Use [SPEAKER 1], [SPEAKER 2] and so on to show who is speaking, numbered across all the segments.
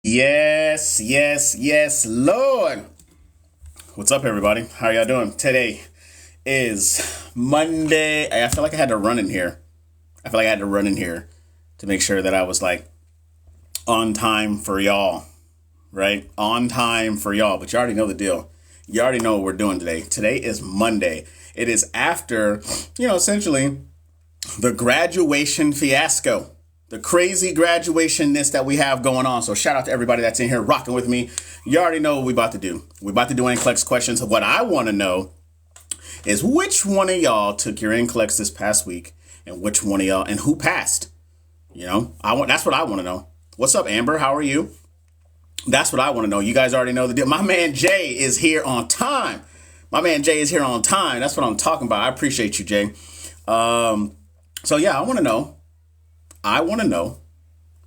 [SPEAKER 1] Yes, yes, yes, Lord. What's up, everybody? How y'all doing? Today is Monday. I feel like I had to run in here. I feel like I had to run in here to make sure that I was like on time for y'all, right? On time for y'all. But you already know the deal. You already know what we're doing today. Today is Monday. It is after, essentially the graduation fiasco, the crazy graduationness that we have going on. So shout out to everybody that's in here rocking with me. You already know what we about to do. We're about to do NCLEX questions. What I want to know is which one of y'all took your NCLEX this past week, and which one of y'all, and who passed. That's what I want to know. What's up, Amber? How are you? That's what I want to know. You guys already know the deal. My man Jay is here on time. That's what I'm talking about. I appreciate you, Jay. So yeah, I want to know.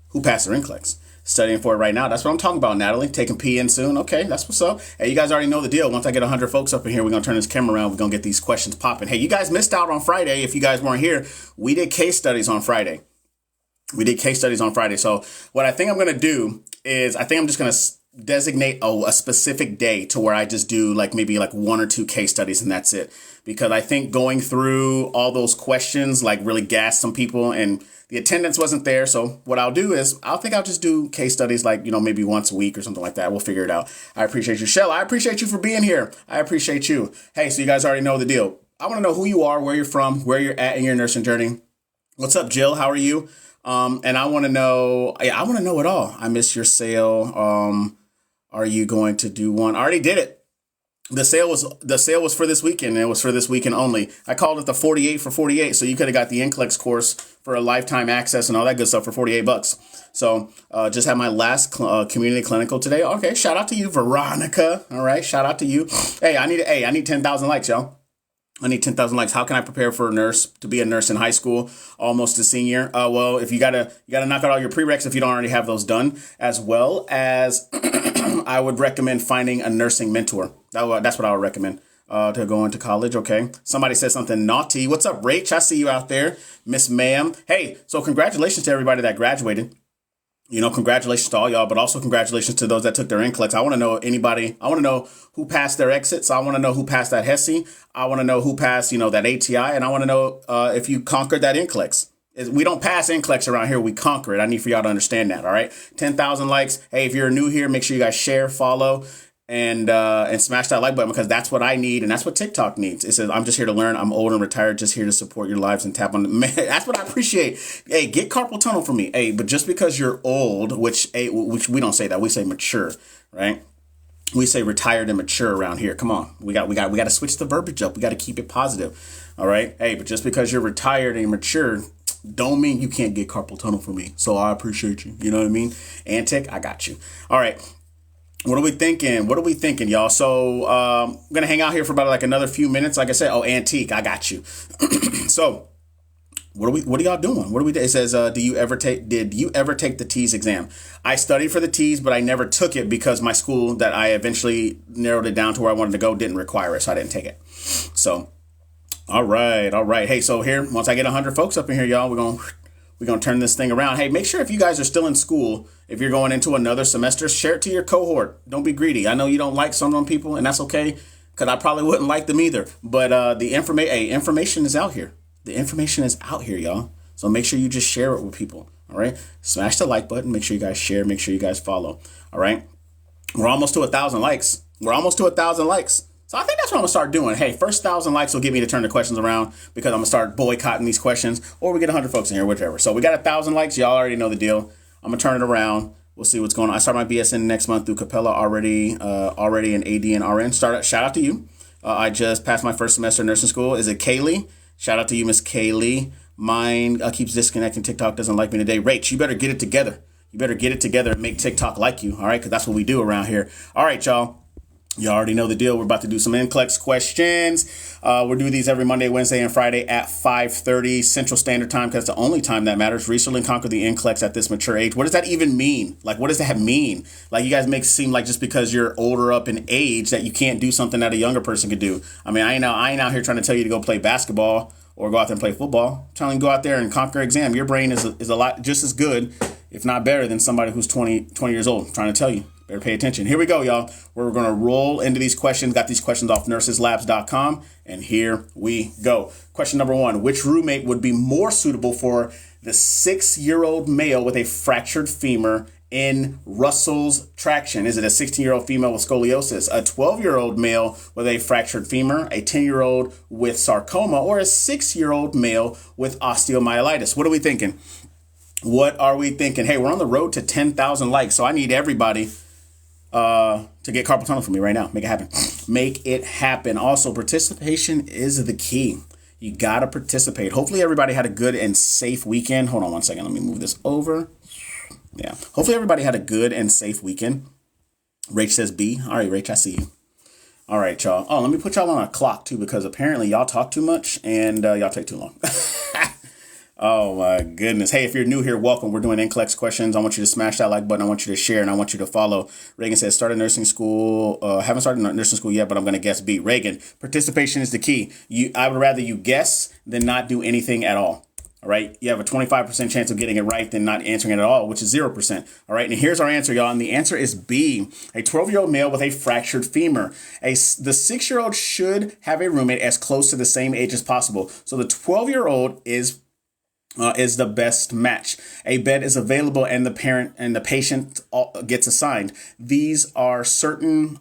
[SPEAKER 1] Who passed their NCLEX. Studying for it right now. That's what I'm talking about, Natalie. Taking PN soon. Okay, that's what's up. Hey, you guys already know the deal. Once I get 100 folks up in here, we're going to turn this camera around. We're going to get these questions popping. Hey, you guys missed out on Friday. If you guys weren't here, we did case studies on Friday. So what I think I'm going to do is I'm just going to designate a specific day to where I just do maybe one or two case studies and that's it. Because I think going through all those questions really gassed some people and the attendance wasn't there. So what I'll do is I'll just do case studies maybe once a week or something like that. We'll figure it out. I appreciate you. Shell, I appreciate you for being here. I appreciate you. Hey, so you guys already know the deal. I want to know who you are, where you're from, where you're at in your nursing journey. What's up, Jill? How are you? And I want to know it all. I miss your sale. Are you going to do one? I already did it. The sale was for this weekend, and it was for this weekend only. I called it the 48 for 48, so you could have got the NCLEX course for a lifetime access and all that good stuff for $48. So just had my last community clinical today. Okay, shout out to you, Veronica. All right, shout out to you. Hey, I need 10,000 likes, y'all. I need 10,000 likes. How can I prepare for to be a nurse in high school, almost a senior? Well, if you gotta knock out all your prereqs if you don't already have those done, as well as I would recommend finding a nursing mentor. That's what I would recommend to go into college. Okay. Somebody said something naughty. What's up, Rach? I see you out there, Miss Ma'am. Hey, so congratulations to everybody that graduated. Congratulations to all y'all, but also congratulations to those that took their NCLEX. I want to know who passed their exits. I want to know who passed that HESI. I want to know who passed, that ATI. And I want to know if you conquered that NCLEX. We don't pass NCLEX around here. We conquer it. I need for y'all to understand that. All right. 10,000 likes. Hey, if you're new here, make sure you guys share, follow, and smash that like button because that's what I need and that's what TikTok needs. It says, I'm just here to learn. I'm old and retired, just here to support your lives and tap on the man. That's what I appreciate. Hey, get carpal tunnel for me. Hey, but just because you're old, which we don't say that, we say mature, right? We say retired and mature around here. Come on. We got to switch the verbiage up. We got to keep it positive. All right. Hey, but just because you're retired and mature don't mean you can't get carpal tunnel for me. So I appreciate you. You know what I mean? Antic, I got you. All right. What are we thinking, y'all? So I'm gonna hang out here for about another few minutes. Like I said, Antique, I got you. So what are y'all doing? It says, did you ever take the TEAS exam? I studied for the TEAS, but I never took it because my school that I eventually narrowed it down to where I wanted to go didn't require it, so I didn't take it. So all right. Hey, so here, once I get 100 folks up in here, y'all, we're going to turn this thing around. Hey, make sure if you guys are still in school, if you're going into another semester, share it to your cohort. Don't be greedy. I know you don't like some of them people, and that's okay, because I probably wouldn't like them either. But the information is out here. The information is out here, y'all. So make sure you just share it with people. All right. Smash the like button. Make sure you guys share. Make sure you guys follow. All right. We're almost to 1,000 likes. So I think that's what I'm going to start doing. Hey, first 1,000 likes will get me to turn the questions around because I'm going to start boycotting these questions, or we get 100 folks in here, whichever. So we got 1,000 likes. Y'all already know the deal. I'm going to turn it around. We'll see what's going on. I start my BSN next month through Capella already in AD and RN. Shout out to you. I just passed my first semester in nursing school. Is it Kaylee? Shout out to you, Miss Kaylee. Mine keeps disconnecting. TikTok doesn't like me today. Rach, you better get it together. And make TikTok like you, all right? Because that's what we do around here. All right, y'all. You already know the deal. We're about to do some NCLEX questions. We'll do these every Monday, Wednesday, and Friday at 5:30 Central Standard Time because it's the only time that matters. Research and conquer the NCLEX at this mature age. What does that even mean? What does that mean? You guys make it seem like just because you're older up in age that you can't do something that a younger person could do. I mean, I ain't out here trying to tell you to go play basketball or go out there and play football. I'm trying to go out there and conquer exam. Your brain is a lot just as good if not better than somebody who's 20 years old. I'm trying to tell you, better pay attention. Here we go, y'all. We're going to roll into these questions. Got these questions off nurseslabs.com, and here we go. Question number 1, which roommate would be more suitable for the 6-year-old male with a fractured femur in Russell's traction? Is it a 16-year-old female with scoliosis, a 12-year-old male with a fractured femur, a 10-year-old with sarcoma, or a 6-year-old male with osteomyelitis? What are we thinking? What are we thinking? Hey, we're on the road to 10,000 likes, so I need everybody to get carpal tunnel for me right now. Make it happen. Make it happen. Also, participation is the key. You got to participate. Hopefully everybody had a good and safe weekend. Hold on one second. Let me move this over. Yeah. Hopefully everybody had a good and safe weekend. Rach says B. All right, Rach, I see you. All right, y'all. Oh, let me put y'all on a clock, too, because apparently y'all talk too much and y'all take too long. Oh, my goodness. Hey, if you're new here, welcome. We're doing NCLEX questions. I want you to smash that like button. I want you to share, and I want you to follow. Reagan says, started nursing school. Haven't started nursing school yet, but I'm going to guess B. Reagan, participation is the key. I would rather you guess than not do anything at all. All right. You have a 25% chance of getting it right than not answering it at all, which is 0%. All right. And here's our answer, y'all. And the answer is B, a 12-year-old male with a fractured femur. The 6-year-old should have a roommate as close to the same age as possible. So the 12-year-old is the best match. A bed is available and the parent and the patient gets assigned. There are certain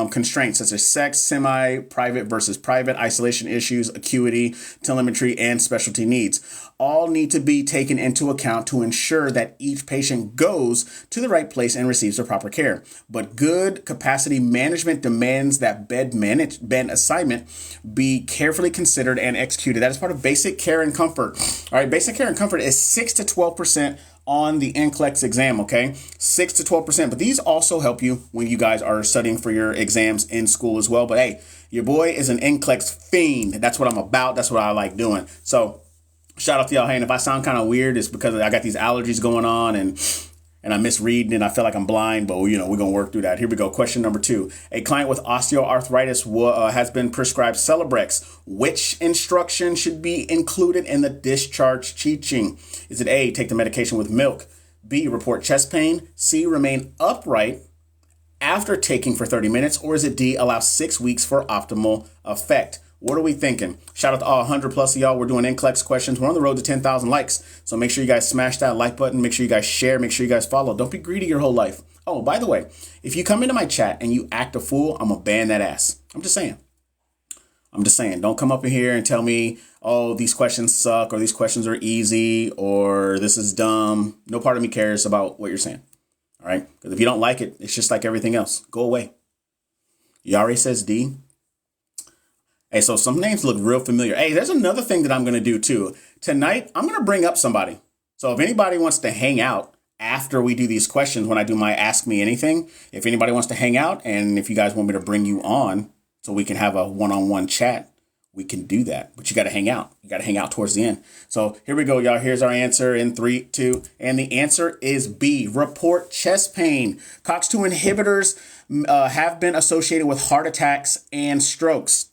[SPEAKER 1] constraints such as sex, semi-private versus private, isolation issues, acuity, telemetry, and specialty needs. All need to be taken into account to ensure that each patient goes to the right place and receives the proper care. But good capacity management demands that bed assignment be carefully considered and executed. That is part of basic care and comfort. All right, basic care and comfort is 6 to 12% on the NCLEX exam, okay? 6 to 12%. But these also help you when you guys are studying for your exams in school as well. But hey, your boy is an NCLEX fiend. That's what I'm about. That's what I like doing. So shout out to y'all. Hey, and if I sound kind of weird, it's because I got these allergies going on and I miss reading and I feel like I'm blind, but we're going to work through that. Here we go. Question number 2. A client with osteoarthritis has been prescribed Celebrex. Which instruction should be included in the discharge teaching? Is it A, take the medication with milk, B, report chest pain, C, remain upright after taking for 30 minutes, or is it D, allow 6 weeks for optimal effect? What are we thinking? Shout out to all 100 plus of y'all. We're doing NCLEX questions. We're on the road to 10,000 likes. So make sure you guys smash that like button. Make sure you guys share. Make sure you guys follow. Don't be greedy your whole life. Oh, by the way, if you come into my chat and you act a fool, I'm going to ban that ass. I'm just saying. Don't come up in here and tell me, oh, these questions suck or these questions are easy or this is dumb. No part of me cares about what you're saying. All right? Because if you don't like it, it's just like everything else. Go away. Yari says D. Hey, so some names look real familiar. Hey, there's another thing that I'm going to do too. Tonight, I'm going to bring up somebody. So if anybody wants to hang out after we do these questions, when I do my Ask Me Anything, if anybody wants to hang out and if you guys want me to bring you on so we can have a one-on-one chat, we can do that. But you got to hang out. You got to hang out towards the end. So here we go, y'all. Here's our answer in 3, 2, and the answer is B, report chest pain. COX-2 inhibitors have been associated with heart attacks and strokes.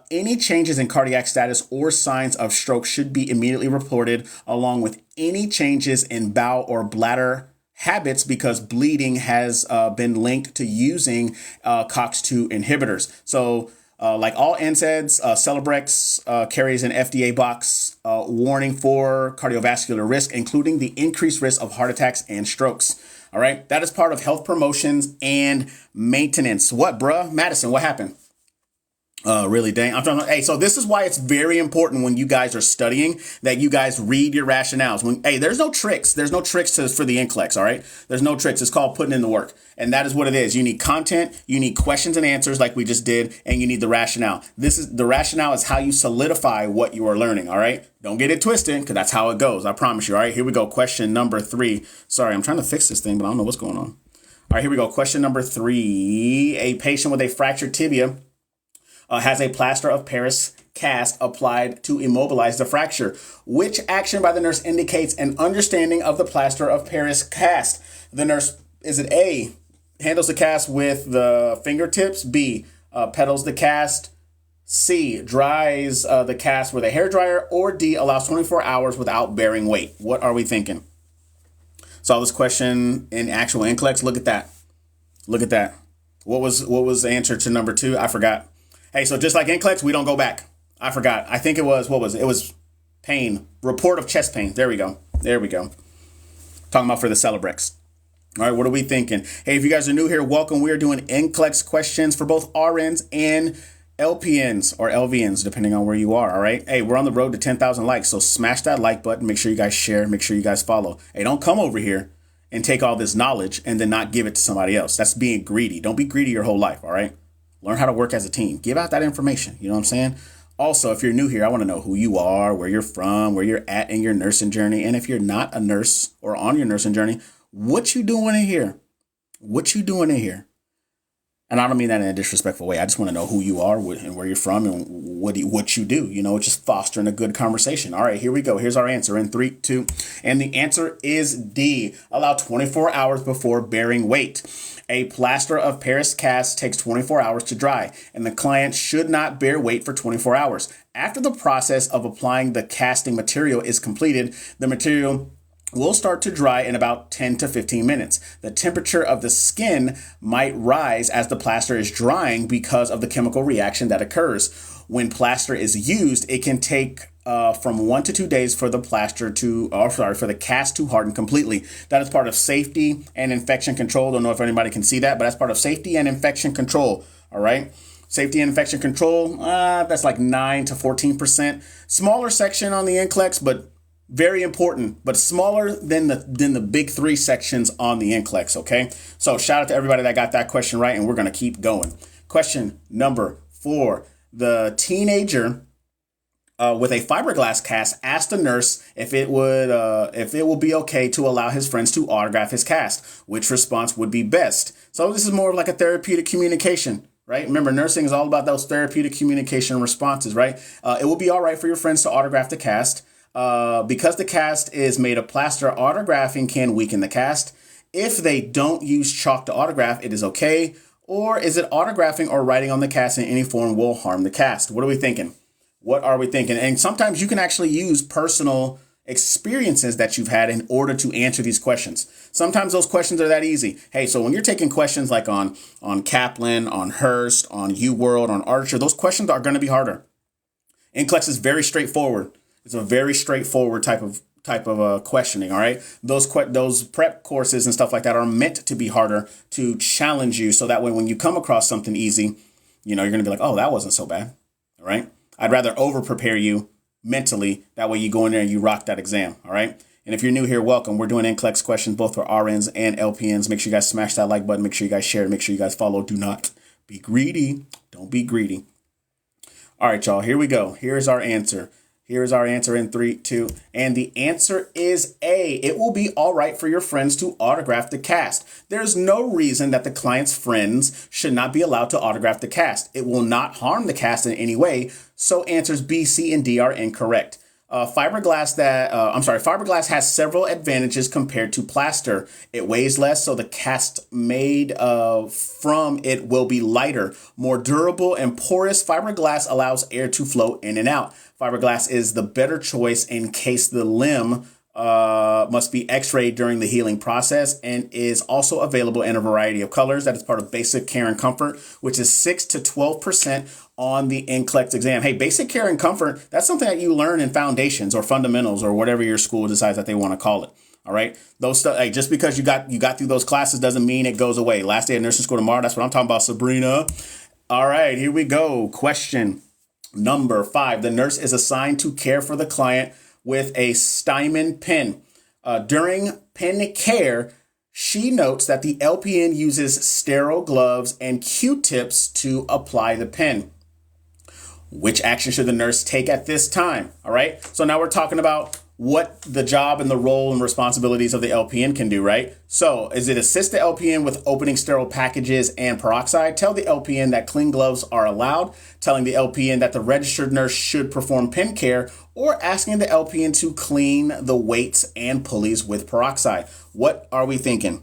[SPEAKER 1] Any changes in cardiac status or signs of stroke should be immediately reported, along with any changes in bowel or bladder habits, because bleeding has been linked to using COX-2 inhibitors. So like all NSAIDs, Celebrex carries an FDA box warning for cardiovascular risk, including the increased risk of heart attacks and strokes. All right. That is part of health promotions and maintenance. What, bruh? Madison, what happened? Really, dang. Hey, so this is why it's very important when you guys are studying that you guys read your rationales. There's no tricks. There's no tricks for the NCLEX, all right? There's no tricks. It's called putting in the work. And that is what it is. You need content, you need questions and answers like we just did, and you need the rationale. The rationale is how you solidify what you are learning, all right? Don't get it twisted, because that's how it goes. I promise you, all right? Here we go. Question number 3. Sorry, I'm trying to fix this thing, but I don't know what's going on. All right, here we go. Question number 3. A patient with a fractured tibia has a plaster of Paris cast applied to immobilize the fracture. Which action by the nurse indicates an understanding of the plaster of Paris cast? The nurse, is it A, handles the cast with the fingertips, B, pedals the cast, C, dries the cast with a hairdryer, or D, allows 24 hours without bearing weight? What are we thinking? Saw this question in actual NCLEX. Look at that. Look at that. What was the answer to number 2? I forgot. Hey, so just like NCLEX, we don't go back. I forgot. I think it was, what was it? It was pain. Report of chest pain. There we go. There we go. Talking about for the Celebrex. All right, what are we thinking? Hey, if you guys are new here, welcome. We are doing NCLEX questions for both RNs and LPNs or LVNs, depending on where you are. All right. Hey, we're on the road to 10,000 likes. So smash that like button. Make sure you guys share. Make sure you guys follow. Hey, don't come over here and take all this knowledge and then not give it to somebody else. That's being greedy. Don't be greedy your whole life. All right. Learn how to work as a team. Give out that information. You know what I'm saying? Also, if you're new here, I want to know who you are, where you're from, where you're at in your nursing journey. And if you're not a nurse or on your nursing journey, what you doing in here? What you doing in here? And I don't mean that in a disrespectful way. I just want to know who you are and where you're from and what you do. You know, just fostering a good conversation. All right, here we go. Here's our answer in 3, 2. And the answer is D. Allow 24 hours before bearing weight. A plaster of Paris cast takes 24 hours to dry, and the client should not bear weight for 24 hours. After the process of applying the casting material is completed, the material will start to dry in about 10 to 15 minutes. The temperature of the skin might rise as the plaster is drying because of the chemical reaction that occurs. When plaster is used, it can take from 1 to 2 days for the for the cast to harden completely. That is part of safety and infection control. Don't know if anybody can see that, but that's part of safety and infection control. All right. Safety and infection control, that's like 9 to 14%. Smaller section on the NCLEX, but very important, but smaller than the big 3 sections on the NCLEX, okay? So shout out to everybody that got that question right, and we're going to keep going. Question number 4. The teenager with a fiberglass cast asked the nurse if it will be okay to allow his friends to autograph his cast. Which response would be best? So this is more of like a therapeutic communication, right? Remember, nursing is all about those therapeutic communication responses, right? It will be all right for your friends to autograph the cast. Because the cast is made of plaster, autographing can weaken the cast. If they don't use chalk to autograph, it is okay. Or is it autographing or writing on the cast in any form will harm the cast? What are we thinking? What are we thinking? And sometimes you can actually use personal experiences that you've had in order to answer these questions. Sometimes those questions are that easy. Hey, so when you're taking questions like on Kaplan, on Hearst, on UWorld, on Archer, those questions are going to be harder. NCLEX is very straightforward. It's a very straightforward type of questioning. All right. Those prep courses and stuff like that are meant to be harder to challenge you. So that way, when you come across something easy, you're going to be like, oh, that wasn't so bad. All right. I'd rather over prepare you mentally. That way you go in there and you rock that exam. All right. And if you're new here, welcome. We're doing NCLEX questions, both for RNs and LPNs. Make sure you guys smash that like button. Make sure you guys share. Make sure you guys follow. Do not be greedy. Don't be greedy. All right, y'all. Here we go. Here's our answer. Here's our answer in 3, 2, and the answer is A. It will be all right for your friends to autograph the cast. There's no reason that the client's friends should not be allowed to autograph the cast. It will not harm the cast in any way. So answers B, C, and D are incorrect. Fiberglass has several advantages compared to plaster. It weighs less, so the cast made from it will be lighter, more durable, and porous. Fiberglass allows air to flow in and out. Fiberglass is the better choice in case the limb must be x-rayed during the healing process, and is also available in a variety of colors. That is part of basic care and comfort, which is 6 to 12% on the NCLEX exam. Hey, basic care and comfort, that's something that you learn in foundations or fundamentals or whatever your school decides that they want to call it. All right. Those stuff, hey, just because you got through those classes doesn't mean it goes away. Last day of nursing school tomorrow. That's what I'm talking about, Sabrina. All right, here we go. Question number 5. The nurse is assigned to care for the client with a Steinman pen. During pen care, she notes that the LPN uses sterile gloves and Q-tips to apply the pen. Which action should the nurse take at this time? All right. So now we're talking about what the job and the role and responsibilities of the LPN can do, right? So is it assist the LPN with opening sterile packages and peroxide? Tell the LPN that clean gloves are allowed, telling the LPN that the registered nurse should perform pen care, or asking the LPN to clean the weights and pulleys with peroxide. What are we thinking?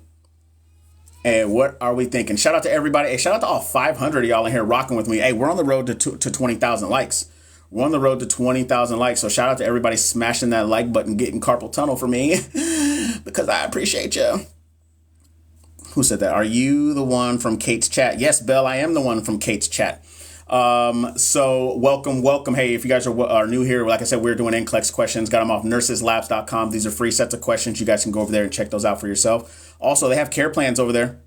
[SPEAKER 1] And what are we thinking? Shout out to everybody. Hey, shout out to all 500 of y'all in here rocking with me. Hey, we're on the road to 20,000 likes. We're on the road to 20,000 likes. So shout out to everybody smashing that like button, getting carpal tunnel for me because I appreciate you. Who said that? Are you the one from Kate's chat? Yes, Belle, I am the one from Kate's chat. So welcome. Hey, if you guys are new here, like I said, we're doing NCLEX questions. Got them off nurseslabs.com. These are free sets of questions. You guys can go over there and check those out for yourself. Also, they have care plans over there.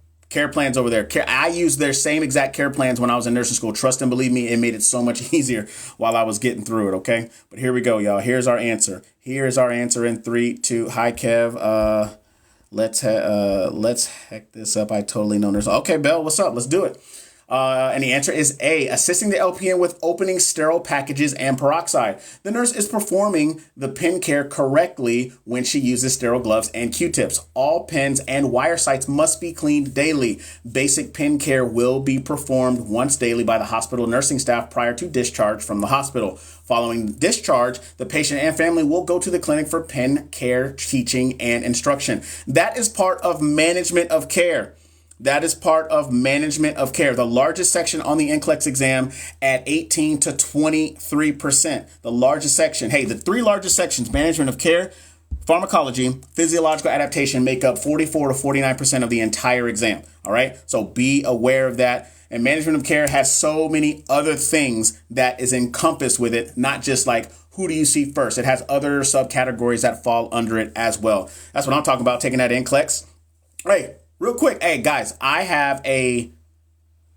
[SPEAKER 1] I used their same exact care plans when I was in nursing school. Trust and believe me, it made it so much easier while I was getting through it. Okay, but here we go, y'all. Here's our answer. In 3, 2. Hi, Kev. Let's heck this up. I totally know nurse. Okay, Belle, what's up? Let's do it. And the answer is A, assisting the LPN with opening sterile packages and peroxide. The nurse is performing the pen care correctly when she uses sterile gloves and Q-tips. All pens and wire sites must be cleaned daily. Basic pen care will be performed once daily by the hospital nursing staff prior to discharge from the hospital. Following discharge, the patient and family will go to the clinic for pen care, teaching, and instruction. That is part of management of care. The largest section on the NCLEX exam at 18 to 23%. The largest section. Hey, the 3 largest sections, management of care, pharmacology, physiological adaptation, make up 44 to 49% of the entire exam. All right. So be aware of that. And management of care has so many other things that is encompassed with it, not just like who do you see first. It has other subcategories that fall under it as well. That's what I'm talking about, taking that NCLEX. Hey, real quick. Hey, guys, I have a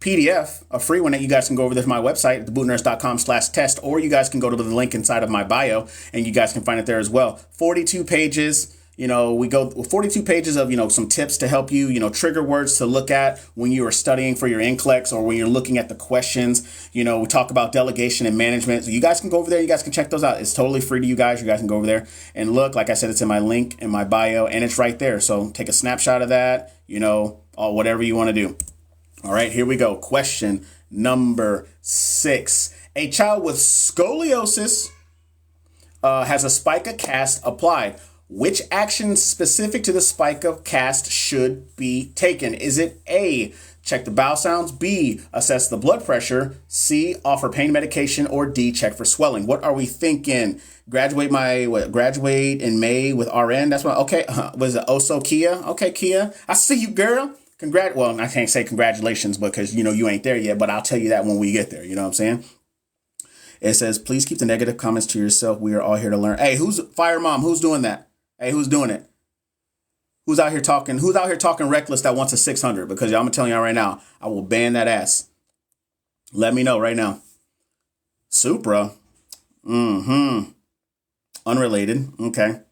[SPEAKER 1] PDF, a free one that you guys can go over to my website, thebootnurse.com/test, or you guys can go to the link inside of my bio and you guys can find it there as well. 42 pages. We go 42 pages of, some tips to help you, trigger words to look at when you are studying for your NCLEX or when you're looking at the questions. We talk about delegation and management. So you guys can go over there. You guys can check those out. It's totally free to you guys. You guys can go over there and look. Like I said, it's in my link in my bio and it's right there. So take a snapshot of that, or whatever you want to do. All right, here we go. Question number 6. A child with scoliosis has a spica cast applied. Which action specific to the spica cast should be taken? Is it A, check the bowel sounds, B, assess the blood pressure, C, offer pain medication, or D, check for swelling? What are we thinking? Graduate in May with RN? That's what, okay. Was it Oso Kia? Okay, Kia. I see you, girl. Well, I can't say congratulations because, you ain't there yet, but I'll tell you that when we get there. You know what I'm saying? It says, please keep the negative comments to yourself. We are all here to learn. Hey, who's Fire Mom? Who's doing that? Hey, who's doing it? Who's out here talking reckless that wants a 600? Because I'm going to tell y'all right now, I will ban that ass. Let me know right now. Supra. Unrelated. Okay.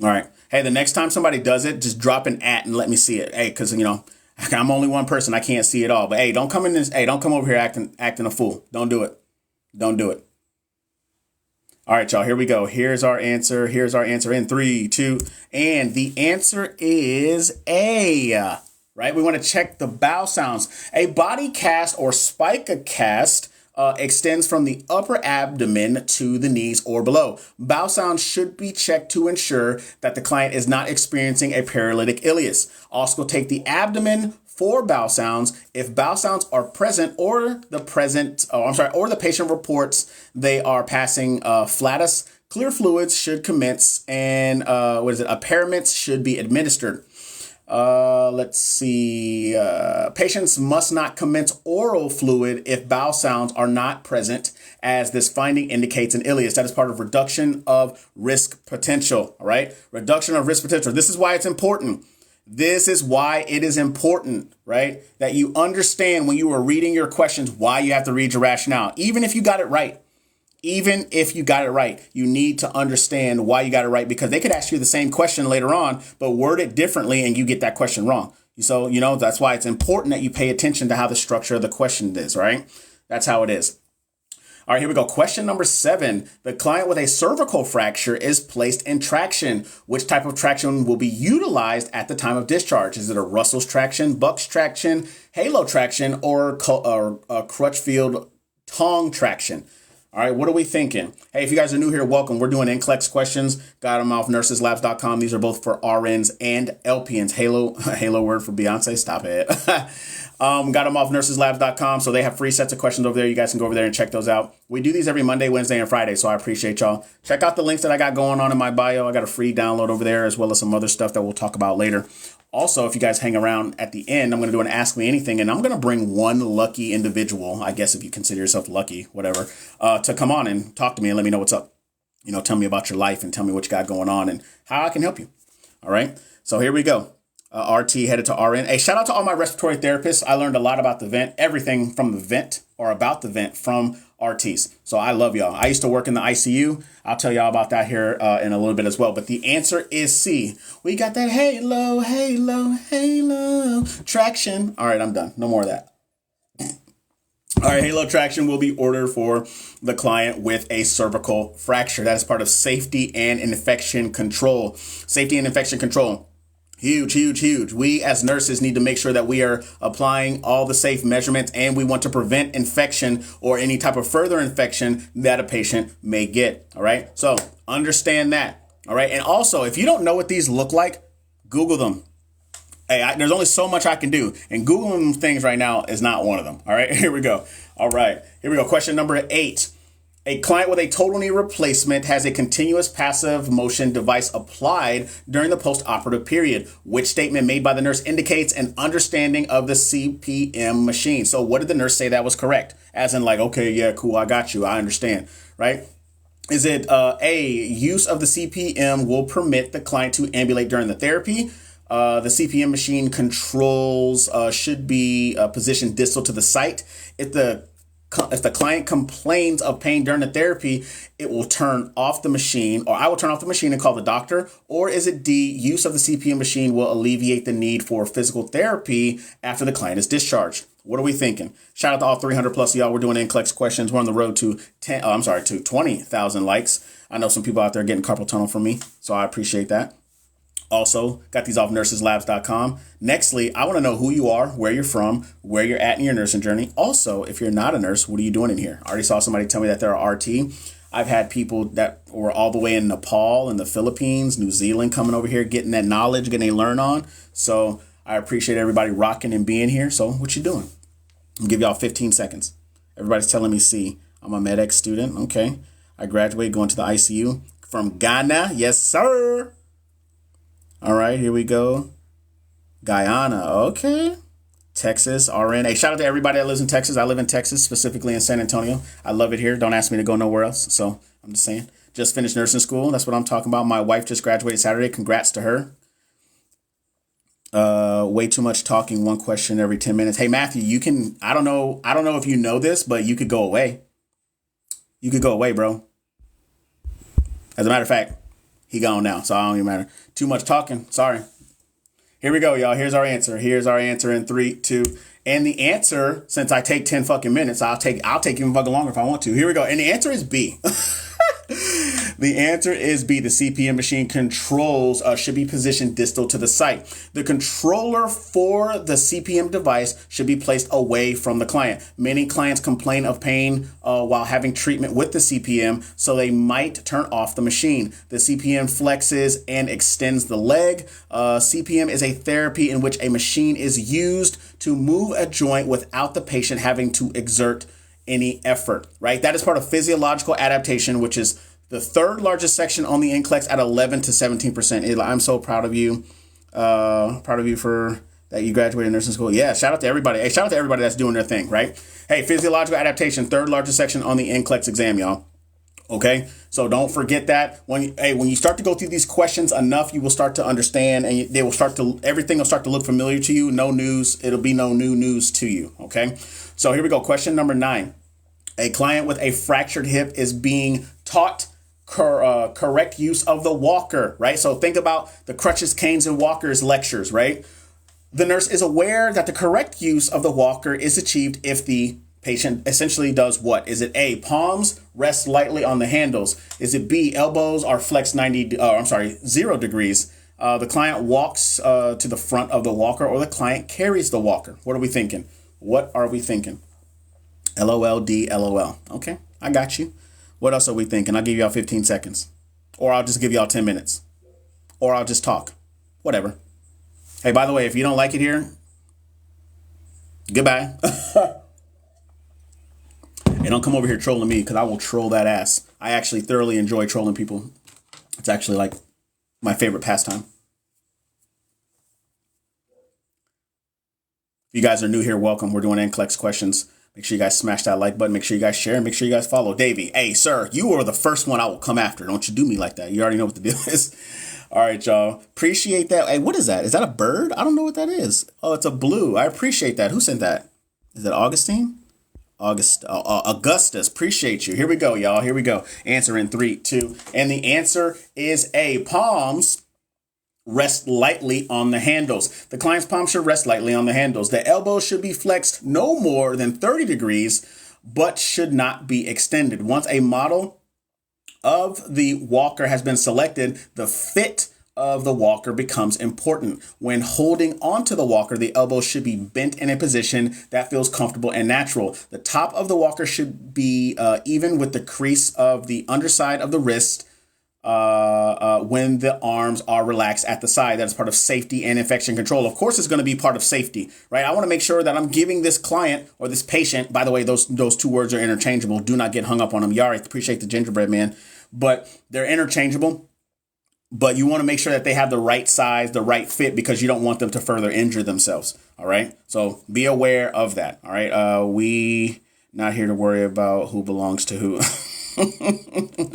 [SPEAKER 1] All right. Hey, the next time somebody does it, just drop an @ and let me see it. Hey, because, I'm only one person. I can't see it all. But hey, don't come over here acting a fool. Don't do it. All right, y'all. Here we go. Here's our answer in 3, 2, and the answer is A. Right? We want to check the bowel sounds. A body cast or spica cast extends from the upper abdomen to the knees or below. Bowel sounds should be checked to ensure that the client is not experiencing a paralytic ileus. Also take the abdomen for bowel sounds. If bowel sounds are present or the patient reports they are passing flatus, clear fluids should commence and apparements should be administered. Let's see. Patients must not commence oral fluid if bowel sounds are not present, as this finding indicates an ileus. That is part of reduction of risk potential. All right. Reduction of risk potential. This is why it's important. This is why it is important, right? That you understand when you are reading your questions, why you have to read your rationale, even if you got it right. Even if you got it right, you need to understand why you got it right, because they could ask you the same question later on, but word it differently and you get that question wrong. So, that's why it's important that you pay attention to how the structure of the question is, right? That's how it is. All right, here we go. Question number 7. The client with a cervical fracture is placed in traction. Which type of traction will be utilized at the time of discharge? Is it a Russell's traction, Buck's traction, halo traction, or Crutchfield tongue traction? All right, what are we thinking? Hey, if you guys are new here, welcome. We're doing NCLEX questions. Got them off nurseslabs.com. These are both for RNs and LPNs. Halo word for Beyonce. Stop it. Got them off nurseslabs.com. So they have free sets of questions over there. You guys can go over there and check those out. We do these every Monday, Wednesday, and Friday. So I appreciate y'all. Check out the links that I got going on in my bio. I got a free download over there, as well as some other stuff that we'll talk about later. Also, if you guys hang around at the end, I'm going to do an Ask Me Anything, and I'm going to bring one lucky individual, I guess if you consider yourself lucky, whatever, to come on and talk to me and let me know what's up. You know, tell me about your life and tell me what you got going on and how I can help you. All right. So here we go. RT headed to RN. Hey, shout out to all my respiratory therapists. I learned a lot about the vent, everything from the vent or about the vent from RTs. So I love y'all. I used to work in the ICU. I'll tell y'all about that here in a little bit as well. But the answer is C. We got that halo, halo, halo traction. All right, I'm done. No more of that. All right, halo traction will be ordered for the client with a cervical fracture. That is part of safety and infection control. Safety and infection control. Huge, huge, huge. We as nurses need to make sure that we are applying all the safe measurements, and we want to prevent infection or any type of further infection that a patient may get. All right. So understand that. All right. And also, if you don't know what these look like, Google them. Hey, there's only so much I can do, and Googling things right now is not one of them. All right. Here we go. All right. Here we go. Question number 8. A client with a total knee replacement has a continuous passive motion device applied during the post-operative period. Which statement made by the nurse indicates an understanding of the CPM machine? So what did the nurse say that was correct? As in like, okay, yeah, cool, I got you, I understand, right? Is it A, use of the CPM will permit the client to ambulate during the therapy? The CPM machine controls should be positioned distal to the site. If the client complains of pain during the therapy, it will turn off the machine, or I will turn off the machine and call the doctor. Or is it D, use of the CPM machine will alleviate the need for physical therapy after the client is discharged? What are we thinking? Shout out to all 300 plus of y'all. We're doing NCLEX questions. We're on the road to 20,000 likes. I know some people out there getting carpal tunnel from me, so I appreciate that. Also, got these off nurseslabs.com. Nextly, I want to know who you are, where you're from, where you're at in your nursing journey. Also, if you're not a nurse, what are you doing in here? I already saw somebody tell me that they're a RT. I've had people that were all the way in Nepal and the Philippines, New Zealand, coming over here, getting that knowledge, getting a learn on. So I appreciate everybody rocking and being here. So what you doing? I'll give y'all 15 seconds. Everybody's telling me C. I'm a MEDEX student. Okay. I graduated going to the ICU from Ghana. Yes, sir. All right, here we go. Guyana, okay. Texas, RN. Hey, shout out to everybody that lives in Texas. I live in Texas, specifically in San Antonio. I love it here. Don't ask me to go nowhere else. So I'm just saying. Just finished nursing school. That's what I'm talking about. My wife just graduated Saturday. Congrats to her. Way too much talking. One question every 10 minutes. Hey, Matthew, you can, I don't know if you know this, but you could go away. You could go away, bro. As a matter of fact, he gone now, so I don't even matter. Too much talking. Sorry. Here we go, y'all. Here's our answer. Here's our answer in 3, 2. And the answer, since I take 10 fucking minutes, I'll take even fucking longer if I want to. Here we go. And the answer is B. The answer is B. The CPM machine controls should be positioned distal to the site. The controller for the CPM device should be placed away from the client. Many clients complain of pain while having treatment with the CPM, so they might turn off the machine. The CPM flexes and extends the leg. CPM is a therapy in which a machine is used to move a joint without the patient having to exert any effort, right? That is part of physiological adaptation, which is the third largest section on the NCLEX at 11 to 17%. I'm so proud of you. Proud of you for that you graduated nursing school. Yeah, shout out to everybody. Hey, shout out to everybody that's doing their thing, right? Hey, physiological adaptation, third largest section on the NCLEX exam, y'all. Okay, so don't forget that when you start to go through these questions enough, you will start to understand, and everything will start to look familiar to you. No news, it'll be no new news to you. Okay, so here we go. Question number 9. A client with a fractured hip is being taught correct use of the walker, right? So think about the crutches, canes, and walkers lectures, right? The nurse is aware that the correct use of the walker is achieved if the patient essentially does what? Is it A, palms rest lightly on the handles? Is it B, elbows are flexed 0 degrees? The client walks to the front of the walker, or the client carries the walker? What are we thinking? LOL, D, LOL. Okay, I got you. What else are we thinking? I'll give y'all 15 seconds. Or I'll just give y'all 10 minutes. Or I'll just talk. Whatever. Hey, by the way, if you don't like it here, goodbye. And don't come over here trolling me, because I will troll that ass. I actually thoroughly enjoy trolling people. It's actually like my favorite pastime. If you guys are new here, welcome. We're doing NCLEX questions. Make sure you guys smash that like button. Make sure you guys share. And make sure you guys follow. Davey, hey, sir, you are the first one I will come after. Don't you do me like that. You already know what the deal is. All right, y'all. Appreciate that. Hey, what is that? Is that a bird? I don't know what that is. Oh, it's a blue. I appreciate that. Who sent that? Is it Augustine? Augustus. Appreciate you. Here we go, y'all. Here we go. Answer in 3, 2. And the answer is A. Palms rest lightly on the handles. The client's palm should rest lightly on the handles. The elbow should be flexed no more than 30 degrees, but should not be extended. Once a model of the walker has been selected, the fit of the walker becomes important. When holding onto the walker, the elbow should be bent in a position that feels comfortable and natural. The top of the walker should be even with the crease of the underside of the wrist when the arms are relaxed at the side. That is part of safety and infection control. Of course, it's going to be part of safety, right? I want to make sure that I'm giving this client or this patient, by the way, those two words are interchangeable. Do not get hung up on them. Yari, appreciate the gingerbread man, but they're interchangeable. But you want to make sure that they have the right size, the right fit, because you don't want them to further injure themselves. All right. So be aware of that. All right. We not here to worry about who belongs to who.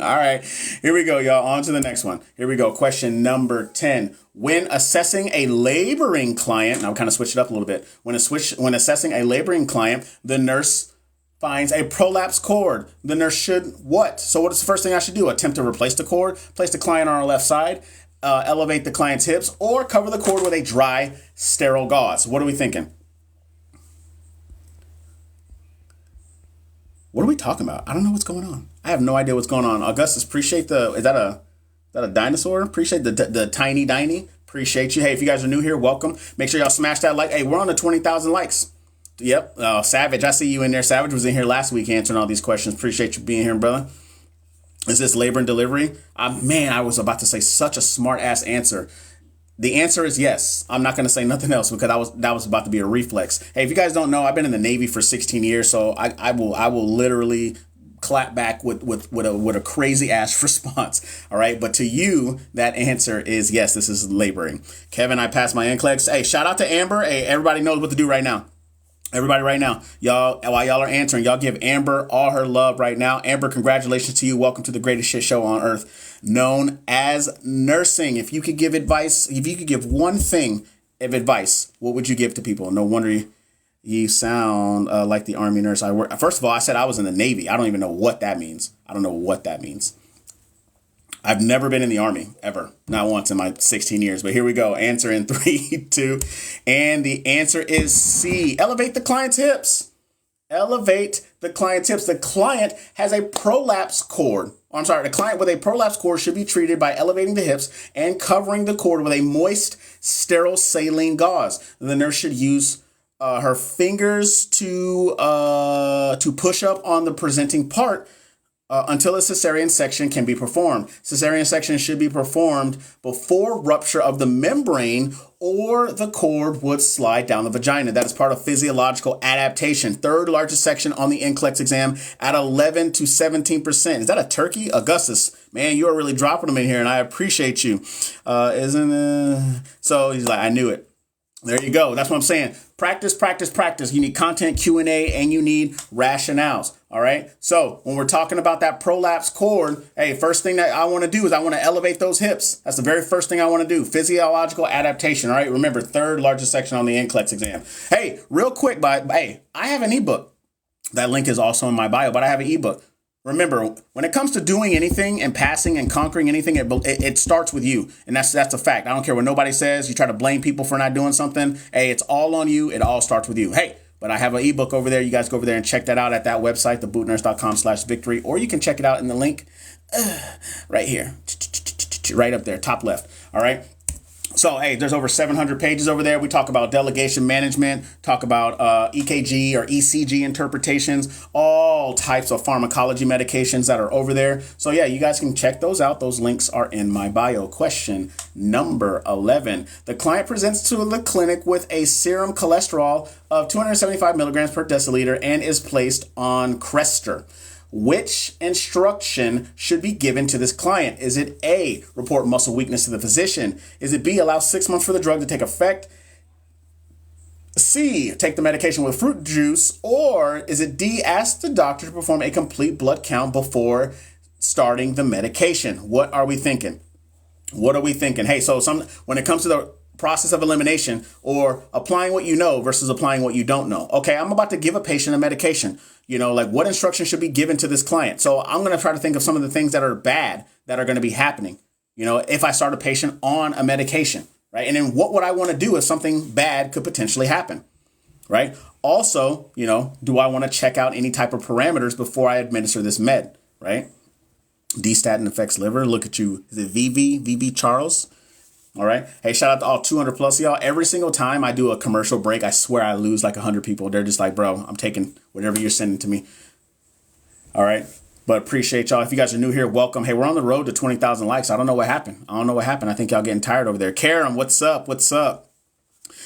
[SPEAKER 1] All right. Here we go, y'all. On to the next one. Here we go. Question number 10. When assessing a laboring client, now we kind of switch it up a little bit. When assessing a laboring client, the nurse finds a prolapse cord. The nurse should what? So what is the first thing I should do? Attempt to replace the cord, place the client on our left side, elevate the client's hips, or cover the cord with a dry, sterile gauze. What are we thinking? What are we talking about? I don't know what's going on. I have no idea what's going on. Augustus, appreciate is that a dinosaur? Appreciate the tiny diny. Appreciate you. Hey, if you guys are new here, welcome. Make sure y'all smash that like. Hey, we're on the 20,000 likes. Yep. Savage, I see you in there. Savage was in here last week answering all these questions. Appreciate you being here, brother. Is this labor and delivery? Man, I was about to say such a smart ass answer. The answer is yes. I'm not going to say nothing else because that was about to be a reflex. Hey, if you guys don't know, I've been in the Navy for 16 years, so I will literally clap back with a crazy ass response. All right. But to you, that answer is yes, this is laboring. Kevin, I passed my NCLEX. Hey, shout out to Amber. Hey, everybody knows what to do right now. Everybody right now, y'all, while y'all are answering, y'all give Amber all her love right now. Amber, congratulations to you. Welcome to the greatest shit show on earth, known as nursing. If you could give advice, if you could give one thing of advice, what would you give to people? No wonder you sound like the Army nurse I work. First of all, I said I was in the Navy. I don't even know what that means. I don't know what that means. I've never been in the Army, ever. Not once in my 16 years. But here we go. Answer in 3, 2. And the answer is C. Elevate the client's hips. Elevate the client's hips. The client has a prolapse cord. I'm sorry. The client with a prolapse cord should be treated by elevating the hips and covering the cord with a moist, sterile saline gauze. The nurse should use her fingers to push up on the presenting part until a cesarean section can be performed. Cesarean section should be performed before rupture of the membrane or the cord would slide down the vagina. That is part of physiological adaptation. Third largest section on the NCLEX exam at 11 to 17%. Is that a turkey? Augustus, man, you are really dropping them in here and I appreciate you. So he's like, I knew it. There you go. That's what I'm saying. Practice, practice, practice. You need content, Q&A, and you need rationales. All right. So when we're talking about that prolapse cord, hey, first thing that I want to do is I want to elevate those hips. That's the very first thing I want to do. Physiological adaptation. All right. Remember, third largest section on the NCLEX exam. Hey, real quick, hey, I have an ebook. That link is also in my bio, but I have an ebook. Remember, when it comes to doing anything and passing and conquering anything, it starts with you. And that's a fact. I don't care what nobody says. You try to blame people for not doing something. Hey, it's all on you. It all starts with you. Hey, but I have an ebook over there. You guys go over there and check that out at that website, thebootnurse.com/victory, or you can check it out in the link right here, right up there, top left. All right. So, hey, there's over 700 pages over there. We talk about delegation management, talk about EKG or ECG interpretations, all types of pharmacology medications that are over there. So, yeah, you guys can check those out. Those links are in my bio. Question number 11. The client presents to the clinic with a serum cholesterol of 275 milligrams per deciliter and is placed on Crestor. Which instruction should be given to this client? Is it A, report muscle weakness to the physician? Is it B, allow 6 months for the drug to take effect? C, take the medication with fruit juice? Or is it D, ask the doctor to perform a complete blood count before starting the medication? What are we thinking? What are we thinking? Hey, so when it comes to the process of elimination or applying what you know versus applying what you don't know. Okay, I'm about to give a patient a medication. Like what instruction should be given to this client? So I'm going to try to think of some of the things that are bad that are going to be happening, if I start a patient on a medication, right? And then what would I want to do if something bad could potentially happen, right? Also, do I want to check out any type of parameters before I administer this med, right? D-statin affects liver. Look at you. Is it VV Charles? All right. Hey, shout out to all 200 plus y'all. Every single time I do a commercial break, I swear I lose like 100 people. They're just like, bro, I'm taking whatever you're sending to me. All right. But appreciate y'all. If you guys are new here, welcome. Hey, we're on the road to 20,000 likes. I don't know what happened. I think y'all getting tired over there. Karen, what's up? What's up?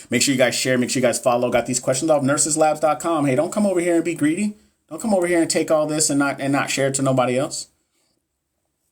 [SPEAKER 1] Make sure you guys share. Make sure you guys follow. Got these questions off nurseslabs.com. Hey, don't come over here and be greedy. Don't come over here and take all this and not share it to nobody else.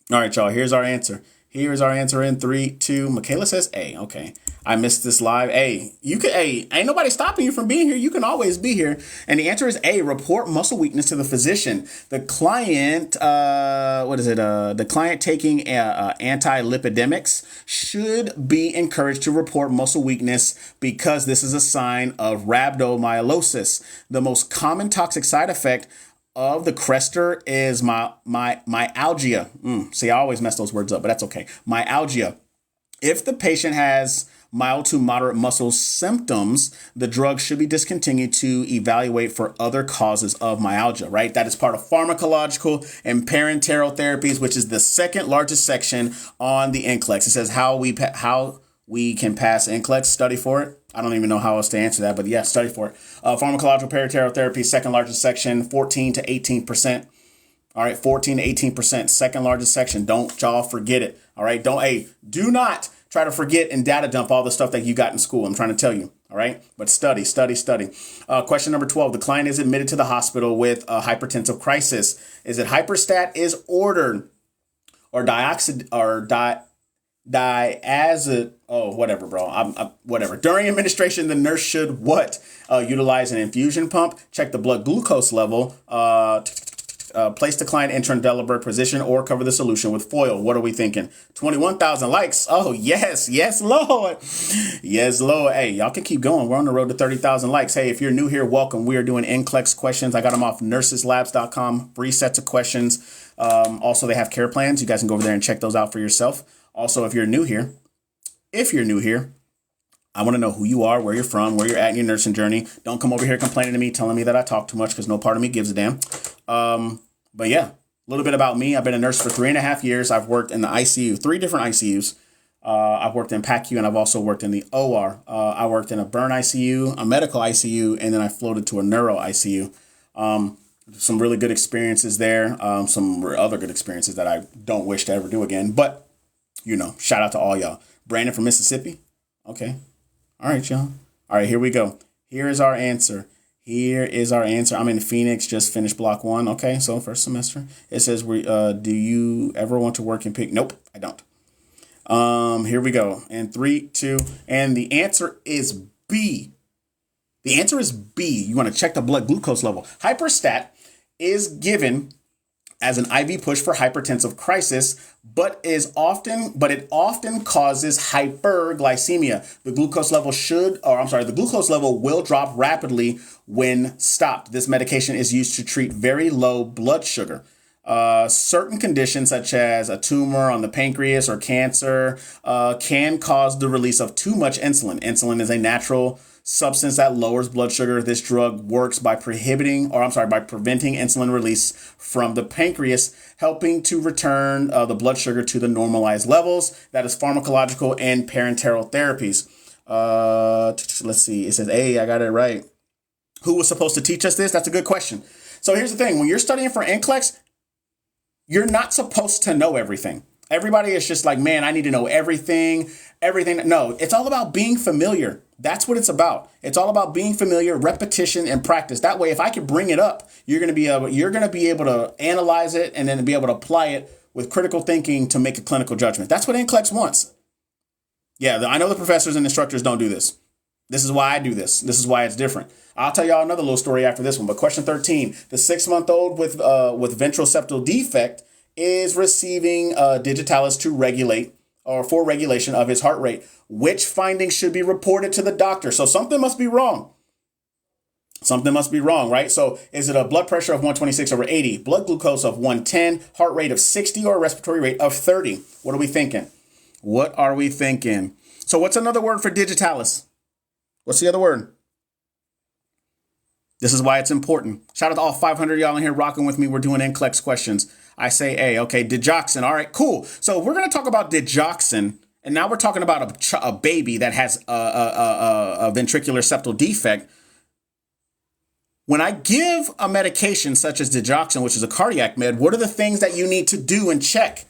[SPEAKER 1] All right, y'all. Here's our answer. Here's our answer in 3, 2. Michaela says A. Okay. I missed this live. A. Ain't nobody stopping you from being here. You can always be here. And the answer is A. Report muscle weakness to the physician. The client, the client taking anti-lipidemics should be encouraged to report muscle weakness because this is a sign of rhabdomyolysis. The most common toxic side effect of the Crestor is myalgia. See, I always mess those words up, but that's okay. Myalgia. If the patient has mild to moderate muscle symptoms, the drug should be discontinued to evaluate for other causes of myalgia, right? That is part of pharmacological and parenteral therapies, which is the second largest section on the NCLEX. It says how we can pass NCLEX, study for it. I don't even know how else to answer that, but yeah, study for it. Pharmacological parenteral therapy, second largest section, 14 to 18%. All right, 14 to 18%, second largest section. Don't y'all forget it. All right, do not try to forget and data dump all the stuff that you got in school. I'm trying to tell you. All right, but study. Question number 12. The client is admitted to the hospital with a hypertensive crisis. Is it hyperstat is ordered or whatever, bro. Whatever. During administration, the nurse should utilize an infusion pump, check the blood glucose level, place the client in Trendelenburg position, or cover the solution with foil. What are we thinking? 21,000 likes. Oh, yes. Yes, Lord. Yes, Lord. Hey, y'all can keep going. We're on the road to 30,000 likes. Hey, if you're new here, welcome. We are doing NCLEX questions. I got them off nurseslabs.com. Free sets of questions. Also, they have care plans. You guys can go over there and check those out for yourself. Also, if you're new here, I want to know who you are, where you're from, where you're at in your nursing journey. Don't come over here complaining to me, telling me that I talk too much, because no part of me gives a damn. But yeah, a little bit about me. I've been a nurse for 3.5 years. I've worked in the ICU, 3 different ICUs. I've worked in PACU, and I've also worked in the OR. I worked in a burn ICU, a medical ICU, and then I floated to a neuro ICU. Some really good experiences there. Some other good experiences that I don't wish to ever do again. But, shout out to all y'all. Brandon from Mississippi. Okay. All right, y'all. All right, here we go. Here is our answer. I'm in Phoenix, just finished block 1. Okay, so first semester. It says, do you ever want to work in PIC? Nope, I don't. Here we go. And 3, 2, and the answer is B. The answer is B. You want to check the blood glucose level. Hyperstat is given as an IV push for hypertensive crisis, but it often causes hyperglycemia. The glucose level will drop rapidly when stopped. This medication is used to treat very low blood sugar. Certain conditions such as a tumor on the pancreas or cancer can cause the release of too much insulin. Insulin is a natural substance that lowers blood sugar. This drug works by preventing insulin release from the pancreas, helping to return the blood sugar to the normalized levels. That is pharmacological and parenteral therapies. Let's see. It says, hey, I got it right. Who was supposed to teach us this? That's a good question. So here's the thing. When you're studying for NCLEX, you're not supposed to know everything. Everybody is just like, man, I need to know everything. No, it's all about being familiar. That's what it's about. It's all about being familiar, repetition, and practice. That way, if I can bring it up, you're going to be able to analyze it and then be able to apply it with critical thinking to make a clinical judgment. That's what NCLEX wants. Yeah, I know the professors and instructors don't do this. This is why I do this. This is why it's different. I'll tell y'all another little story after this one. But question 13, the 6-month-old with ventroseptal defect is receiving digitalis to regulate or for regulation of his heart rate. Which findings should be reported to the doctor? So something must be wrong. Something must be wrong, right? So is it a blood pressure of 126/80, blood glucose of 110, heart rate of 60, or a respiratory rate of 30? What are we thinking? What are we thinking? So what's another word for digitalis? What's the other word? This is why it's important. Shout out to all 500 y'all in here rocking with me. We're doing NCLEX questions. I say A. Okay, digoxin. All right, cool. So we're going to talk about digoxin. And now we're talking about a baby that has a ventricular septal defect. When I give a medication such as digoxin, which is a cardiac med, what are the things that you need to do and check?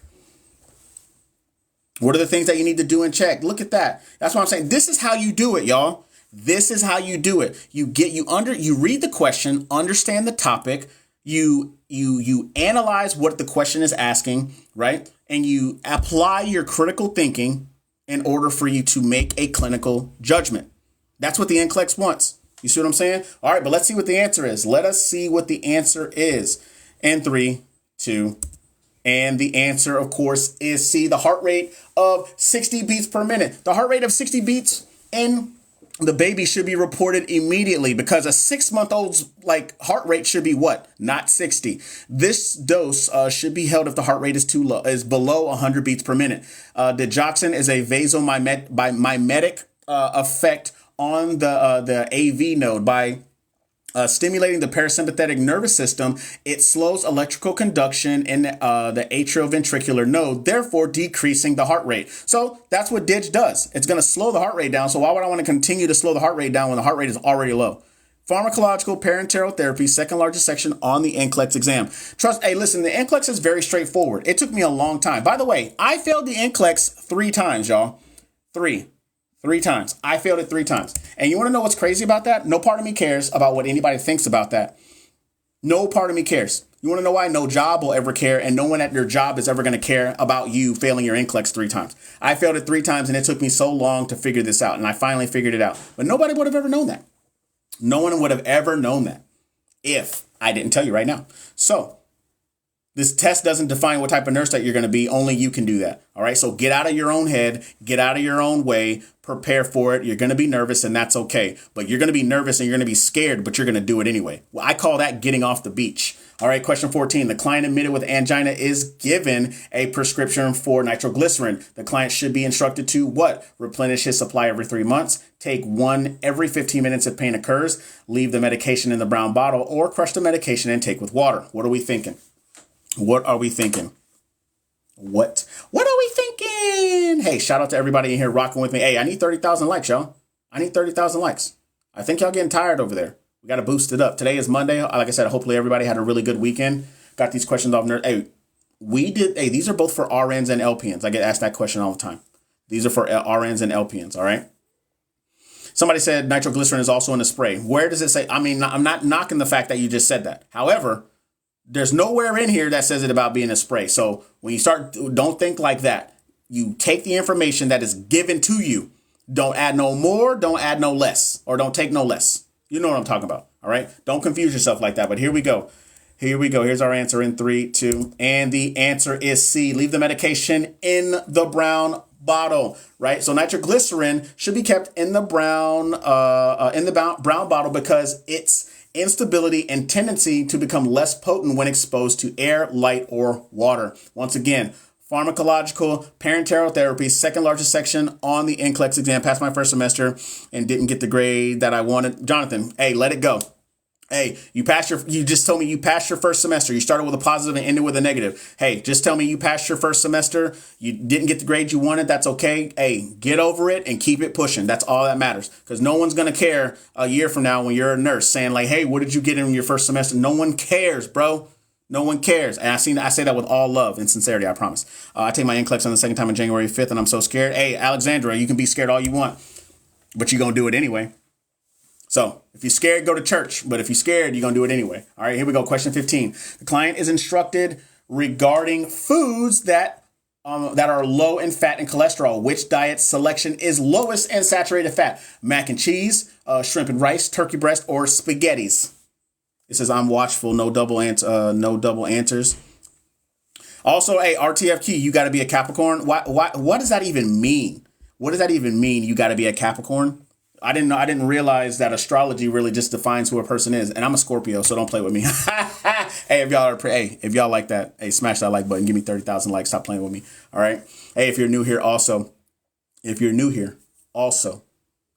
[SPEAKER 1] What are the things that you need to do and check? Look at that. That's what I'm saying. This is how you do it, y'all. This is how you do it. You read the question, understand the topic, you analyze what the question is asking, right? And you apply your critical thinking in order for you to make a clinical judgment. That's what the NCLEX wants. You see what I'm saying? All right, but let's see what the answer is. Let us see what the answer is. And 3, 2, and the answer, of course, is C, the heart rate of 60 beats per minute. The heart rate of 60 beats in the baby should be reported immediately because a 6-month-old's heart rate should be what? Not 60. This dose should be held if the heart rate is too low, is below 100 beats per minute. Digoxin is a vasomimetic effect on the AV node by stimulating the parasympathetic nervous system. It slows electrical conduction in the atrioventricular node, therefore decreasing the heart rate. So that's what DIG does. It's going to slow the heart rate down. So why would I want to continue to slow the heart rate down when the heart rate is already low? Pharmacological parenteral therapy, second largest section on the NCLEX exam. Hey, listen, the NCLEX is very straightforward. It took me a long time. By the way, I failed the NCLEX 3 times, y'all. 3 times. I failed it 3 times. And you want to know what's crazy about that? No part of me cares about what anybody thinks about that. No part of me cares. You want to know why? No job will ever care, and no one at your job is ever going to care about you failing your NCLEX 3 times. I failed it 3 times, and it took me so long to figure this out, and I finally figured it out. But nobody would have ever known that. No one would have ever known that if I didn't tell you right now. So this test doesn't define what type of nurse that you're going to be. Only you can do that. All right. So get out of your own head, get out of your own way, prepare for it. You're going to be nervous, and that's okay. But you're going to be nervous and you're going to be scared, but you're going to do it anyway. Well, I call that getting off the beach. All right. Question 14. The client admitted with angina is given a prescription for nitroglycerin. The client should be instructed to what? Replenish his supply every 3 months. Take one every 15 minutes if pain occurs. Leave the medication in the brown bottle or crush the medication and take with water. What are we thinking? What are we thinking? What are we thinking? Hey, shout out to everybody in here rocking with me. Hey, I need 30,000 likes, y'all. I need 30,000 likes. I think y'all getting tired over there. We got to boost it up. Today is Monday. Like I said, hopefully everybody had a really good weekend. Got these questions off. Hey, these are both for RNs and LPNs. I get asked that question all the time. These are for RNs and LPNs, all right? Somebody said nitroglycerin is also in a spray. Where does it say? I mean, I'm not knocking the fact that you just said that. However, there's nowhere in here that says it about being a spray. So when you start, don't think like that. You take the information that is given to you. Don't add no more, don't add no less, or don't take no less. You know what I'm talking about. All right. Don't confuse yourself like that. But here we go. Here's our answer in 3, 2. And the answer is C. Leave the medication in the brown bottle, right? So nitroglycerin should be kept in the brown bottle because its instability and tendency to become less potent when exposed to air, light, or water. Once again, Pharmacological parenteral therapy, second largest section on the NCLEX exam. Passed my first semester and didn't get the grade that I wanted. Jonathan, hey, let it go. Hey, you just told me you passed your first semester. You started with a positive and ended with a negative. Hey, just tell me you passed your first semester. You didn't get the grade you wanted. That's okay. Hey, get over it and keep it pushing. That's all that matters. Because no one's going to care a year from now when you're a nurse saying like, hey, what did you get in your first semester? No one cares, bro. No one cares. And I say that with all love and sincerity, I promise. I take my NCLEX on the second time on January 5th, and I'm so scared. Hey, Alexandra, you can be scared all you want, but you're going to do it anyway. So if you're scared, go to church. But if you're scared, you're going to do it anyway. All right, here we go. Question 15. The client is instructed regarding foods that are low in fat and cholesterol. Which diet selection is lowest in saturated fat? Mac and cheese, shrimp and rice, turkey breast, or spaghettis? It says I'm watchful. No double answers. Also, hey, RTFQ, you got to be a Capricorn. What does that even mean? What does that even mean? You got to be a Capricorn? I didn't realize that astrology really just defines who a person is. And I'm a Scorpio, so don't play with me. Hey, if y'all like that, hey, smash that like button. Give me 30,000 likes. Stop playing with me. All right. Hey, if you're new here also,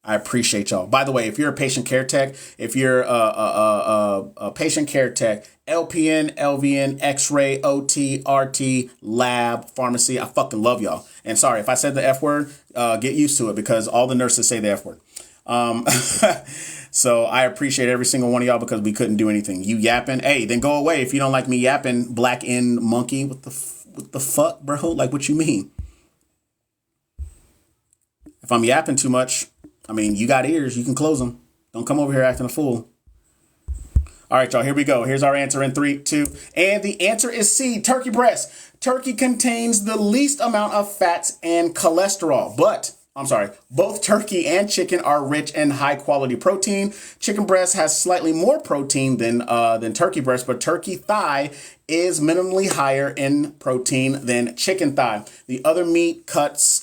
[SPEAKER 1] I appreciate y'all. By the way, if you're a patient care tech, if you're a patient care tech, LPN, LVN, X-ray, OT, RT, lab, pharmacy, I fucking love y'all. And sorry, if I said the F word, get used to it because all the nurses say the F word. So I appreciate every single one of y'all because we couldn't do anything. You yapping? Hey, then go away if you don't like me yapping. Black end monkey. What the fuck, bro? Like, what you mean? If I'm yapping too much, I mean, you got ears. You can close them. Don't come over here acting a fool. All right, y'all, here we go. Here's our answer in 3, 2. And the answer is C, turkey breast. Turkey contains the least amount of fats and cholesterol. Both turkey and chicken are rich in high quality protein. Chicken breast has slightly more protein than turkey breast, but turkey thigh is minimally higher in protein than chicken thigh. The other meat cuts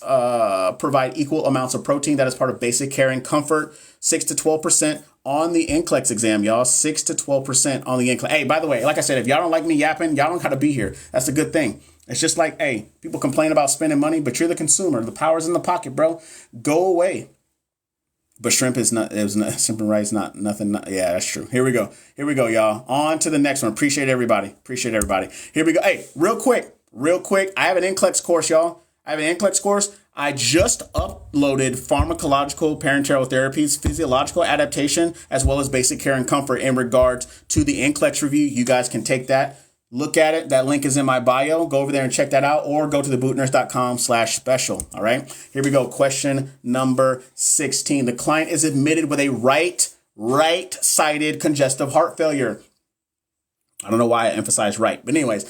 [SPEAKER 1] provide equal amounts of protein. That is part of basic care and comfort. 6 to 12% on the NCLEX exam, y'all. 6 to 12% on the NCLEX. Hey, by the way, like I said, if y'all don't like me yapping, y'all don't got to be here. That's a good thing. It's just like, hey, people complain about spending money, but you're the consumer. The power's in the pocket, bro. Go away. But shrimp and rice, nothing. Yeah, that's true. Here we go, y'all. On to the next one. Appreciate everybody. Here we go. Hey, real quick. I have an NCLEX course, y'all. I just uploaded pharmacological parenteral therapies, physiological adaptation, as well as basic care and comfort in regards to the NCLEX review. You guys can take that. Look at it. That link is in my bio. Go over there and check that out, or go to thebootnurse.com/special. All right. Here we go. Question number 16. The client is admitted with a right-sided congestive heart failure. I don't know why I emphasize right, but anyways,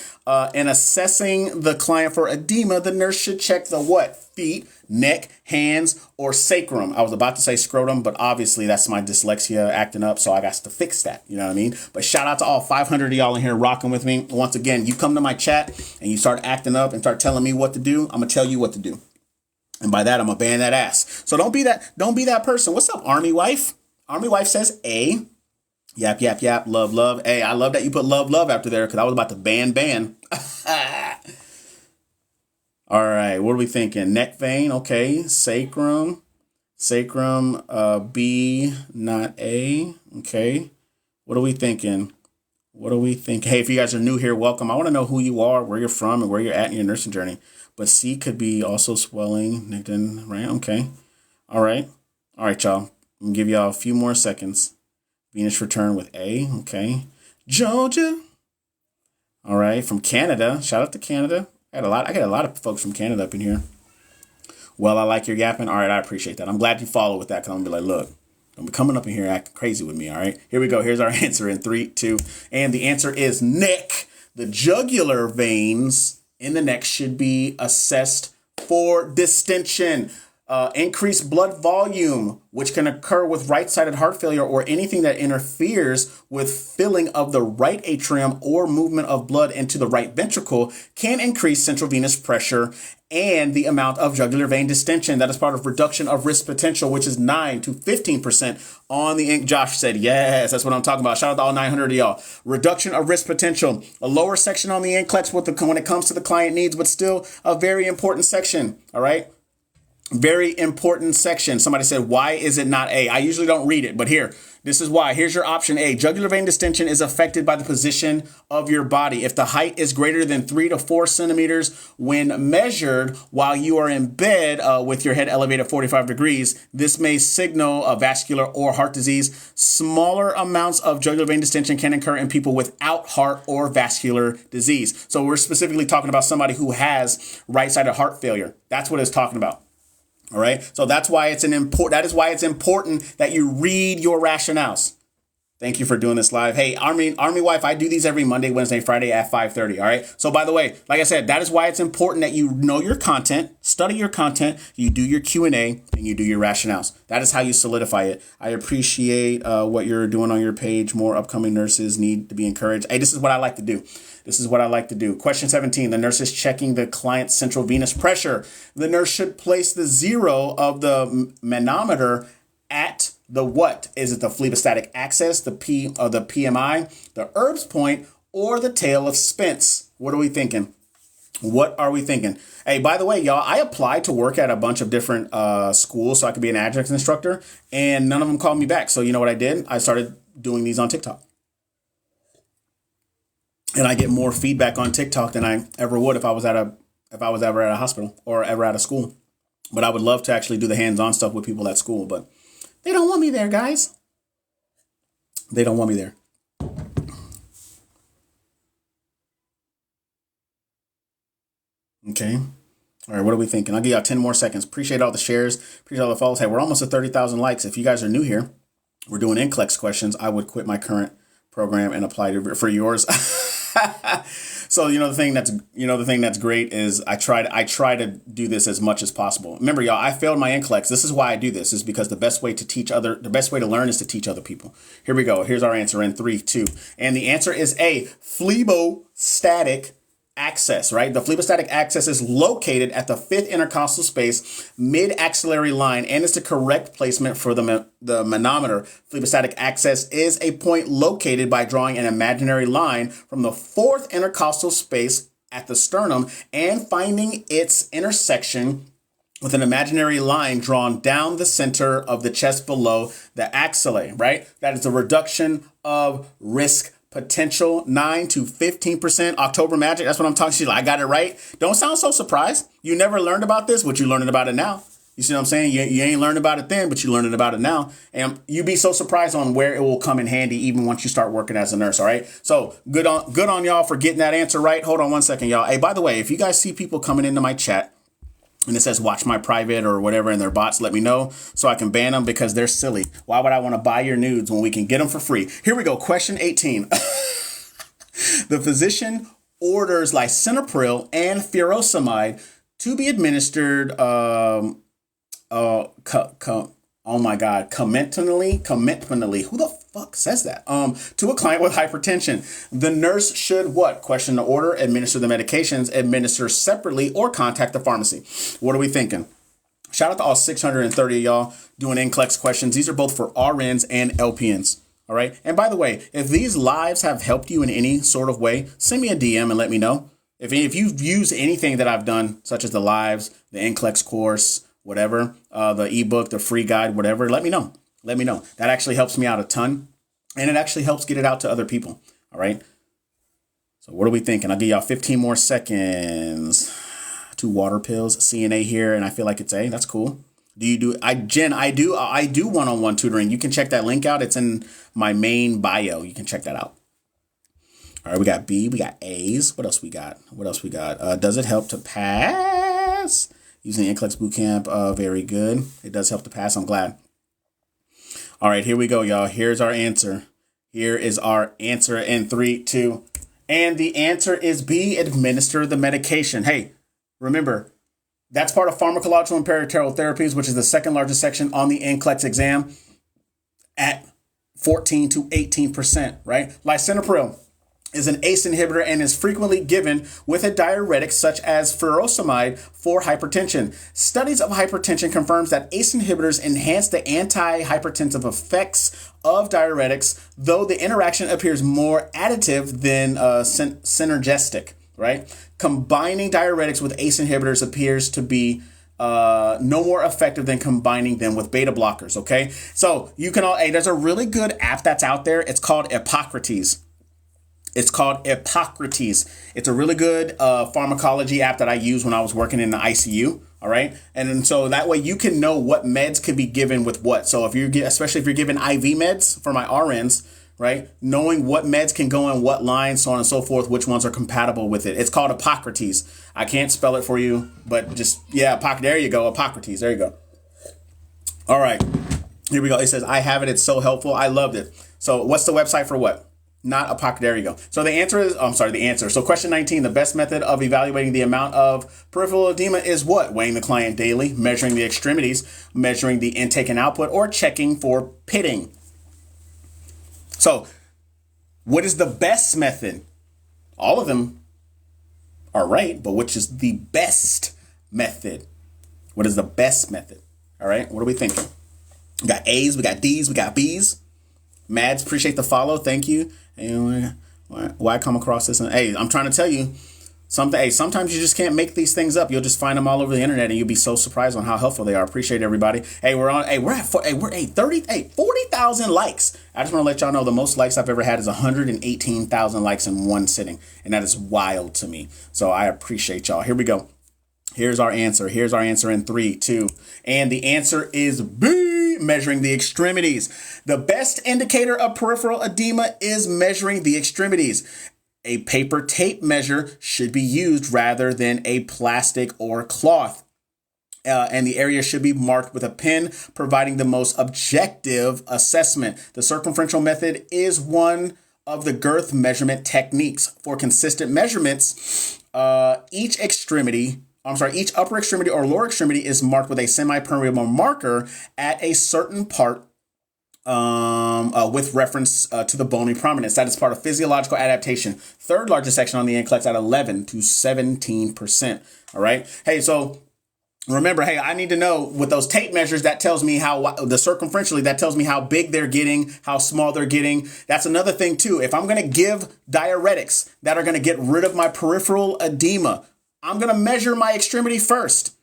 [SPEAKER 1] in assessing the client for edema, the nurse should check the what? Feet, neck, hands, or sacrum. I was about to say scrotum, but obviously that's my dyslexia acting up, so I got to fix that. You know what I mean? But shout out to all 500 of y'all in here rocking with me. Once again, you come to my chat and you start acting up and start telling me what to do, I'm gonna tell you what to do. And by that, I'm gonna ban that ass. So don't be that person. What's up, Army Wife? Army Wife says A. Yap, yap, yap, love, love. Hey, I love that you put love, love after there because I was about to ban. All right, what are we thinking? Neck vein, okay. Sacrum, B, not A, okay. What are we thinking? Hey, if you guys are new here, welcome. I want to know who you are, where you're from, and where you're at in your nursing journey. But C could be also swelling, right? Okay. All right, y'all. I'm going to give y'all a few more seconds. Venus return with A. Okay. Georgia. All right. From Canada. Shout out to Canada. I got a lot of folks from Canada up in here. Well, I like your yapping. All right. I appreciate that. I'm glad you follow with that because I'm going to be like, look, don't be coming up in here acting crazy with me. All right. Here we go. Here's our answer in 3, 2. And the answer is neck. The jugular veins in the neck should be assessed for distension. Increased blood volume, which can occur with right-sided heart failure or anything that interferes with filling of the right atrium or movement of blood into the right ventricle, can increase central venous pressure and the amount of jugular vein distension. That is part of reduction of risk potential, which is 9 to 15% on the. Josh said, yes, that's what I'm talking about. Shout out to all 900 of y'all. Reduction of risk potential, a lower section on the NCLEX when it comes to the client needs, but still a very important section. All right. Very important section. Somebody said, why is it not A? I usually don't read it, but here, this is why. Here's your option A. Jugular vein distension is affected by the position of your body. If the height is greater than 3 to 4 centimeters when measured while you are in bed with your head elevated 45 degrees, this may signal a vascular or heart disease. Smaller amounts of jugular vein distension can occur in people without heart or vascular disease. So we're specifically talking about somebody who has right-sided heart failure. That's what it's talking about. All right. So that's why it's that is why it's important that you read your rationales. Thank you for doing this live. Hey, Army Wife, I do these every Monday, Wednesday, Friday at 5:30. All right. So by the way, like I said, that is why it's important that you know your content, study your content, you do your Q&A, and you do your rationales. That is how you solidify it. I appreciate what you're doing on your page. More upcoming nurses need to be encouraged. Hey, this is what I like to do. Question 17. The nurse is checking the client's central venous pressure. The nurse should place the 0 of the manometer at the what? Is it the phlebostatic axis, the P or the PMI, the Erb's point, or the tail of Spence? What are we thinking? Hey, by the way, y'all, I applied to work at a bunch of different schools so I could be an adjunct instructor, and none of them called me back. So you know what I did? I started doing these on TikTok. And I get more feedback on TikTok than I ever would if I was ever at a hospital or ever at a school. But I would love to actually do the hands-on stuff with people at school, but they don't want me there, guys. They don't want me there. Okay. All right, what are we thinking? I'll give y'all 10 more seconds. Appreciate all the shares. Appreciate all the follows. Hey, we're almost at 30,000 likes. If you guys are new here, we're doing NCLEX questions. I would quit my current program and apply for yours. So the thing that's great is I try to do this as much as possible. Remember, y'all, I failed my NCLEX. This is why I do this, is because the best way to learn is to teach other people. Here we go. Here's our answer in 3, 2. And the answer is A, phlebostatic axis, right? The phlebostatic axis is located at the 5th intercostal space, mid-axillary line, and is the correct placement for the manometer. Phlebostatic axis is a point located by drawing an imaginary line from the 4th intercostal space at the sternum and finding its intersection with an imaginary line drawn down the center of the chest below the axillae, right? That is a reduction of risk potential, 9 to 15%. October magic. That's what I'm talking about. I got it right. Don't sound so surprised. You never learned about this, but you learning about it now. You see what I'm saying? You ain't learned about it then, but you learning about it now. And you'd be so surprised on where it will come in handy even once you start working as a nurse. All right. So good on y'all for getting that answer right. Hold on one second, y'all. Hey, by the way, if you guys see people coming into my chat and it says watch my private or whatever and their bots, let me know so I can ban them because they're silly. Why would I want to buy your nudes when we can get them for free? Here we go. Question 18. The physician orders lisinopril and furosemide to be administered concomitantly. Who the fuck says that? To a client with hypertension. The nurse should what? Question the order, administer the medications, administer separately, or contact the pharmacy. What are we thinking? Shout out to all 630 of y'all doing NCLEX questions. These are both for RNs and LPNs. All right. And by the way, if these lives have helped you in any sort of way, send me a DM and let me know. If you've used anything that I've done, such as the lives, the NCLEX course, whatever, the ebook, the free guide, whatever, let me know. Let me know. That actually helps me out a ton. And it actually helps get it out to other people. All right. So what are we thinking? I'll give y'all 15 more seconds. 2 water pills, CNA here. And I feel like it's A. That's cool. Jen, I do one-on-one tutoring. You can check that link out. It's in my main bio. You can check that out. All right, we got B, we got A's. What else we got? Does it help to pass? Using NCLEX Bootcamp, very good. It does help to pass. I'm glad. All right, here we go, y'all. Here's our answer. Here is our answer in 3, 2. And the answer is B, administer the medication. Hey, remember, That's part of pharmacological and perinatal therapies, which is the second largest section on the NCLEX exam at 14 to 18%, right? Lisinopril is an ACE inhibitor and is frequently given with a diuretic such as furosemide for hypertension. Studies of hypertension confirms that ACE inhibitors enhance the antihypertensive effects of diuretics, though the interaction appears more additive than synergistic, right? Combining diuretics with ACE inhibitors appears to be no more effective than combining them with beta blockers, okay? So you can there's a really good app that's out there. It's called Hippocrates. It's a really good pharmacology app that I used when I was working in the ICU. All right. And so that way you can know what meds could be given with what. So if especially if you're given IV meds for my RNs, right, knowing what meds can go in what lines, so on and so forth, which ones are compatible with it. It's called Hippocrates. I can't spell it for you, but just, there you go. Hippocrates. There you go. All right. Here we go. It says, I have it. It's so helpful. I loved it. So what's the website for what? Not a pocket. There you go. So the answer. So question 19, the best method of evaluating the amount of peripheral edema is what? Weighing the client daily, measuring the extremities, measuring the intake and output, or checking for pitting. So what is the best method? All of them are right, but which is the best method? What is the best method? All right. What are we thinking? We got A's, we got D's, we got B's. Mads, appreciate the follow. Thank you. And why I come across this? And hey, I'm trying to tell you something. Hey, sometimes you just can't make these things up. You'll just find them all over the internet, and you'll be so surprised on how helpful they are. Appreciate everybody. Hey, we're at 40,000 likes. I just want to let y'all know the most likes I've ever had is 118,000 likes in one sitting, and that is wild to me. So I appreciate y'all. Here we go. Here's our answer. Here's our answer in 3, 2, and the answer is B, measuring the extremities. The best indicator of peripheral edema is measuring the extremities. A paper tape measure should be used rather than a plastic or cloth. And the area should be marked with a pen, providing the most objective assessment. The circumferential method is one of the girth measurement techniques. For consistent measurements, each upper extremity or lower extremity is marked with a semi-permeable marker at a certain part with reference to the bony prominence. That is part of physiological adaptation. Third largest section on the NCLEX at 11 to 17%. All right. Hey, so remember, hey, I need to know with those tape measures, that tells me circumferentially, that tells me how big they're getting, how small they're getting. That's another thing too. If I'm going to give diuretics that are going to get rid of my peripheral edema, I'm going to measure my extremity first.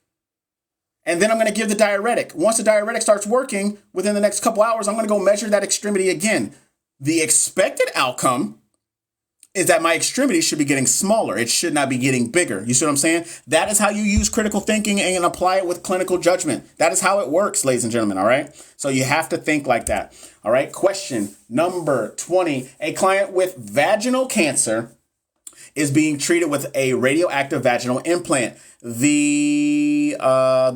[SPEAKER 1] And then I'm going to give the diuretic. Once the diuretic starts working within the next couple hours, I'm going to go measure that extremity again. The expected outcome is that my extremity should be getting smaller. It should not be getting bigger. You see what I'm saying? That is how you use critical thinking and apply it with clinical judgment. That is how it works, ladies and gentlemen. All right. So you have to think like that. All right. Question number 20. A client with vaginal cancer is being treated with a radioactive vaginal implant. The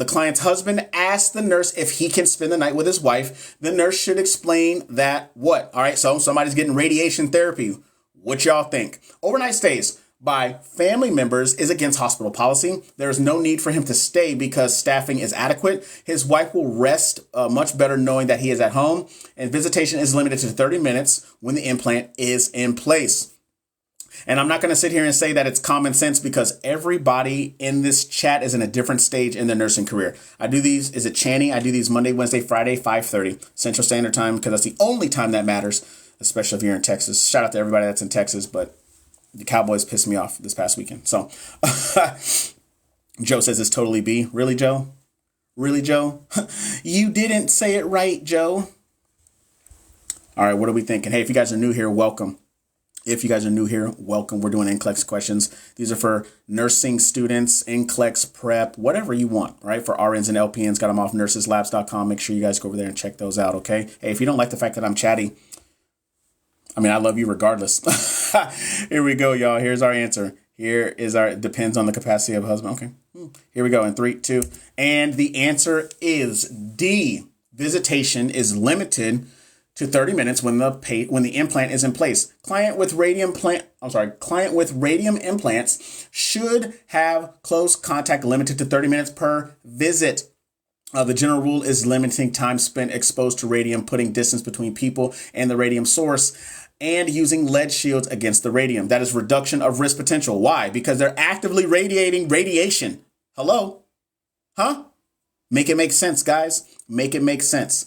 [SPEAKER 1] client's husband asked the nurse if he can spend the night with his wife. The nurse should explain that what? All right, so somebody's getting radiation therapy. What y'all think? Overnight stays by family members is against hospital policy. There is no need for him to stay because staffing is adequate. His wife will rest much better knowing that he is at home, and visitation is limited to 30 minutes when the implant is in place. And I'm not going to sit here and say that it's common sense because everybody in this chat is in a different stage in their nursing career. I do these, is it Channy? I do these Monday, Wednesday, Friday, 5:30 Central Standard Time because that's the only time that matters, especially if you're in Texas. Shout out to everybody that's in Texas, but the Cowboys pissed me off this past weekend. So Joe says it's totally B. Really, Joe? Really, Joe? You didn't say it right, Joe. All right, what are we thinking? Hey, if you guys are new here, welcome. If you guys are new here, welcome. We're doing NCLEX questions. These are for nursing students, NCLEX prep, whatever you want, right? For RNs and LPNs, got them off nurseslabs.com. Make sure you guys go over there and check those out, okay? Hey, if you don't like the fact that I'm chatty, I mean, I love you regardless. Here we go, y'all. Here's our answer. Here is our, depends on the capacity of husband. Okay, here we go in 3, 2. And the answer is D. Visitation is limited to 30 minutes when the implant is in place. Client with radium implants should have close contact limited to 30 minutes per visit. The general rule is limiting time spent exposed to radium, putting distance between people and the radium source, and using lead shields against the radium. That is reduction of risk potential. Why? Because they're actively radiating radiation. Hello? Huh? Make it make sense, guys. Make it make sense.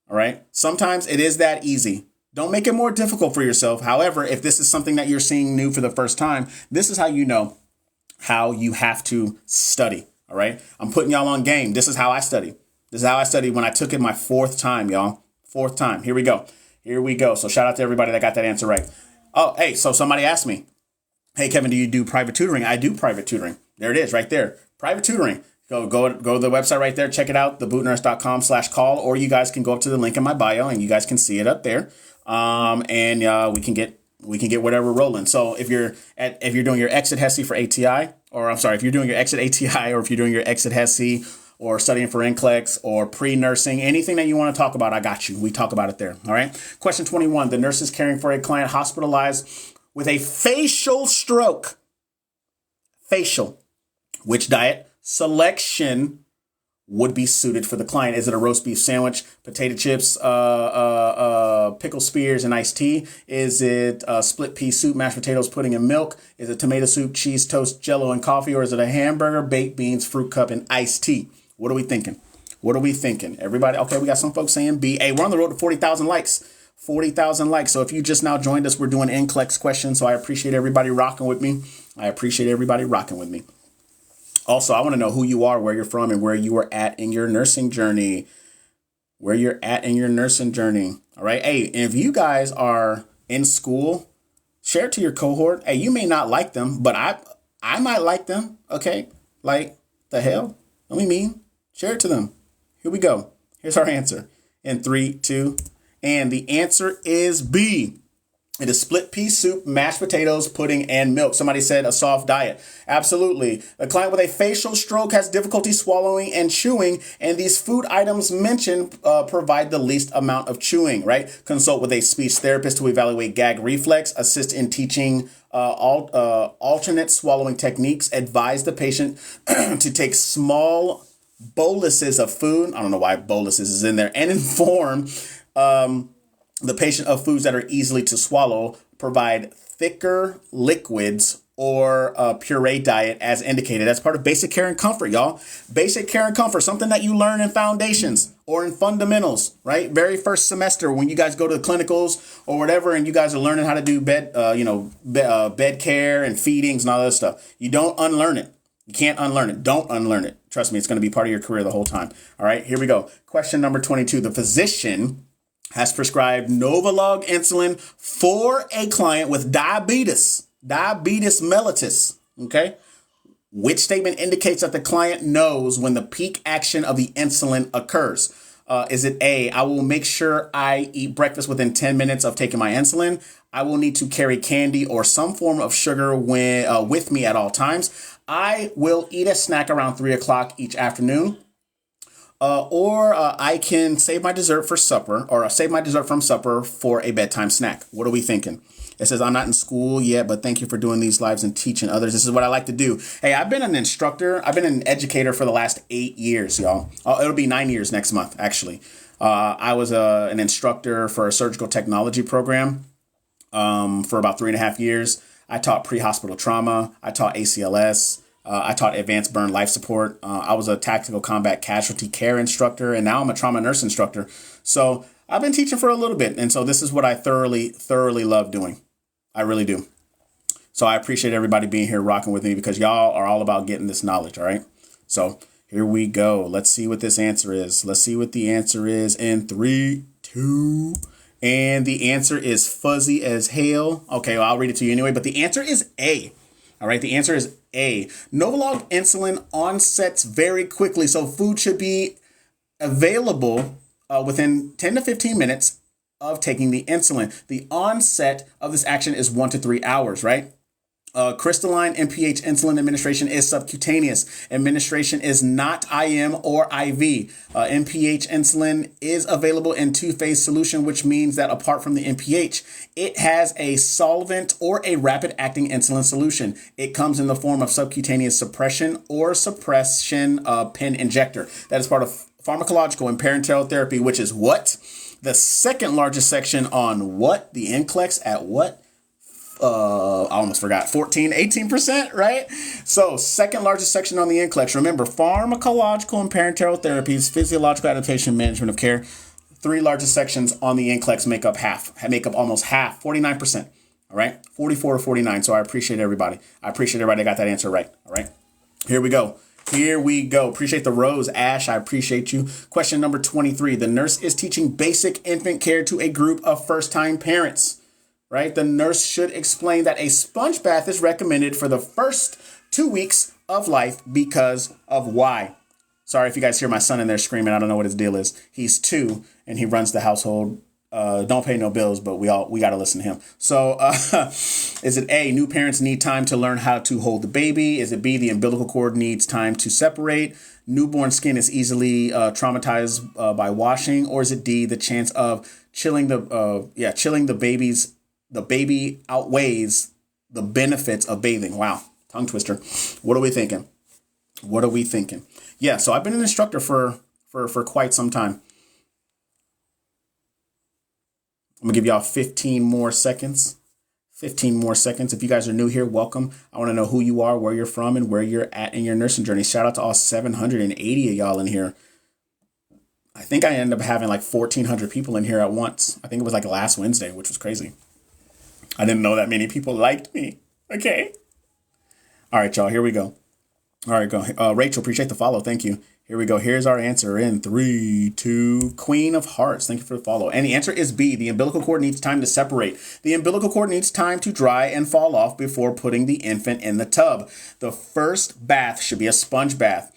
[SPEAKER 1] All right. Sometimes it is that easy. Don't make it more difficult for yourself. However, if this is something that you're seeing new for the first time, this is how you know how you have to study. All right. I'm putting y'all on game. This is how I study. This is how I studied when I took it my fourth time, y'all. Fourth time. Here we go. Here we go. So shout out to everybody that got that answer right. Oh, hey, so somebody asked me, hey, Kevin, do you do private tutoring? I do private tutoring. There it is right there. Private tutoring. Go to the website right there. Check it out, thebootnurse.com/call, or you guys can go up to the link in my bio and you guys can see it up there. We can get whatever rolling. So if you're doing your exit HESI for ATI, if you're doing your exit ATI, or if you're doing your exit HESI, or studying for NCLEX, or pre-nursing, anything that you want to talk about, I got you. We talk about it there. All right. Question 21. The nurse is caring for a client hospitalized with a facial stroke. Facial. Which diet selection would be suited for the client? Is it a roast beef sandwich, potato chips, pickle spears, and iced tea? Is it split pea soup, mashed potatoes, pudding, and milk? Is it tomato soup, cheese, toast, jello, and coffee? Or is it a hamburger, baked beans, fruit cup, and iced tea? What are we thinking? What are we thinking? Everybody, okay, we got some folks saying B. Hey, we're on the road to 40,000 likes. 40,000 likes. So if you just now joined us, we're doing NCLEX questions. So I appreciate everybody rocking with me. Also, I want to know who you are, where you're from, and where you are at in your nursing journey. All right. Hey, and if you guys are in school, share it to your cohort. Hey, you may not like them, but I might like them. Okay. Like the hell? What do we mean? Share it to them. Here we go. Here's our answer. In 3, 2, and the answer is B. It is split pea soup, mashed potatoes, pudding, and milk. Somebody said a soft diet. Absolutely. A client with a facial stroke has difficulty swallowing and chewing, and these food items mentioned provide the least amount of chewing, right? Consult with a speech therapist to evaluate gag reflex, assist in teaching alternate swallowing techniques, advise the patient to take small boluses of food. I don't know why boluses is in there, and inform the patient of foods that are easily to swallow, provide thicker liquids, or a puree diet as indicated. That's part of basic care and comfort, y'all. Basic care and comfort, something that you learn in foundations or in fundamentals, right? Very first semester when you guys go to the clinicals or whatever, and you guys are learning how to do bed care and feedings and all that stuff. You don't unlearn it. You can't unlearn it. Don't unlearn it. Trust me, it's going to be part of your career the whole time. All right, here we go. Question number 22. The physician has prescribed Novolog insulin for a client with diabetes mellitus. Okay. Which statement indicates that the client knows when the peak action of the insulin occurs? Is it A, I will make sure I eat breakfast within 10 minutes of taking my insulin. I will need to carry candy or some form of sugar with me at all times. I will eat a snack around 3 o'clock each afternoon. Or I can save my dessert for supper, or save my dessert from supper for a bedtime snack. What are we thinking? It says, I'm not in school yet, but thank you for doing these lives and teaching others. This is what I like to do. Hey, I've been an instructor. I've been an educator for the last 8 years, y'all. It'll be 9 years next month, actually. I was an instructor for a surgical technology program for about 3.5 years. I taught pre-hospital trauma. I taught ACLS. I taught advanced burn life support. I was a tactical combat casualty care instructor, and now I'm a trauma nurse instructor. So I've been teaching for a little bit. And so this is what I thoroughly love doing. I really do. So I appreciate everybody being here rocking with me, because y'all are all about getting this knowledge. All right. So here we go. Let's see what this answer is. Let's see what the answer is in 3, 2, and the answer is fuzzy as hell. Okay, well, I'll read it to you anyway, but the answer is A. All right, the answer is A. Novolog insulin onsets very quickly, so food should be available within 10 to 15 minutes of taking the insulin. The onset of this action is 1 to 3 hours, right? Crystalline NPH insulin administration is subcutaneous. Administration is not IM or IV. NPH insulin is available in two-phase solution, which means that apart from the NPH, it has a solvent or a rapid-acting insulin solution. It comes in the form of subcutaneous suppression or suppression pen injector. That is part of pharmacological and parenteral therapy, which is what? The second largest section on what? The NCLEX at what? I almost forgot, 18%, right? So second largest section on the NCLEX. Remember, pharmacological and parenteral therapies, physiological adaptation, management of care. Three largest sections on the NCLEX make up almost half, 49%. All right, 44 to 49. So I appreciate everybody. That got that answer right. All right, here we go. Appreciate the rose, Ash. I appreciate you. Question number 23. The nurse is teaching basic infant care to a group of first-time parents. Right? The nurse should explain that a sponge bath is recommended for the first 2 weeks of life because of why. Sorry if you guys hear my son in there screaming. I don't know what his deal is. He's 2 and he runs the household. Don't pay no bills, but we got to listen to him. So is it A, new parents need time to learn how to hold the baby? Is it B, the umbilical cord needs time to separate? Newborn skin is easily traumatized by washing? Or is it D, the chance of chilling the baby outweighs the benefits of bathing? Wow. Tongue twister. What are we thinking? Yeah. So I've been an instructor for quite some time. I'm gonna give y'all 15 more seconds. If you guys are new here, welcome. I want to know who you are, where you're from, and where you're at in your nursing journey. Shout out to all 780 of y'all in here. I think I ended up having like 1,400 people in here at once. I think it was like last Wednesday, which was crazy. I didn't know that many people liked me. Okay. All right, y'all. Here we go. All right, go. Rachel, appreciate the follow. Thank you. Here we go. Here's our answer in 3, 2. Queen of Hearts. Thank you for the follow. And the answer is B. The umbilical cord needs time to separate. The umbilical cord needs time to dry and fall off before putting the infant in the tub. The first bath should be a sponge bath.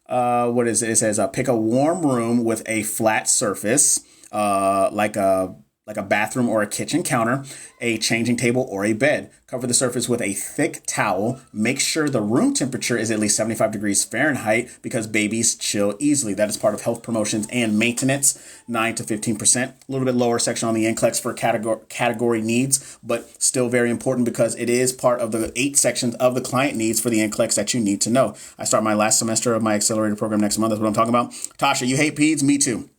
[SPEAKER 1] What is it? It says pick a warm room with a flat surface, like a bathroom or a kitchen counter, a changing table or a bed. Cover the surface with a thick towel. Make sure the room temperature is at least 75 degrees Fahrenheit because babies chill easily. That is part of health promotions and maintenance, 9 to 15%. A little bit lower section on the NCLEX for category needs, but still very important because it is part of the 8 sections of the client needs for the NCLEX that you need to know. I start my last semester of my accelerated program next month. That's what I'm talking about. Tasha, you hate peds? Me too.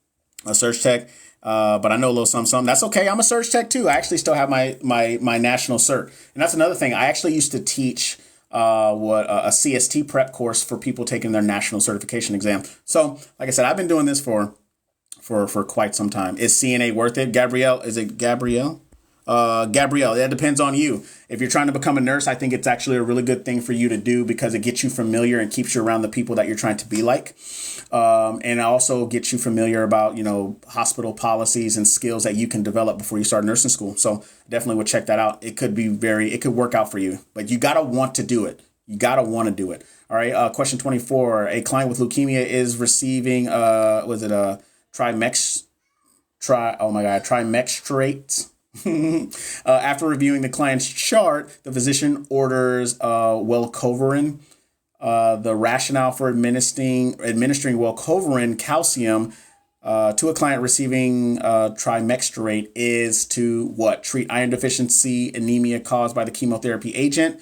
[SPEAKER 1] A surge tech. But I know a little something. That's okay. I'm a surge tech too. I actually still have my national cert. And that's another thing. I actually used to teach a CST prep course for people taking their national certification exam. So like I said, I've been doing this for quite some time. Is CNA worth it? Gabrielle, is it Gabrielle? Gabrielle, that depends on you. If you're trying to become a nurse, I think it's actually a really good thing for you to do because it gets you familiar and keeps you around the people that you're trying to be like. And also gets you familiar about, hospital policies and skills that you can develop before you start nursing school. So definitely would check that out. It could work out for you, but you got to want to do it. All right. Question 24. A client with leukemia is receiving, trimextrate. After reviewing the client's chart, the physician orders Welcoverin. The rationale for administering Welcoverin calcium to a client receiving trimextrate is to what? Treat iron deficiency anemia caused by the chemotherapy agent,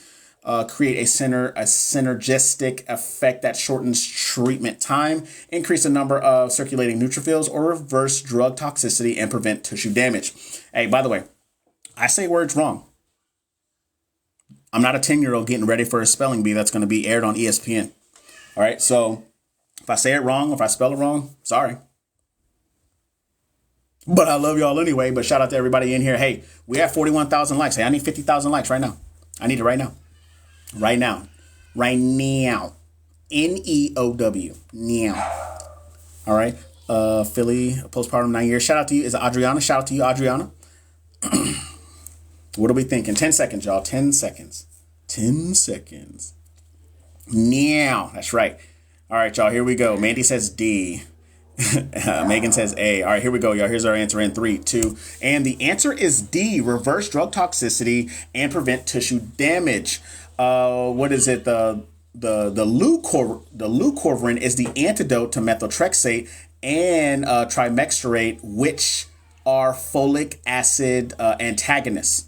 [SPEAKER 1] create a synergistic effect that shortens treatment time, increase the number of circulating neutrophils, or reverse drug toxicity and prevent tissue damage. Hey, by the way, I say words wrong. I'm not a 10-year-old getting ready for a spelling bee that's going to be aired on ESPN. All right, so if I say it wrong, if I spell it wrong, sorry. But I love y'all anyway. But shout out to everybody in here. Hey, we have 41,000 likes. Hey, I need 50,000 likes right now. I need it right now. Right now. Neow. Now. All right. Philly, postpartum 9 years. Shout out to you. Is it Adriana? Shout out to you, Adriana. What are we thinking? 10 seconds, y'all. 10 seconds. 10 seconds. Now. That's right. All right, y'all. Here we go. Mandy says D. Megan says A. All right, here we go, y'all. Here's our answer in 3, 2. And the answer is D, reverse drug toxicity and prevent tissue damage. What is it? The leucovorin is the antidote to methotrexate and trimexerate, which are folic acid antagonists.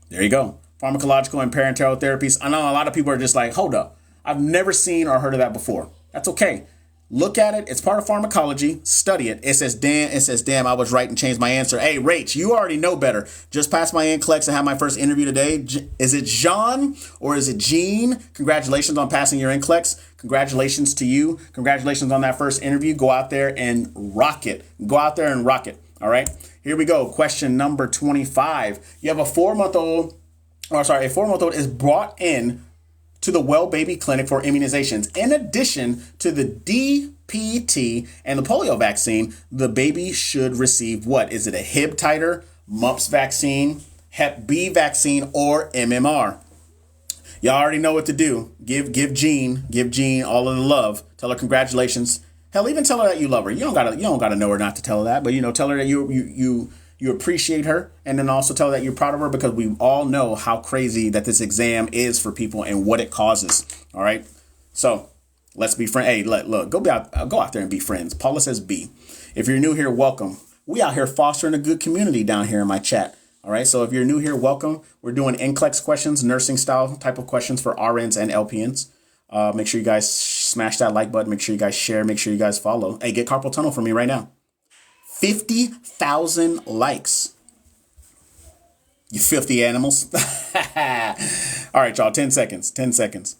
[SPEAKER 1] There you go. Pharmacological and parenteral therapies. I know a lot of people are just like, hold up, I've never seen or heard of that before. That's okay. Look at it. It's part of pharmacology. Study it. It says, damn, I was right and changed my answer. Hey, Rach, you already know better. Just passed my NCLEX and had my first interview today. Is it Jean or is it Jean? Congratulations on passing your NCLEX. Congratulations to you. Congratulations on that first interview. Go out there and rock it. Go out there and rock it. All right. Here we go. Question number 25. You have a 4-month-old is brought in to the Well Baby Clinic for immunizations. In addition to the DPT and the polio vaccine, the baby should receive what? Is it a Hib titer, mumps vaccine, Hep B vaccine, or MMR? Y'all already know what to do. Give Jean all of the love. Tell her congratulations. Hell, even tell her that you love her. You don't gotta know her not to tell her that, but tell her that you appreciate her, and then also tell her that you're proud of her, because we all know how crazy that this exam is for people and what it causes. All right. So let's be friends. Hey, look, go out there and be friends. Paula says B. If you're new here, welcome. We out here fostering a good community down here in my chat. All right. So if you're new here, welcome. We're doing NCLEX questions, nursing style type of questions for RNs and LPNs. Make sure you guys smash that like button. Make sure you guys share. Make sure you guys follow. Hey, get carpal tunnel for me right now. 50,000 likes. You filthy animals. All right, y'all. 10 seconds. 10 seconds.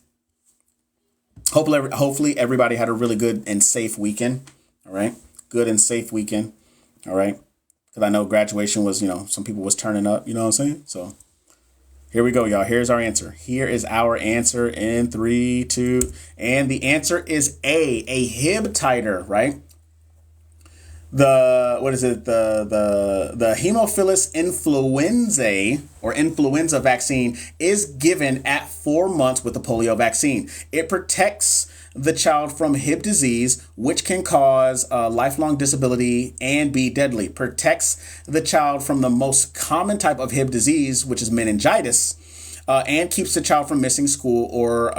[SPEAKER 1] Hopefully everybody had a really good and safe weekend. All right. Good and safe weekend. All right. Because I know graduation was, some people was turning up. You know what I'm saying? So here we go, y'all. Here's our answer. Here is our answer in 3, 2. And the answer is a Hib titer, right? The Haemophilus influenzae or influenza vaccine is given at 4 months with the polio vaccine. It protects the child from Hib disease, which can cause lifelong disability and be deadly. Protects the child from the most common type of Hib disease, which is meningitis. And keeps the child from missing school or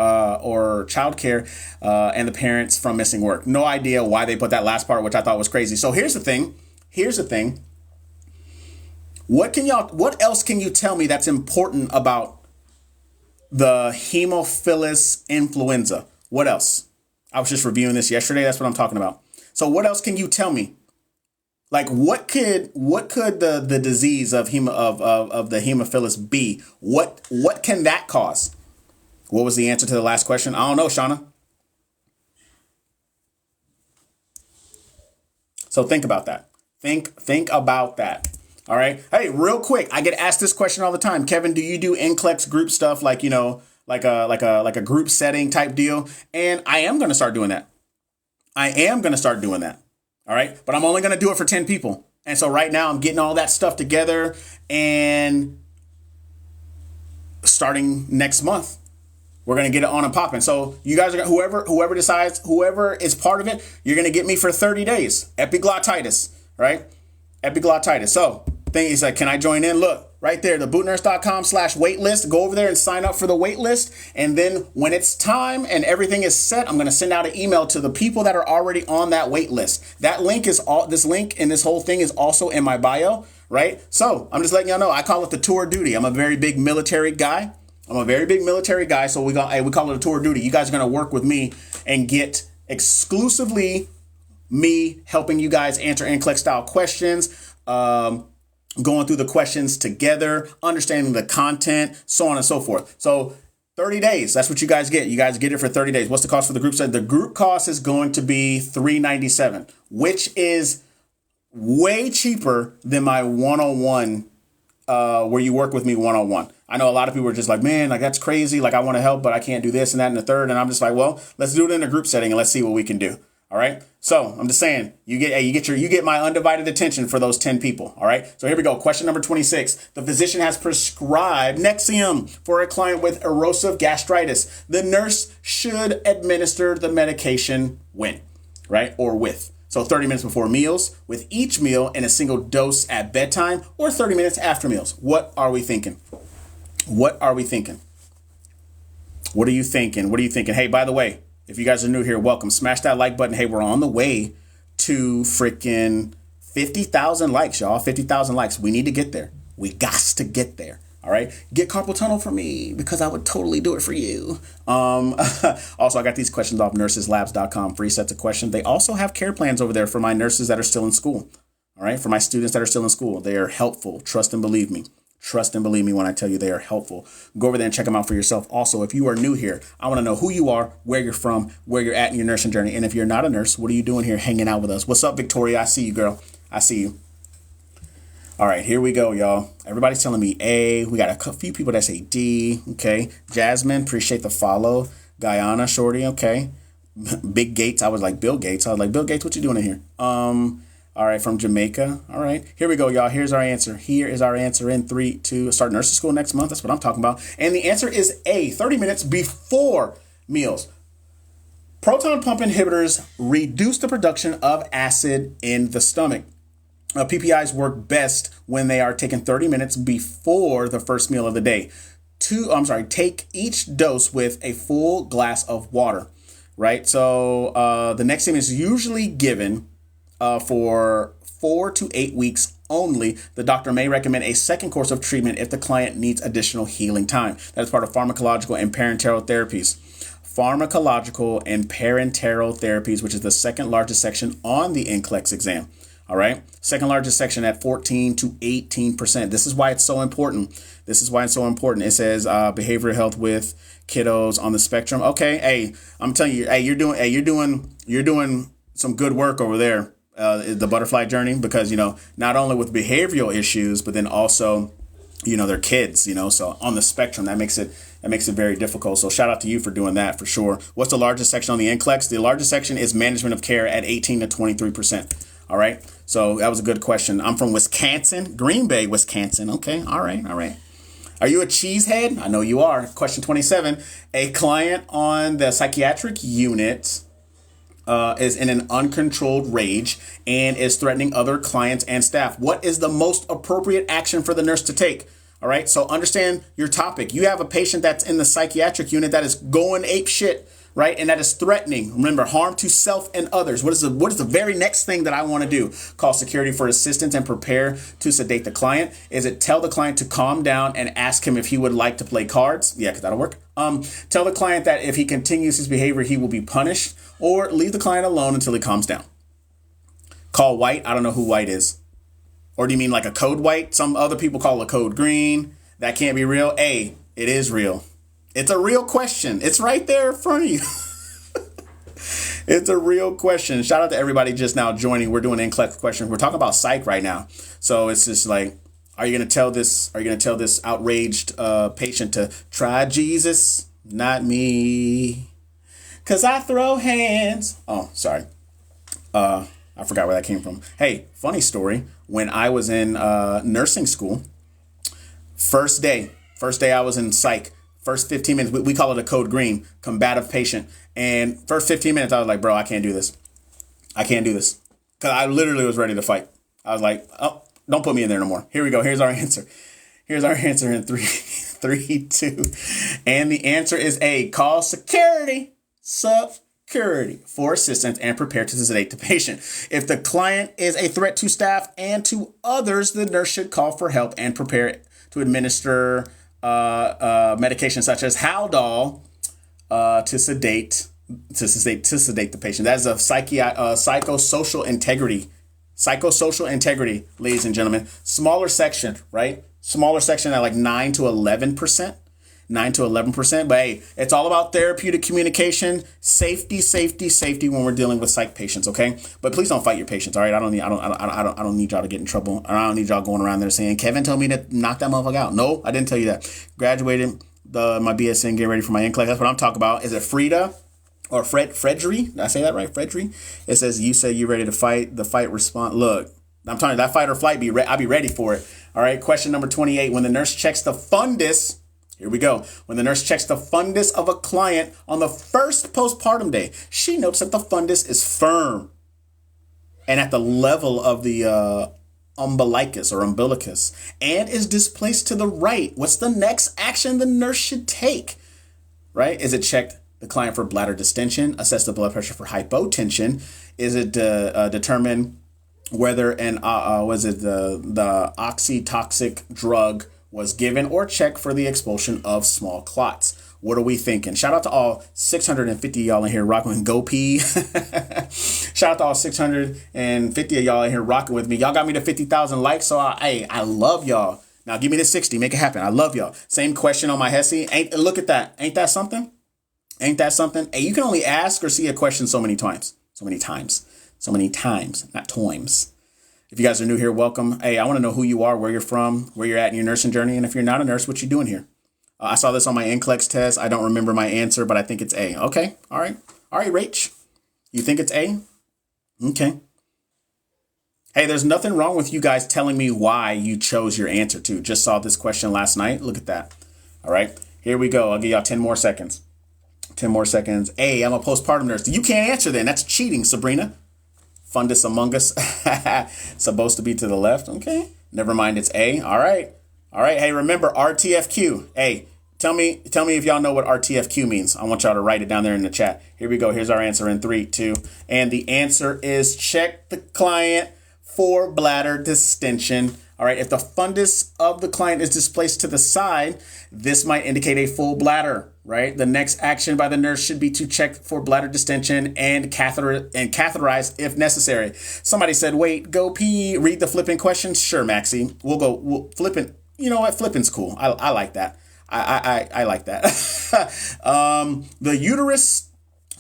[SPEAKER 1] childcare and the parents from missing work. No idea why they put that last part, which I thought was crazy. So here's the thing. What else can you tell me that's important about the Haemophilus influenza? What else? I was just reviewing this yesterday. That's what I'm talking about. So what else can you tell me? Like what could the disease of the Haemophilus be? What can that cause? What was the answer to the last question? I don't know, Shauna. So think about that. Think about that. All right. Hey, real quick, I get asked this question all the time. Kevin, do you do NCLEX group stuff like a group setting type deal? And I am going to start doing that. All right. But I'm only going to do it for 10 people. And so right now I'm getting all that stuff together, and starting next month, we're going to get it on and popping. So you guys are whoever decides, whoever is part of it, you're going to get me for 30 days. Epiglottitis, right? Epiglottitis. So thing is like, can I join in? Look right there, thebootnurse.com/waitlist. Go over there and sign up for the wait list. And then when it's time and everything is set, I'm going to send out an email to the people that are already on that wait list. That link is this link and this whole thing is also in my bio, right? So I'm just letting y'all know, I call it the tour duty. I'm a very big military guy. So we call it a tour duty. You guys are going to work with me and get exclusively me helping you guys answer NCLEX style questions, going through the questions together, understanding the content, so on and so forth. So 30 days, that's what you guys get. You guys get it for 30 days. What's the cost for the group set? The group cost is going to be $397, which is way cheaper than my one-on-one, where you work with me one-on-one. I know a lot of people are just like, man, like that's crazy. Like I want to help, but I can't do this and that and the third. And I'm just like, well, let's do it in a group setting and let's see what we can do. All right. So I'm just saying you get my undivided attention for those 10 people. All right. So here we go. Question number 26. The physician has prescribed Nexium for a client with erosive gastritis. The nurse should administer the medication when, right? Or with. So 30 minutes before meals, with each meal in a single dose at bedtime, or 30 minutes after meals. What are we thinking? What are we thinking? What are you thinking? What are you thinking? Hey, by the way, if you guys are new here, welcome. Smash that like button. Hey, we're on the way to freaking 50,000 likes, y'all. 50,000 likes. We need to get there. We got to get there. All right. Get carpal tunnel for me because I would totally do it for you. Also, I got these questions off nurseslabs.com. Free sets of questions. They also have care plans over there for my nurses that are still in school. All right. For my students that are still in school. They are helpful. Trust and believe me. Trust and believe me when I tell you they are helpful. Go over there and check them out for yourself. Also, if you are new here, I want to know who you are, where you're from, where you're at in your nursing journey. And if you're not a nurse, what are you doing here hanging out with us? What's up, Victoria? I see you, girl. I see you. All right, here we go, y'all. Everybody's telling me A. We got a few people that say D. Okay. Jasmine, appreciate the follow. Guyana, shorty. Okay. Big Gates. I was like, Bill Gates. I was like, Bill Gates, what you doing in here? All right, from Jamaica. All right, here we go, y'all. Here's our answer. Here is our answer in 3, 2. Start nursing school next month. That's what I'm talking about. And the answer is A, 30 minutes before meals. Proton pump inhibitors reduce the production of acid in the stomach. PPIs work best when they are taken 30 minutes before the first meal of the day. Take each dose with a full glass of water, right? So the next thing is usually given for 4 to 8 weeks only. The doctor may recommend a second course of treatment if the client needs additional healing time. That is part of pharmacological and parenteral therapies. Pharmacological and parenteral therapies, which is the second largest section on the NCLEX exam. All right. Second largest section at 14 to 18%. This is why it's so important. It says behavioral health with kiddos on the spectrum. Okay. Hey, I'm telling you, you're doing some good work over there. The butterfly journey, because, not only with behavioral issues, but then also, they're kids, so on the spectrum, that makes it very difficult. So shout out to you for doing that for sure. What's the largest section on the NCLEX? The largest section is management of care at 18 to 23%. All right. So that was a good question. I'm from Wisconsin, Green Bay, Wisconsin. Okay. All right. Are you a cheesehead? I know you are. Question 27. A client on the psychiatric unit is in an uncontrolled rage and is threatening other clients and staff. What is the most appropriate action for the nurse to take? All right. So understand your topic. You have a patient that's in the psychiatric unit that is going ape shit, right? And that is threatening. Remember, harm to self and others. What is the very next thing that I want to do? Call security for assistance and prepare to sedate the client. Is it tell the client to calm down and ask him if he would like to play cards? Yeah, because that'll work. Tell the client that if he continues his behavior, he will be punished, or leave the client alone until he calms down. Call white. I don't know who white is. Or do you mean like a code white? Some other people call it code green. That can't be real. A, it is real. It's a real question. It's right there in front of you. It's a real question. Shout out to everybody just now joining. We're doing NCLEX questions. We're talking about psych right now. So it's just like, are you going to tell this outraged patient to try Jesus? Not me. 'Cause I throw hands. Oh, sorry. I forgot where that came from. Hey, funny story. When I was in nursing school, first day I was in psych. First 15 minutes, we call it a code green, combative patient. And first 15 minutes, I was like, bro, I can't do this. Because I literally was ready to fight. I was like, oh, don't put me in there no more. Here we go. Here's our answer. In 3, 2. And the answer is A, call security for assistance and prepare to sedate the patient. If the client is a threat to staff and to others, the nurse should call for help and prepare to administer medication such as Haldol to sedate the patient. That is a psychosocial integrity. Psychosocial integrity, ladies and gentlemen. Smaller section, right? Smaller section at like 9 to 11%. 9 to 11%. But hey, it's all about therapeutic communication, safety when we're dealing with psych patients. Okay, but please don't fight your patients. All right, I don't need y'all to get in trouble. I don't need y'all going around there saying Kevin told me to knock that motherfucker out. No, I didn't tell you that. Graduated my BSN, getting ready for my NCLEX. That's what I'm talking about. Is it Frida or Fredry? Did I say that right? Fredry. It says you say you're ready to fight. The fight response. Look, I'm telling you, that fight or flight. I'll be ready for it. All right. Question number 28. When the nurse checks the fundus. Here we go. When the nurse checks the fundus of a client on the first postpartum day, she notes that the fundus is firm. and at the level of the umbilicus or umbilicus and is displaced to the right, what's the next action the nurse should take? Right? Is it check the client for bladder distension, assess the blood pressure for hypotension? Is it determine whether the oxytoxic drug was given, or check for the expulsion of small clots? What are we thinking? Shout out to all 650 of y'all in here rocking with Go Pee. Shout out to all 650 of y'all in here rocking with me. Y'all got me to 50,000 likes, so I love y'all. Now give me the 60, make it happen. I love y'all. Same question on my Hesse. Look at that. Ain't that something? Ain't that something? Hey, you can only ask or see a question so many times. Not times. If you guys are new here, welcome. Hey, I want to know who you are, where you're from, where you're at in your nursing journey. And if you're not a nurse, what you doing here? I saw this on my NCLEX test. I don't remember my answer, but I think it's A. Okay. All right, Rach. You think it's A? Okay. Hey, there's nothing wrong with you guys telling me why you chose your answer to. Just saw this question last night. Look at that. All right. Here we go. I'll give y'all 10 more seconds. 10 more seconds. A, I'm a postpartum nurse. You can't answer then. That's cheating, Sabrina. Fundus among us. Supposed to be to the left. Okay. Never mind. It's A. All right. Hey, remember RTFQ. Hey, tell me if y'all know what RTFQ means. I want y'all to write it down there in the chat. Here we go. Here's our answer in 3, 2. And the answer is check the client for bladder distension. All right. If the fundus of the client is displaced to the side, this might indicate a full bladder, right? The next action by the nurse should be to check for bladder distension and catheterize if necessary. Somebody said, wait, Go Pee, read the flipping questions. Sure, Maxie. We'll flipping. You know what? Flipping's cool. I like that. I like that. The uterus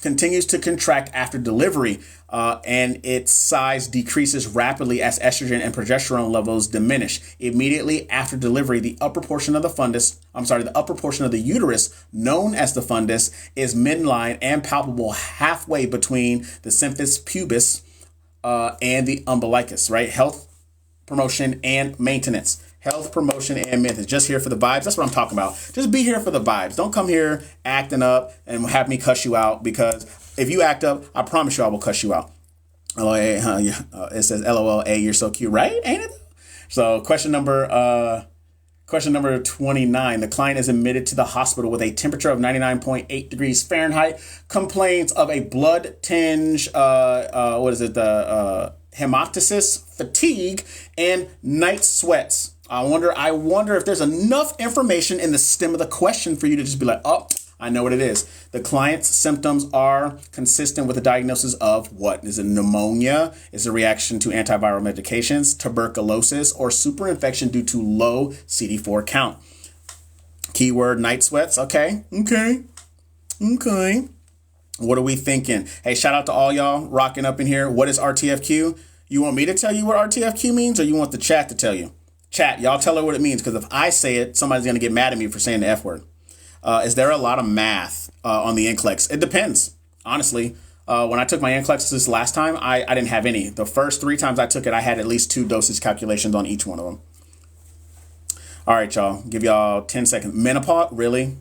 [SPEAKER 1] continues to contract after delivery, and its size decreases rapidly as estrogen and progesterone levels diminish. Immediately after delivery, the upper portion of the uterus, known as the fundus, is midline and palpable halfway between the symphysis pubis and the umbilicus, right? Health, promotion, and maintenance. Health, promotion, and maintenance. Just here for the vibes. That's what I'm talking about. Just be here for the vibes. Don't come here acting up and have me cuss you out, because if you act up, I promise you I will cuss you out. It says LOL, A, you're so cute, right? Ain't it? So question number 29. The client is admitted to the hospital with a temperature of 99.8 degrees Fahrenheit, complains of a blood tinge, hemoptysis, fatigue, and night sweats. I wonder if there's enough information in the stem of the question for you to just be like, oh, I know what it is. The client's symptoms are consistent with the diagnosis of what? Is it pneumonia? Is it a reaction to antiviral medications, tuberculosis, or superinfection due to low CD4 count? Keyword night sweats. Okay. What are we thinking? Hey, shout out to all y'all rocking up in here. What is RTFQ? You want me to tell you what RTFQ means, or you want the chat to tell you? Chat, y'all tell her what it means, because if I say it, somebody's going to get mad at me for saying the F word. Is there a lot of math on the NCLEX? It depends, honestly. When I took my NCLEX this last time, I didn't have any. The first 3 times I took it, I had at least 2 dosage calculations on each one of them. All right, y'all. Give y'all 10 seconds. Menopause? Really?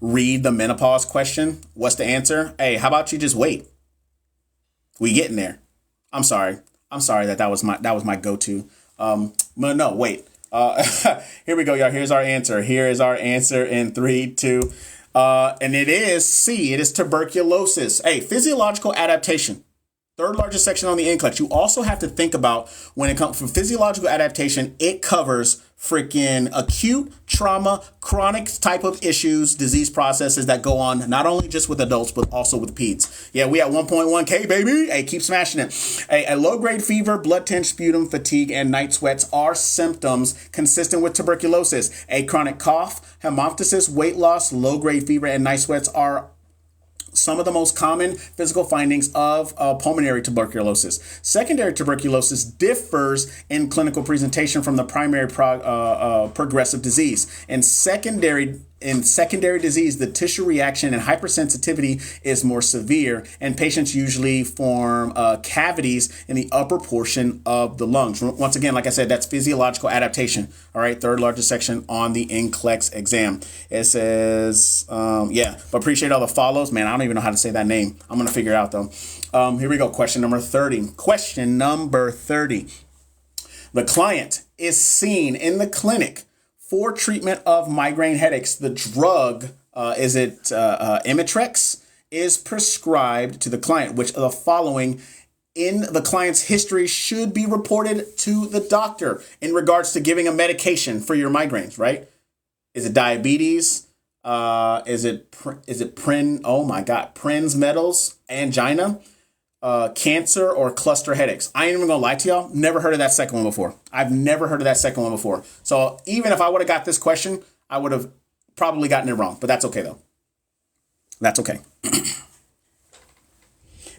[SPEAKER 1] Read the menopause question. What's the answer? Hey, how about you just wait? We getting there. I'm sorry that was my go-to. But no, wait. Here we go, y'all. Here's our answer. Here is our answer in 3, 2. And it is C. It is tuberculosis. Hey, physiological adaptation. 3rd largest section on the NCLEX. You also have to think about, when it comes to physiological adaptation, it covers freaking acute trauma, chronic type of issues, disease processes that go on not only just with adults, but also with peds. Yeah, we at 1.1K, baby. Hey, keep smashing it. A low-grade fever, blood tinge, sputum, fatigue, and night sweats are symptoms consistent with tuberculosis. A chronic cough, hemoptysis, weight loss, low-grade fever, and night sweats are some of the most common physical findings of pulmonary tuberculosis. Secondary tuberculosis differs in clinical presentation from the primary progressive disease. In secondary in secondary disease, the tissue reaction and hypersensitivity is more severe, and patients usually form cavities in the upper portion of the lungs. Once again, like I said, that's physiological adaptation. All right, third largest section on the NCLEX exam. It says, but appreciate all the follows. Man, I don't even know how to say that name. I'm going to figure it out, though. Here we go. Question number 30. Question number 30. The client is seen in the clinic for treatment of migraine headaches. The drug, Imitrex, is prescribed to the client. Which of the following in the client's history should be reported to the doctor in regards to giving a medication for your migraines, right? Is it diabetes? Is it Prinz metals, angina, cancer, or cluster headaches? I ain't even gonna lie to y'all. Never heard of that second one before. I've never heard of that second one before. So even if I would have got this question, I would have probably gotten it wrong, but that's okay though. That's okay.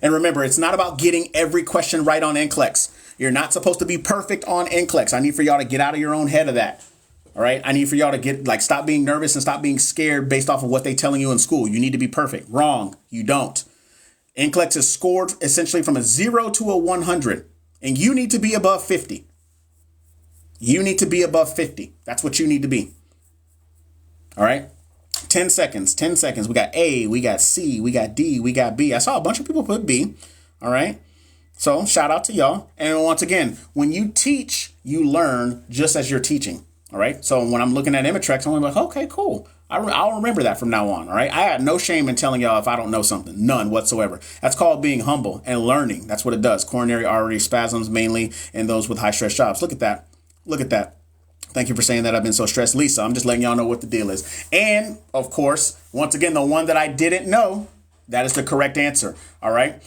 [SPEAKER 1] And remember, it's not about getting every question right on NCLEX. You're not supposed to be perfect on NCLEX. I need for y'all to get out of your own head of that. All right. I need for y'all to stop being nervous and stop being scared based off of what they're telling you in school. You need to be perfect. Wrong. You don't. NCLEX is scored essentially from a 0 to a 100, and you need to be above 50. You need to be above 50. That's what you need to be. All right. 10 seconds, 10 seconds. We got A, we got C, we got D, we got B. I saw a bunch of people put B. All right. So shout out to y'all. And once again, when you teach, you learn just as you're teaching. All right. So when I'm looking at Imitrex, I'm like, okay, cool. I'll remember that from now on. All right. I had no shame in telling y'all if I don't know something. None whatsoever. That's called being humble and learning. That's what it does. Coronary artery spasms, mainly in those with high stress jobs. Look at that. Look at that. Thank you for saying that I've been so stressed, Lisa. I'm just letting y'all know what the deal is. And of course, once again, the one that I didn't know, that is the correct answer. All right.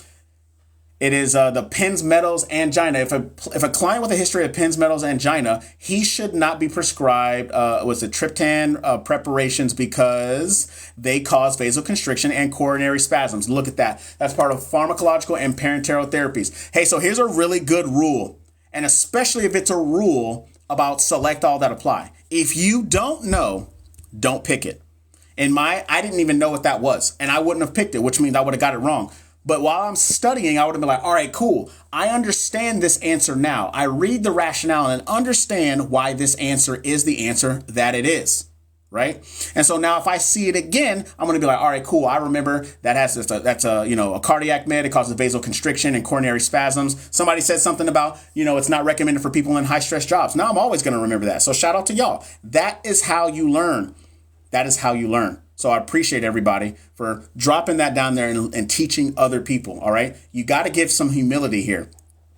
[SPEAKER 1] It is the pins, metals, angina. If a client with a history of pins, metals, angina, he should not be prescribed triptan preparations because they cause vasoconstriction and coronary spasms. Look at that. That's part of pharmacological and parenteral therapies. Hey, so here's a really good rule, and especially if it's a rule about select all that apply. If you don't know, don't pick it. I didn't even know what that was, and I wouldn't have picked it, which means I would have got it wrong. But while I'm studying, I would have been like, all right, cool. I understand this answer now. I read the rationale and understand why this answer is the answer that it is. Right. And so now if I see it again, I'm going to be like, all right, cool. I remember that's a cardiac med. It causes vasoconstriction and coronary spasms. Somebody said something about, it's not recommended for people in high stress jobs. Now I'm always going to remember that. So shout out to y'all. That is how you learn. That is how you learn. So I appreciate everybody for dropping that down there and teaching other people. All right. You got to give some humility here,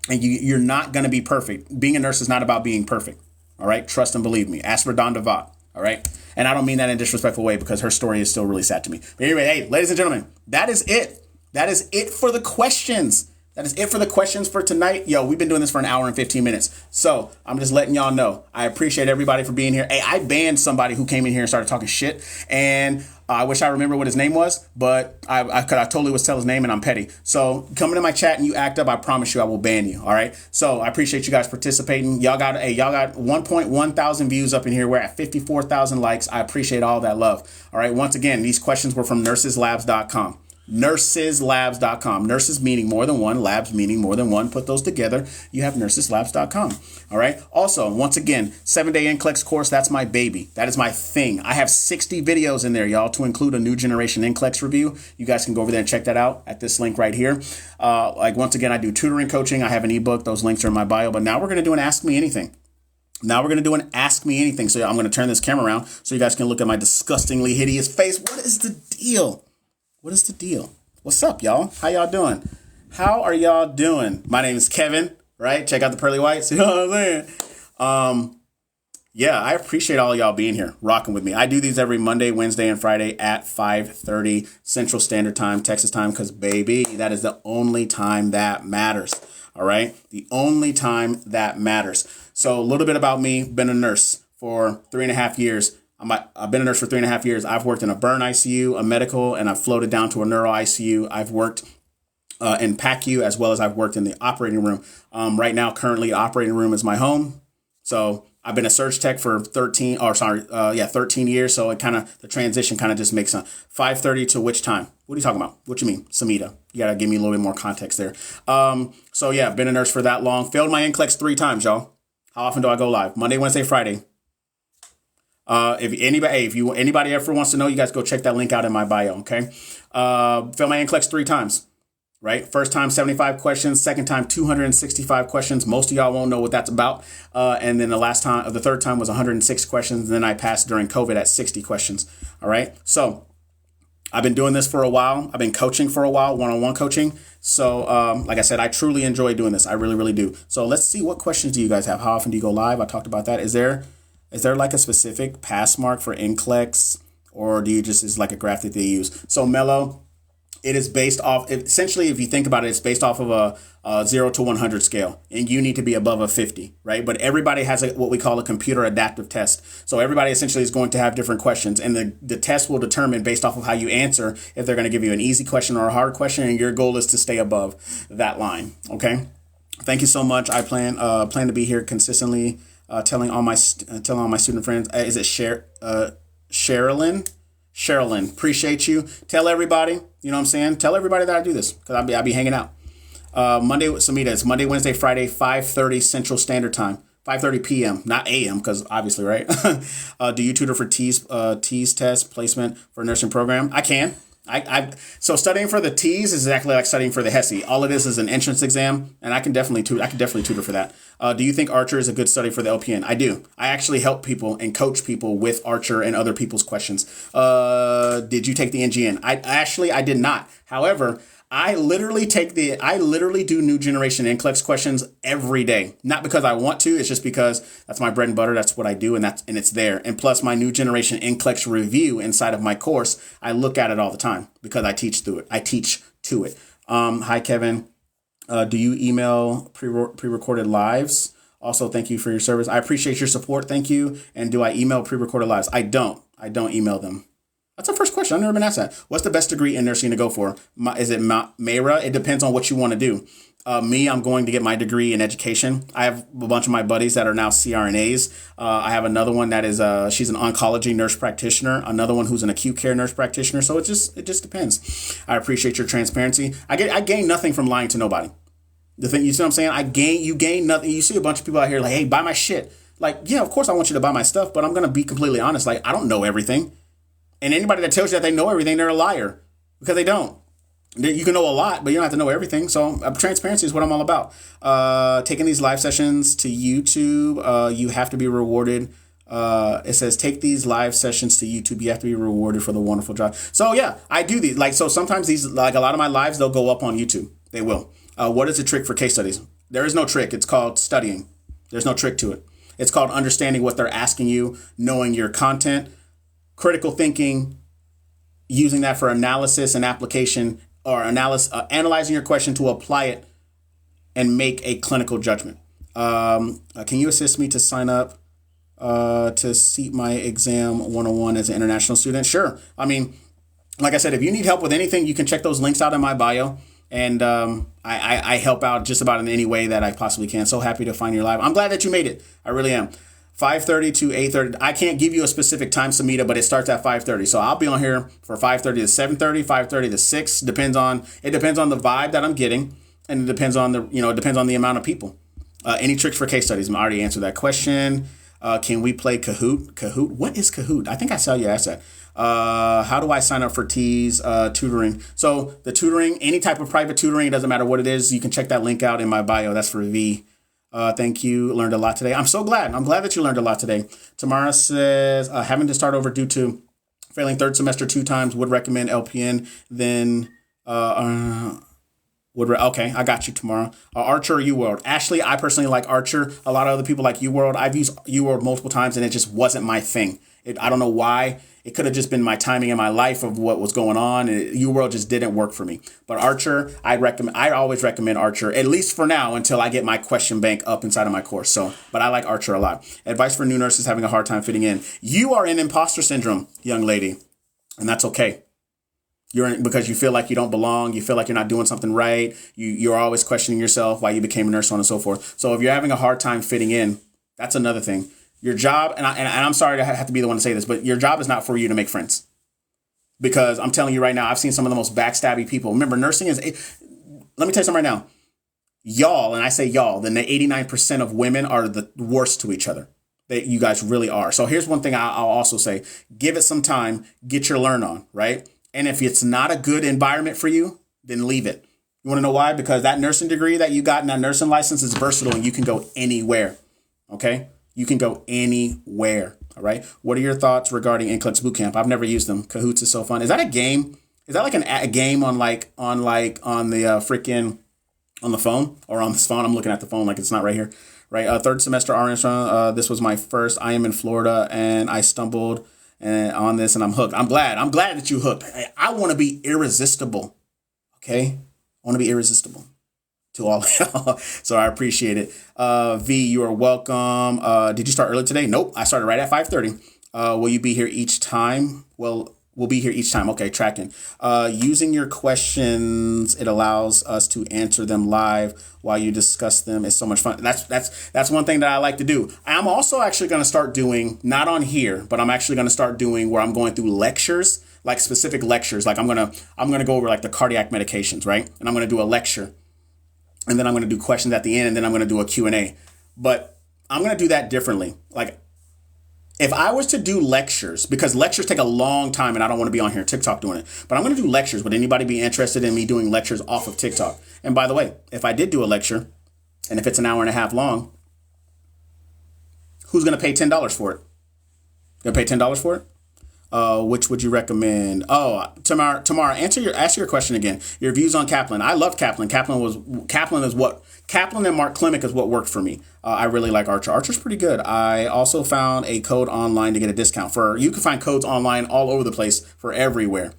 [SPEAKER 1] and you're not going to be perfect. Being a nurse is not about being perfect. All right. Trust and believe me. Ask for Don DeVot. All right. And I don't mean that in a disrespectful way because her story is still really sad to me. But anyway, hey, ladies and gentlemen, that is it. That is it for the questions. That is it for the questions for tonight. Yo, we've been doing this for an hour and 15 minutes. So I'm just letting y'all know. I appreciate everybody for being here. Hey, I banned somebody who came in here and started talking shit. And I wish I remember what his name was, but I totally was tell his name and I'm petty. So come into my chat and you act up, I promise you I will ban you. All right. So I appreciate you guys participating. Y'all got 1.1 thousand views up in here. We're at 54,000 likes. I appreciate all that love. All right. Once again, these questions were from nurseslabs.com. Nurseslabs.com. Nurses meaning more than one, labs meaning more than one. Put those together, you have nurseslabs.com. All right. Also, once again, 7-day NCLEX course. That's my baby. That is my thing. I have 60 videos in there, y'all, to include a new generation NCLEX review. You guys can go over there and check that out at this link right here. Once again, I do tutoring coaching. I have an ebook. Those links are in my bio. But now we're going to do an Ask Me Anything. Now we're going to do an Ask Me Anything. So I'm going to turn this camera around so you guys can look at my disgustingly hideous face. What is the deal? What is the deal? What's up, y'all? How y'all doing? How are y'all doing? My name is Kevin, right? Check out the pearly whites. You know what I'm saying? Yeah, I appreciate all y'all being here, rocking with me. I do these every Monday, Wednesday, and Friday at 5:30 Central Standard Time, Texas time, because, baby, that is the only time that matters, all right? The only time that matters. So a little bit about me. Been a nurse for 3.5 years. I've been a nurse for 3.5 years. I've worked in a burn ICU, a medical, and I've floated down to a neuro ICU. I've worked in PACU as well as I've worked in the operating room. Right now, currently, operating room is my home. So I've been a surge tech for 13 years. So the transition kind of just makes sense. 5:30 to which time? What are you talking about? What you mean? Samita. You got to give me a little bit more context there. So yeah, I've been a nurse for that long. Failed my NCLEX 3 times, y'all. How often do I go live? Monday, Wednesday, Friday. If anybody ever wants to know, you guys go check that link out in my bio. Okay. Failed my NCLEX 3 times. Right? First time, 75 questions. Second time, 265 questions. Most of y'all won't know what that's about. And then the third time was 106 questions. And then I passed during COVID at 60 questions. All right. So I've been doing this for a while. I've been coaching for a while, one-on-one coaching. So like I said, I truly enjoy doing this. I really, really do. So let's see, what questions do you guys have? How often do you go live? I talked about that. Is there like a specific pass mark for NCLEX, or do you just, is like a graph that they use? So Mello, it is based off, essentially, if you think about it, it's based off of a 0 to 100 scale, and you need to be above a 50, right? But everybody has what we call a computer adaptive test. So everybody essentially is going to have different questions, and the test will determine based off of how you answer if they're going to give you an easy question or a hard question, and your goal is to stay above that line, okay? Thank you so much. I plan to be here consistently, telling all my student friends. Is it Sherilyn, appreciate you. Tell everybody, you know what I'm saying? Tell everybody that I do this, because I'll be hanging out. Monday, Samita, it's Monday, Wednesday, Friday, 5:30 Central Standard Time. 5:30 p.m., not a.m., because obviously, right? Do you tutor for TEAS test placement for nursing program? I can. So studying for the TEAS is exactly like studying for the HESI. All it is an entrance exam, and I can definitely tutor for that. Do you think Archer is a good study for the LPN? I do. I actually help people and coach people with Archer and other people's questions. Did you take the NGN? I did not. However, I literally do new generation NCLEX questions every day. Not because I want to, it's just because that's my bread and butter. That's what I do, and it's there. And plus my new generation NCLEX review inside of my course, I look at it all the time because I teach to it. Hi, Kevin. Do you email pre-recorded lives? Also, thank you for your service. I appreciate your support. Thank you. And do I email pre-recorded lives? I don't email them. That's the first question. I've never been asked that. What's the best degree in nursing to go for? Is it Mayra? It depends on what you want to do. I'm going to get my degree in education. I have a bunch of my buddies that are now CRNAs. I have another one that is she's an oncology nurse practitioner. Another one who's an acute care nurse practitioner. So it just depends. I appreciate your transparency. I gain nothing from lying to nobody. The thing, you see what I'm saying? You gain nothing. You see a bunch of people out here like, hey, buy my shit. Like, yeah, of course I want you to buy my stuff, but I'm going to be completely honest. Like, I don't know everything. And anybody that tells you that they know everything, they're a liar, because they don't. You can know a lot, but you don't have to know everything. So transparency is what I'm all about. Taking these live sessions to YouTube, you have to be rewarded. It says, take these live sessions to YouTube. You have to be rewarded for the wonderful job. So yeah, I do these. Like, so sometimes these, like a lot of my lives, they'll go up on YouTube. They will. What is the trick for case studies? There is no trick. It's called studying. There's no trick to it. It's called understanding what they're asking you, knowing your content, critical thinking, using that for analysis and application, or analyzing your question to apply it and make a clinical judgment. Can you assist me to sign up to seat my exam 101 as an international student? Sure. I mean, like I said, if you need help with anything, you can check those links out in my bio. And I help out just about in any way that I possibly can. So happy to find your live. I'm glad that you made it. I really am. 5:30 to 8:30. I can't give you a specific time, Samita, but it starts at 5:30. So I'll be on here for 5:30 to 7:30, 5:30 to 6. It depends on the vibe that I'm getting, and it depends on the amount of people. Any tricks for case studies? I already answered that question. Can we play Kahoot? Kahoot? What is Kahoot? I think I saw you ask that. How do I sign up for TEAS tutoring? So the tutoring, any type of private tutoring, it doesn't matter what it is. You can check that link out in my bio. That's for V. Thank you. Learned a lot today. I'm so glad. I'm glad that you learned a lot today. Tamara says, having to start over due to failing third semester 2 times, would recommend LPN. Then, okay, I got you, Tamara. Archer or UWorld? Ashley, I personally like Archer. A lot of other people like UWorld. I've used UWorld multiple times, and it just wasn't my thing. I don't know why. It could have just been my timing in my life of what was going on. And UWorld just didn't work for me. But Archer, I always recommend Archer, at least for now, until I get my question bank up inside of my course. But I like Archer a lot. Advice for new nurses having a hard time fitting in. You are in imposter syndrome, young lady. And that's okay. Because you feel like you don't belong. You feel like you're not doing something right. You're always questioning yourself, why you became a nurse, so on and so forth. So if you're having a hard time fitting in, that's another thing. Your job, and I'm sorry to have to be the one to say this, but your job is not for you to make friends. Because I'm telling you right now, I've seen some of the most backstabby people. Remember, nursing is, let me tell you something right now. Y'all, and I say y'all, then the 89% of women are the worst to each other. You guys really are. So here's one thing I'll also say. Give it some time. Get your learn on, right? And if it's not a good environment for you, then leave it. You want to know why? Because that nursing degree that you got and that nursing license is versatile and you can go anywhere. Okay? You can go anywhere. All right. What are your thoughts regarding NCLEX Bootcamp? I've never used them. Kahoots is so fun. Is that a game? Is that like a game on the freaking on the phone or on this phone? I'm looking at the phone like it's not right here. Right. Third semester RN. This was my first. I am in Florida and I stumbled on this and I'm hooked. I'm glad that you hooked. I want to be irresistible. Okay. I want to be irresistible to all of y'all. So I appreciate it. V, you are welcome. Did you start early today? Nope. I started right at 5:30. Will you be here each time? Well, we'll be here each time. Okay, tracking. Using your questions, it allows us to answer them live while you discuss them. It's so much fun. That's one thing that I like to do. I'm also actually going to start doing, not on here, but I'm actually going to start doing where I'm going through lectures, like specific lectures. Like I'm gonna go over like the cardiac medications, right? And I'm going to do a lecture. And then I'm going to do questions at the end, and then I'm going to do a Q&A. But I'm going to do that differently. Like, if I was to do lectures, because lectures take a long time, and I don't want to be on here TikTok doing it, but I'm going to do lectures. Would anybody be interested in me doing lectures off of TikTok? And by the way, if I did do a lecture, and if it's an hour and a half long, who's going to pay $10 for it? Going to pay $10 for it? Which would you recommend? Oh, Tamara, ask your question again. Your views on Kaplan. I loved Kaplan. Kaplan and Mark Klimek is what worked for me. I really like Archer. Archer's pretty good. I also found a code online to get a discount you can find codes online all over the place for everywhere.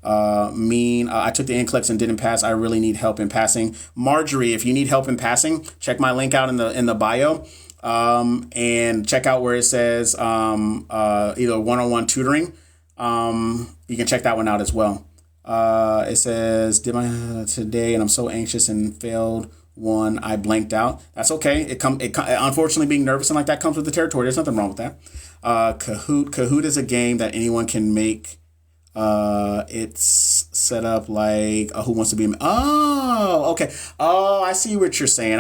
[SPEAKER 1] I took the NCLEX and didn't pass. I really need help in passing. Marjorie, if you need help in passing, check my link out in the bio. And check out where it says either one-on-one tutoring. You can check that one out as well. It says, did my today and I'm so anxious and failed one. I blanked out. That's okay. Unfortunately, being nervous and like that comes with the territory. There's nothing wrong with that. Kahoot is a game that anyone can make. It's set up like Who Wants to Be Oh, okay. Oh, I see what you're saying.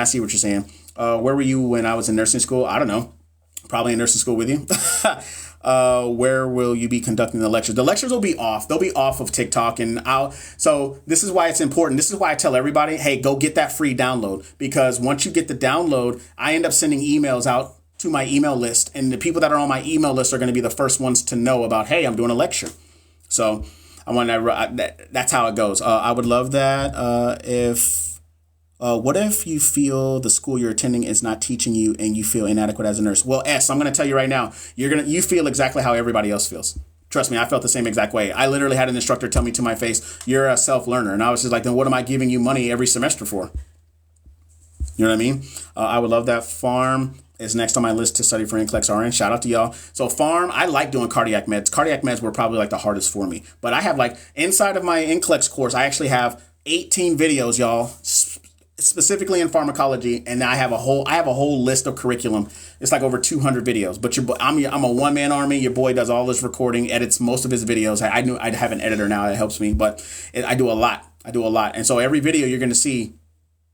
[SPEAKER 1] Where were you when I was in nursing school? I don't know. Probably in nursing school with you. Where will you be conducting the lectures? The lectures will be off. They'll be off of TikTok. So this is why it's important. This is why I tell everybody, hey, go get that free download. Because once you get the download, I end up sending emails out to my email list. And the people that are on my email list are going to be the first ones to know about, hey, I'm doing a lecture. So that's how it goes. I would love that what if you feel the school you're attending is not teaching you and you feel inadequate as a nurse? Well, I'm going to tell you right now, you feel exactly how everybody else feels. Trust me, I felt the same exact way. I literally had an instructor tell me to my face, you're a self-learner. And I was just like, then what am I giving you money every semester for? You know what I mean? I would love that. Pharm is next on my list to study for NCLEX RN. Shout out to y'all. So Pharm, I like doing cardiac meds. Cardiac meds were probably like the hardest for me. But I have inside of my NCLEX course, I actually have 18 videos, y'all, specifically in pharmacology, and I have a whole list of curriculum. It's like over 200 videos. But I'm a one-man army. Your boy does all this recording, edits most of his videos. I knew I'd have an editor now that helps me, but I do a lot. And so every video you're going to see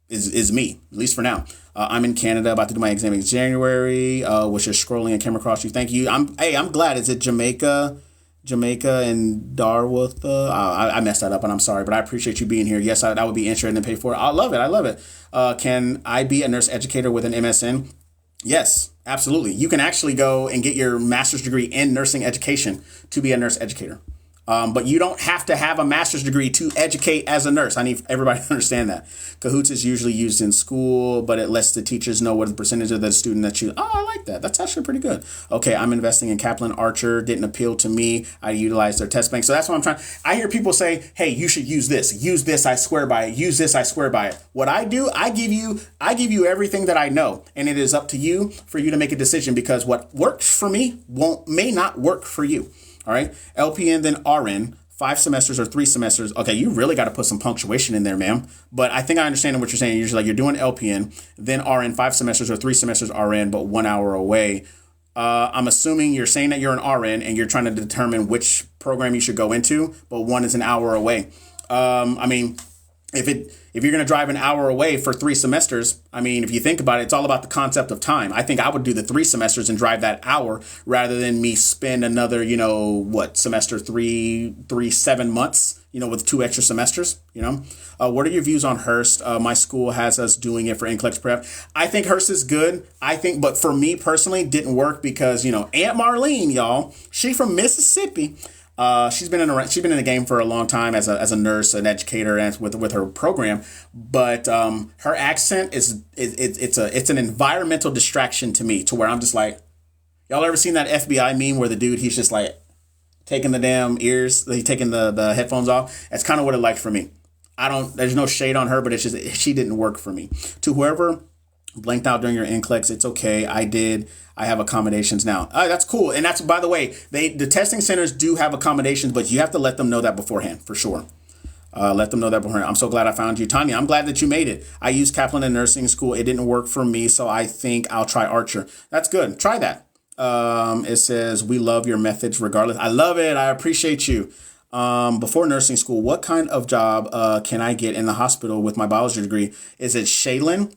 [SPEAKER 1] is me, at least for now. I'm in Canada, about to do my exam in January. Was just scrolling and came across you. Thank you. I'm glad. Is it Jamaica and Dartmouth? I messed that up and I'm sorry, but I appreciate you being here. Yes, I would be interested in pay for it. I love it. Can I be a nurse educator with an MSN? Yes, absolutely. You can actually go and get your master's degree in nursing education to be a nurse educator. But you don't have to have a master's degree to educate as a nurse. I need everybody to understand that. Kahoots is usually used in school, but it lets the teachers know what the percentage of the student that you... Oh, I like that. That's actually pretty good. Okay, I'm investing in Kaplan. Archer didn't appeal to me. I utilized their test bank. So that's what I'm trying... I hear people say, hey, you should use this. Use this, I swear by it. Use this, I swear by it. What I do, I give you everything that I know. And it is up to you for you to make a decision, because what works for me may not work for you. All right. LPN, then RN, 5 semesters or 3 semesters. Okay. You really got to put some punctuation in there, ma'am. But I think I understand what you're saying. Usually you're doing LPN, then RN, 5 semesters or 3 semesters RN, but 1 hour away. I'm assuming you're saying that you're an RN and you're trying to determine which program you should go into, but one is an hour away. I mean, if you're going to drive an hour away for 3 semesters, I mean, if you think about it, it's all about the concept of time. I think I would do the 3 semesters and drive that hour rather than me spend another, semester 7 months, with 2 extra semesters. What are your views on Hearst? My school has us doing it for NCLEX prep. I think Hearst is good. But for me personally, didn't work because, Aunt Marlene, y'all, she from Mississippi. She's been in the game for a long time as a nurse, an educator, and with her program. But her accent it's an environmental distraction to me, to where I'm just like, y'all ever seen that FBI meme where the dude, he's just like taking the damn ears, he's taking the headphones off? That's kind of what it like for me. There's no shade on her, but it's just she didn't work for me. To whoever blanked out during your NCLEX, it's okay. I have accommodations now. That's cool. And that's, by the way, the testing centers do have accommodations, but you have to let them know that beforehand, for sure. Let them know that beforehand. I'm so glad I found you. Tanya, I'm glad that you made it. I used Kaplan in nursing school. It didn't work for me, so I think I'll try Archer. That's good. Try that. It says, we love your methods regardless. I love it. I appreciate you. Before nursing school, what kind of job can I get in the hospital with my biology degree? Is it Shaylin?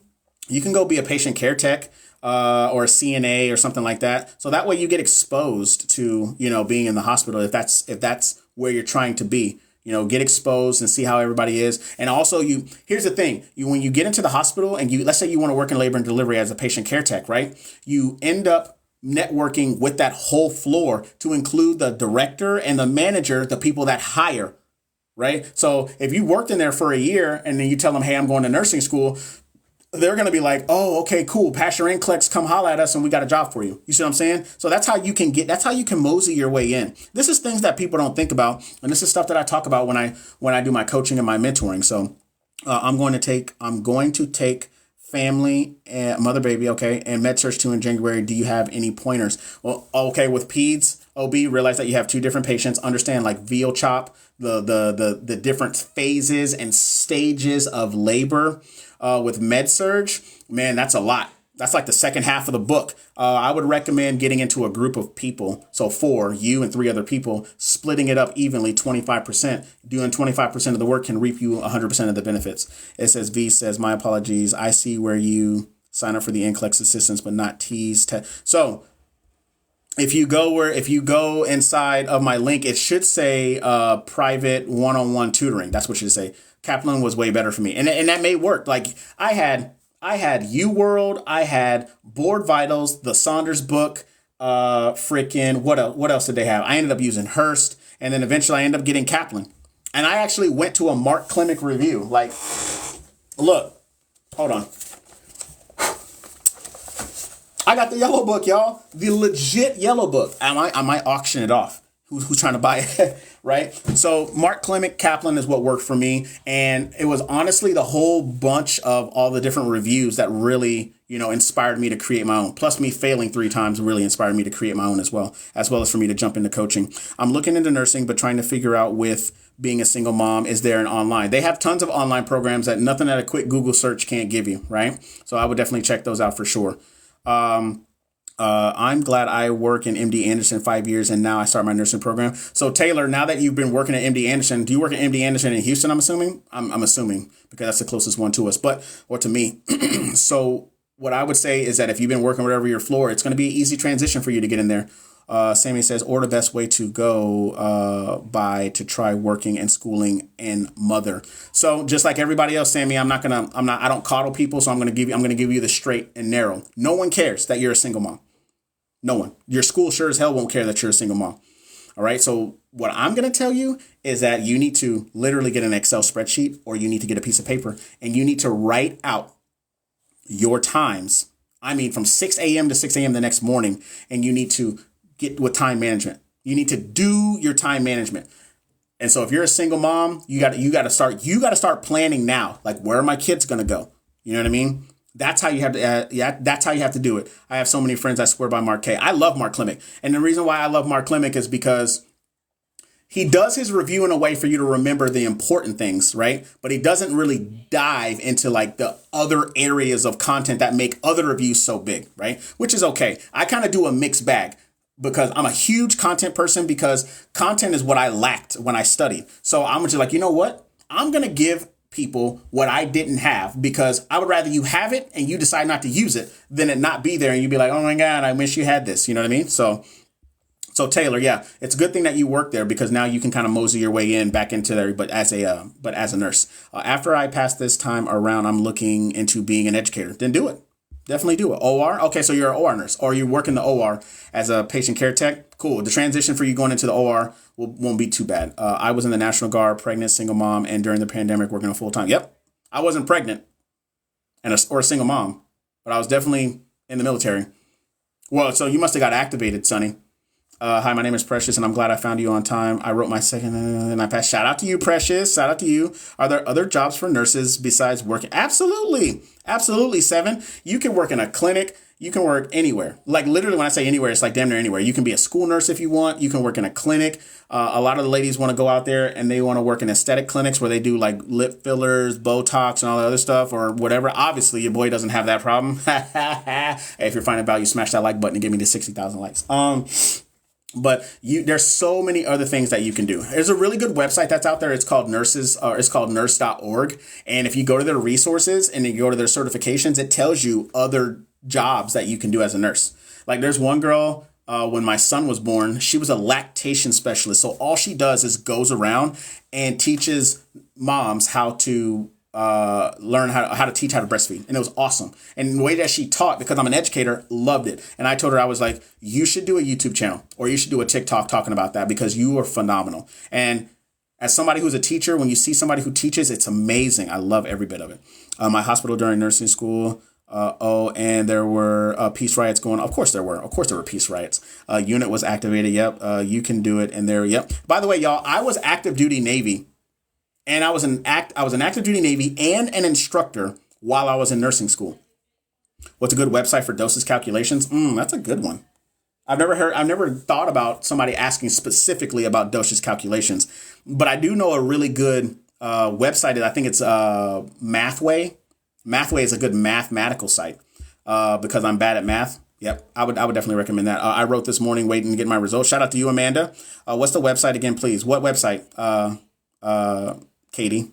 [SPEAKER 1] You can go be a patient care tech or a CNA or something like that. So that way you get exposed to, being in the hospital if that's where you're trying to be. Get exposed and see how everybody is. And also here's the thing, when you get into the hospital and let's say you want to work in labor and delivery as a patient care tech, right? You end up networking with that whole floor to include the director and the manager, the people that hire, right? So if you worked in there for a year and then you tell them, hey, I'm going to nursing school, they're going to be like, oh, okay, cool. Pass your NCLEX, come holla at us and we got a job for you. You see what I'm saying? So that's how you can mosey your way in. This is things that people don't think about. And this is stuff that I talk about when I do my coaching and my mentoring. So I'm going to take family and mother baby. Okay. And med search 2 in January. Do you have any pointers? Well, okay. With peds OB, realize that you have 2 different patients. Understand like VO chop, the different phases and stages of labor. With med-surg, man, that's a lot. That's like the second half of the book. I would recommend getting into a group of people. So 4, you and 3 other people, splitting it up evenly, 25%. Doing 25% of the work can reap you 100% of the benefits. It says, V says, my apologies. I see where you sign up for the NCLEX assistance, but not T's. So if you go inside of my link, it should say private one-on-one tutoring. That's what it should say. Kaplan was way better for me. And that may work. Like I had UWorld, I had Board Vitals, the Saunders book, what else did they have? I ended up using Hearst, and then eventually I ended up getting Kaplan. And I actually went to a Mark Clinic review. Like, look, hold on. I got the yellow book, y'all. The legit yellow book. I might auction it off. Who's trying to buy it, right? So Mark Clement Kaplan is what worked for me. And it was honestly the whole bunch of all the different reviews that really, inspired me to create my own. Plus me failing 3 times really inspired me to create my own as well as for me to jump into coaching. I'm looking into nursing, but trying to figure out with being a single mom, is there an online? They have tons of online programs that nothing that a quick Google search can't give you, right? So I would definitely check those out for sure. I'm glad I work in MD Anderson 5 years and now I start my nursing program. So Taylor, now that you've been working at MD Anderson, do you work at MD Anderson in Houston? I'm assuming because that's the closest one to us, or to me. So what I would say is that if you've been working wherever your floor, it's going to be an easy transition for you to get in there. Sammy says, or the best way to go to try working and schooling and mother. So just like everybody else, Sammy, I don't coddle people. So I'm going to give you the straight and narrow. No one cares that you're a single mom. No one. Your school sure as hell won't care that you're a single mom. All right. So what I'm going to tell you is that you need to literally get an Excel spreadsheet, or you need to get a piece of paper, and you need to write out your times. I mean, from 6 a.m. to 6 a.m. the next morning, and you need to get with time management. You need to do your time management. And so if you're a single mom, you got to start planning now. Like, where are my kids going to go? You know what I mean? That's how you have to. That's how you have to do it. I have so many friends that swear by Mark K. I love Mark Clement, and the reason why I love Mark Clement is because he does his review in a way for you to remember the important things, right? But he doesn't really dive into like the other areas of content that make other reviews so big, right? Which is okay. I kind of do a mixed bag because I'm a huge content person because content is what I lacked when I studied. So I'm just like, you know what? I'm going to give people what I didn't have because I would rather you have it and you decide not to use it than it not be there and you be like, oh my God, I wish you had this. You know what I mean? So Taylor, yeah, it's a good thing that you work there because now you can kind of mosey your way in back into there, but as a nurse. After I pass this time around, I'm looking into being an educator. Then do it. Definitely do it. OR? Okay, so you're an OR nurse or you work in the OR as a patient care tech. Cool. The transition for you going into the OR won't be too bad. I was in the National Guard, pregnant, single mom, and during the pandemic working full time. Yep. I wasn't pregnant or a single mom, but I was definitely in the military. Well, so you must have got activated, Sonny. Hi, my name is Precious, and I'm glad I found you on time. I wrote my second, and I passed. Shout out to you, Precious. Shout out to you. Are there other jobs for nurses besides working? Absolutely. Absolutely, Seven. You can work in a clinic. You can work anywhere. Like literally when I say anywhere, it's like damn near anywhere. You can be a school nurse if you want. You can work in a clinic. A lot of the ladies want to go out there and they want to work in aesthetic clinics where they do like lip fillers, Botox, and all that other stuff or whatever. Obviously, your boy doesn't have that problem. Hey, if you're finding value, smash that like button and give me the 60,000 likes. But there's so many other things that you can do. There's a really good website that's out there. It's called nurse.org. And if you go to their resources and you go to their certifications, it tells you other jobs that you can do as a nurse. Like there's one girl, when my son was born, she was a lactation specialist. So all she does is goes around and teaches moms how to learn how to teach how to breastfeed. And it was awesome. And the way that she taught, because I'm an educator, loved it. And I told her, I was like, you should do a YouTube channel or you should do a TikTok talking about that because you are phenomenal. And as somebody who's a teacher, when you see somebody who teaches, it's amazing. I love every bit of it. My hospital during nursing school. And there were peace riots going on. Of course there were peace riots. Unit was activated. Yep. You can do it. And there. Yep. By the way, y'all, I was active duty Navy. And I was an active duty Navy and an instructor while I was in nursing school. What's a good website for doses calculations? That's a good one. I've never thought about somebody asking specifically about doses calculations, but I do know a really good website. I think it's Mathway. Mathway is a good mathematical site because I'm bad at math. Yep, I would definitely recommend that. I wrote this morning waiting to get my results. Shout out to you, Amanda. What's the website again, please? What website? Katie,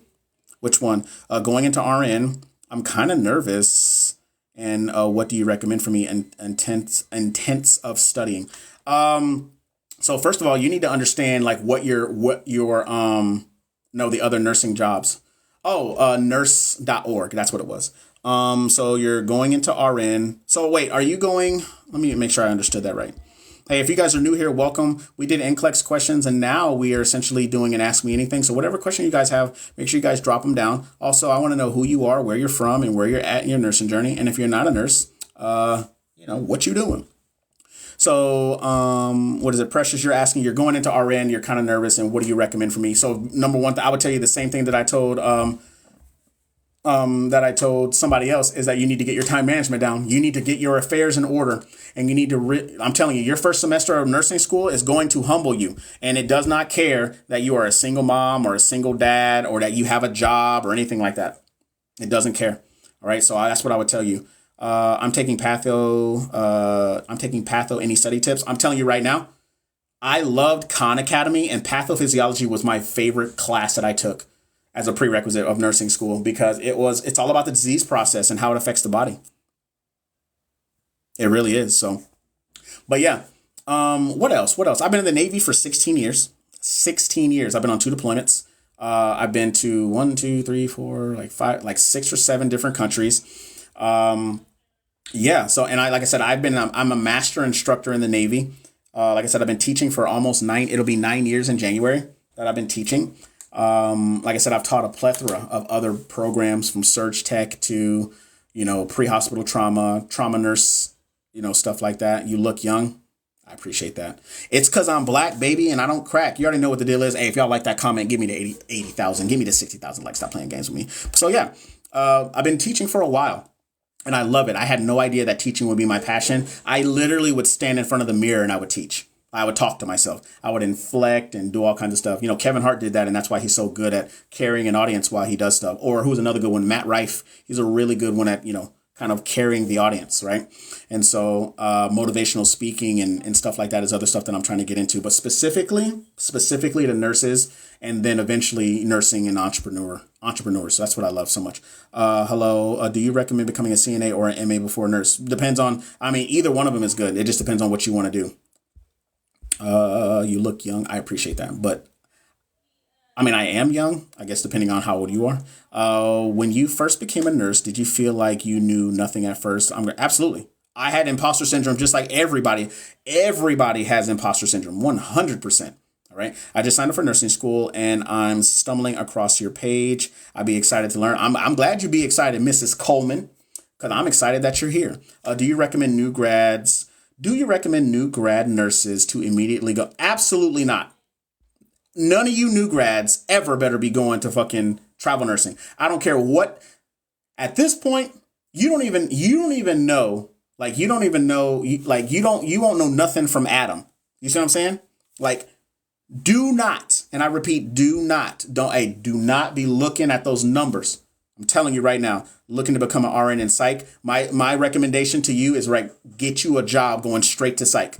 [SPEAKER 1] which one? Going into RN, I'm kind of nervous. And what do you recommend for me? Intents of studying. So first of all, you need to understand like what your the other nursing jobs. Nurse.org. That's what it was. So you're going into RN. So wait, are you going? Let me make sure I understood that right. Hey, if you guys are new here, welcome. We did NCLEX questions, and now we are essentially doing an Ask Me Anything. So whatever question you guys have, make sure you guys drop them down. Also, I want to know who you are, where you're from, and where you're at in your nursing journey. And if you're not a nurse, what you doing? So what is it, Precious? You're asking, you're going into RN, you're kind of nervous, and what do you recommend for me? So number one, I would tell you the same thing that I told somebody else is that you need to get your time management down. You need to get your affairs in order. And you need to, I'm telling you, your first semester of nursing school is going to humble you. And it does not care that you are a single mom or a single dad or that you have a job or anything like that. It doesn't care. All right. So that's what I would tell you. I'm taking patho. Any study tips? I'm telling you right now, I loved Khan Academy and pathophysiology was my favorite class that I took as a prerequisite of nursing school because it's all about the disease process and how it affects the body. It really is. So, but yeah. What else? I've been in the Navy for 16 years. 16 years. I've been on 2 deployments. I've been to 1, 2, 3, 4, 5, 6 or 7 different countries. Yeah. So, and like I said, I'm a master instructor in the Navy. Like I said, I've been teaching for almost 9 years in January that I've been teaching. Like I said, I've taught a plethora of other programs from surge tech to, pre-hospital trauma nurse, stuff like that. You look young. I appreciate that. It's because I'm black, baby, and I don't crack. You already know what the deal is. Hey, if y'all like that comment, give me the 80,000. Give me the 60,000 likes. Stop playing games with me. So yeah, I've been teaching for a while. And I love it. I had no idea that teaching would be my passion. I literally would stand in front of the mirror and I would teach. I would talk to myself. I would inflect and do all kinds of stuff. Kevin Hart did that, and that's why he's so good at carrying an audience while he does stuff. Or who's another good one? Matt Rife. He's a really good one at, kind of carrying the audience, right? And so motivational speaking and stuff like that is other stuff that I'm trying to get into. But specifically to nurses, and then eventually nursing and entrepreneurs. So that's what I love so much. Hello. Do you recommend becoming a CNA or an MA before a nurse? Depends on, either one of them is good. It just depends on what you want to do. You look young. I appreciate that. But I am young, I guess, depending on how old you are. When you first became a nurse, did you feel like you knew nothing at first? Absolutely. I had imposter syndrome, just like everybody. Everybody has imposter syndrome, 100%. All right. I just signed up for nursing school and I'm stumbling across your page. I'd be excited to learn. I'm glad you'd be excited, Mrs. Coleman, because I'm excited that you're here. Do you recommend new grad nurses to immediately go? Absolutely not. None of you new grads ever better be going to fucking travel nursing. I don't care what. At this point, you won't know. You won't know nothing from Adam. You see what I'm saying? Do not, and I repeat, do not be looking at those numbers. I'm telling you right now, looking to become an RN in psych. My recommendation to you is get you a job going straight to psych.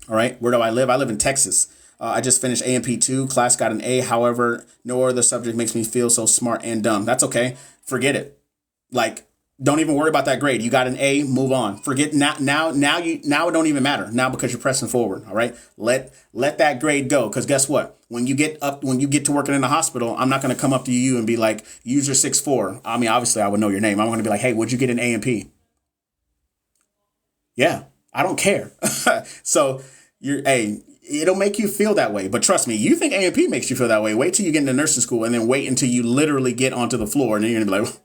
[SPEAKER 1] All right. Where do I live? I live in Texas. I just finished AMP2 class, got an A. However, no other subject makes me feel so smart and dumb. That's okay. Forget it. Don't even worry about that grade. You got an A, move on. Forget now it don't even matter now because you're pressing forward. All right. Let that grade go. Cause guess what? When you get to working in the hospital, I'm not going to come up to you and be like, user 6'4". Obviously I would know your name. I'm going to be like, hey, would you get an AMP? Yeah, I don't care. So it'll make you feel that way. But trust me, you think AMP makes you feel that way. Wait till you get into nursing school and then wait until you literally get onto the floor and then you're going to be like,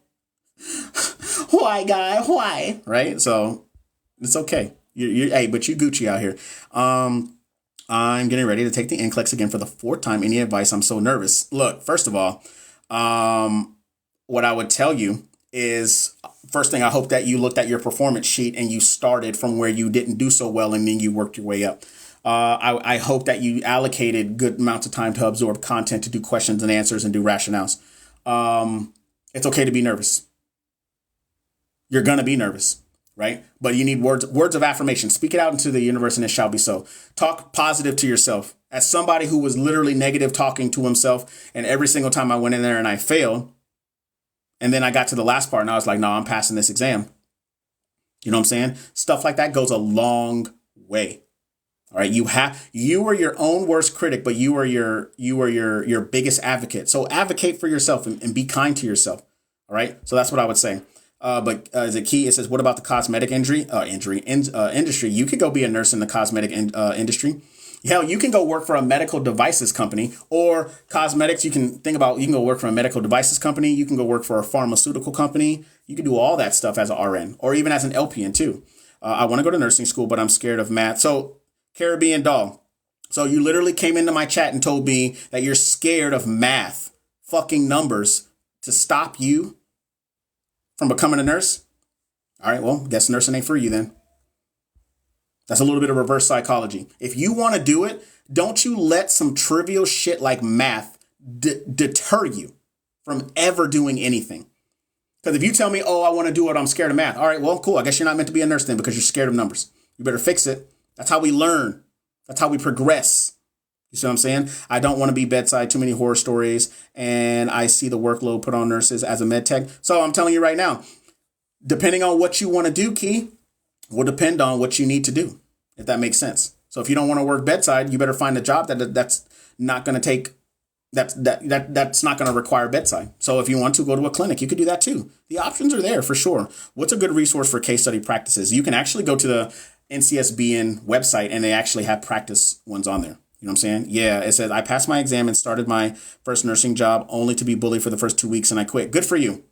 [SPEAKER 1] why, guy? Why? Right? So it's okay. But you Gucci out here. I'm getting ready to take the NCLEX again for the 4th time. Any advice? I'm so nervous. Look, first of all, what I would tell you is, first thing, I hope that you looked at your performance sheet and you started from where you didn't do so well and then you worked your way up. I hope that you allocated good amounts of time to absorb content, to do questions and answers and do rationales. It's okay to be nervous. You're going to be nervous, right? But you need words of affirmation. Speak it out into the universe and it shall be so. Talk positive to yourself. As somebody who was literally negative talking to himself, and every single time I went in there and I failed, and then I got to the last part and I was like, no, I'm passing this exam. You know what I'm saying? Stuff like that goes a long way. All right. You are your own worst critic, but you are your biggest advocate. So advocate for yourself and be kind to yourself. All right. So that's what I would say. But as a key, it says, what about the cosmetic industry? You could go be a nurse in the cosmetic industry. Hell, you can go work for a medical devices company or cosmetics. You can go work for a medical devices company. You can go work for a pharmaceutical company. You can do all that stuff as an RN or even as an LPN too. I want to go to nursing school, but I'm scared of math. So Caribbean doll. So you literally came into my chat and told me that you're scared of math, fucking numbers, to stop you from becoming a nurse? All right, well, guess nursing ain't for you then. That's a little bit of reverse psychology. If you want to do it, don't you let some trivial shit like math deter you from ever doing anything. Because if you tell me, oh, I want to do it, I'm scared of math. All right, well, cool. I guess you're not meant to be a nurse then because you're scared of numbers. You better fix it. That's how we learn. That's how we progress. You see what I'm saying? I don't want to be bedside, too many horror stories, and I see the workload put on nurses as a med tech. So I'm telling you right now, depending on what you want to do, Key, will depend on what you need to do, if that makes sense. So if you don't want to work bedside, you better find a job that's not going to take, that's not going to require bedside. So if you want to go to a clinic, you could do that too. The options are there for sure. What's a good resource for case study practices? You can actually go to the NCSBN website and they actually have practice ones on there. You know what I'm saying? Yeah, it says, I passed my exam and started my first nursing job only to be bullied for the first 2 weeks and I quit. Good for you.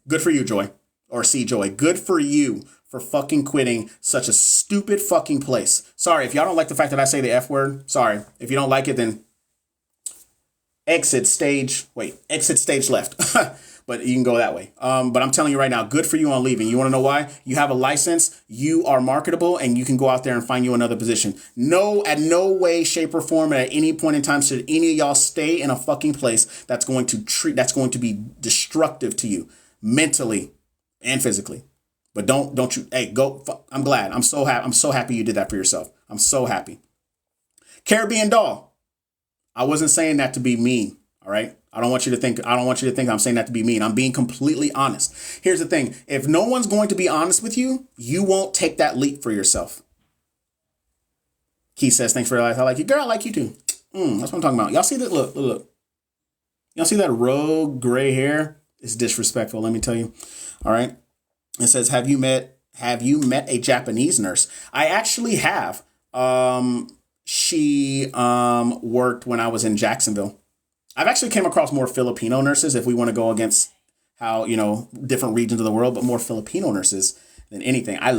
[SPEAKER 1] Good for you, Joy. Or C, Joy. Good for you for fucking quitting such a stupid fucking place. Sorry, if y'all don't like the fact that I say the F word, sorry. If you don't like it, then exit stage left. but you can go that way. But I'm telling you right now, good for you on leaving. You want to know why? You have a license, you are marketable, and you can go out there and find you another position. No, at no way, shape, or form, at any point in time should any of y'all stay in a fucking place that's going to be destructive to you mentally and physically. But don't you, hey, go. I'm glad. I'm so happy you did that for yourself. I'm so happy. Caribbean doll. I wasn't saying that to be mean. All right. I don't want you to think I'm saying that to be mean. I'm being completely honest. Here's the thing. If no one's going to be honest with you, you won't take that leap for yourself. Keith says, thanks for your life. I like you. Girl, I like you too. That's what I'm talking about. Y'all see that? Look. Y'all see that rogue gray hair? It's disrespectful. Let me tell you. All right. It says, have you met a Japanese nurse? I actually have. She worked when I was in Jacksonville. I've actually came across more Filipino nurses, if we want to go against how, different regions of the world, but more Filipino nurses than anything. I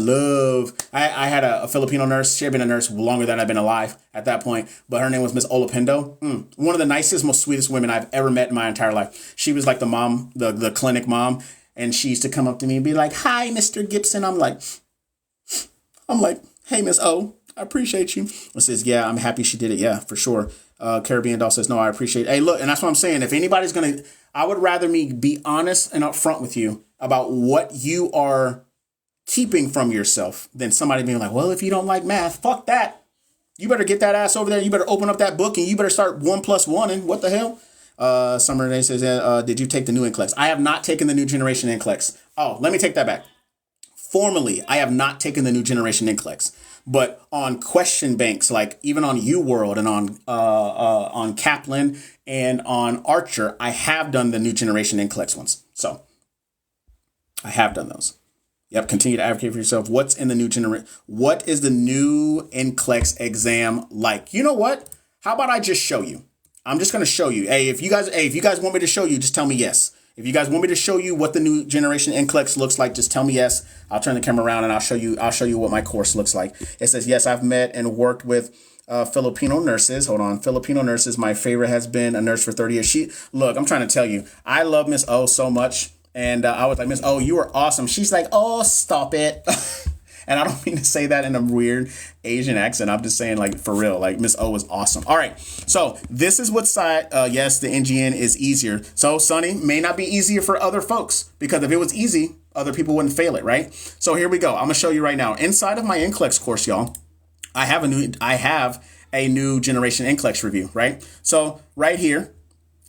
[SPEAKER 1] had a Filipino nurse. She had been a nurse longer than I've been alive at that point, but her name was Miss Olapindo. One of the nicest, most sweetest women I've ever met in my entire life. She was like the mom, the clinic mom. And she used to come up to me and be like, hi, Mr. Gibson. I'm like, hey, Miss O, I appreciate you. I says, yeah, I'm happy she did it. Yeah, for sure. Caribbean doll says, no, I appreciate it. Hey, look, and that's what I'm saying. If anybody's I would rather me be honest and upfront with you about what you are keeping from yourself than somebody being like, well, if you don't like math, fuck that. You better get that ass over there. You better open up that book and you better start 1 + 1. And what the hell? Summer Day says, did you take the new NCLEX? I have not taken the new generation NCLEX. Oh, let me take that back. Formally, I have not taken the new generation NCLEX. But on question banks, like even on UWorld and on Kaplan and on Archer, I have done the new generation NCLEX ones. So I have done those. Yep. Continue to advocate for yourself. What is the new NCLEX exam like? You know what? How about I just show you? I'm just going to show you. Hey, if you guys want me to show you, just tell me yes. If you guys want me to show you what the new generation NCLEX looks like, just tell me yes. I'll turn the camera around and I'll show you what my course looks like. It says, yes, I've met and worked with Filipino nurses. Hold on. Filipino nurses. My favorite has been a nurse for 30 years. Look, I'm trying to tell you, I love Miss O so much. And I was like, Miss O, you are awesome. She's like, oh, stop it. And I don't mean to say that in a weird Asian accent. I'm just saying, like, for real, like, Miss O is awesome. All right. So this is what side. Yes, the NGN is easier. So Sonny may not be easier for other folks, because if it was easy, other people wouldn't fail it. Right. So here we go. I'm going to show you right now. Inside of my NCLEX course, y'all, I have a new generation NCLEX review. Right. So right here,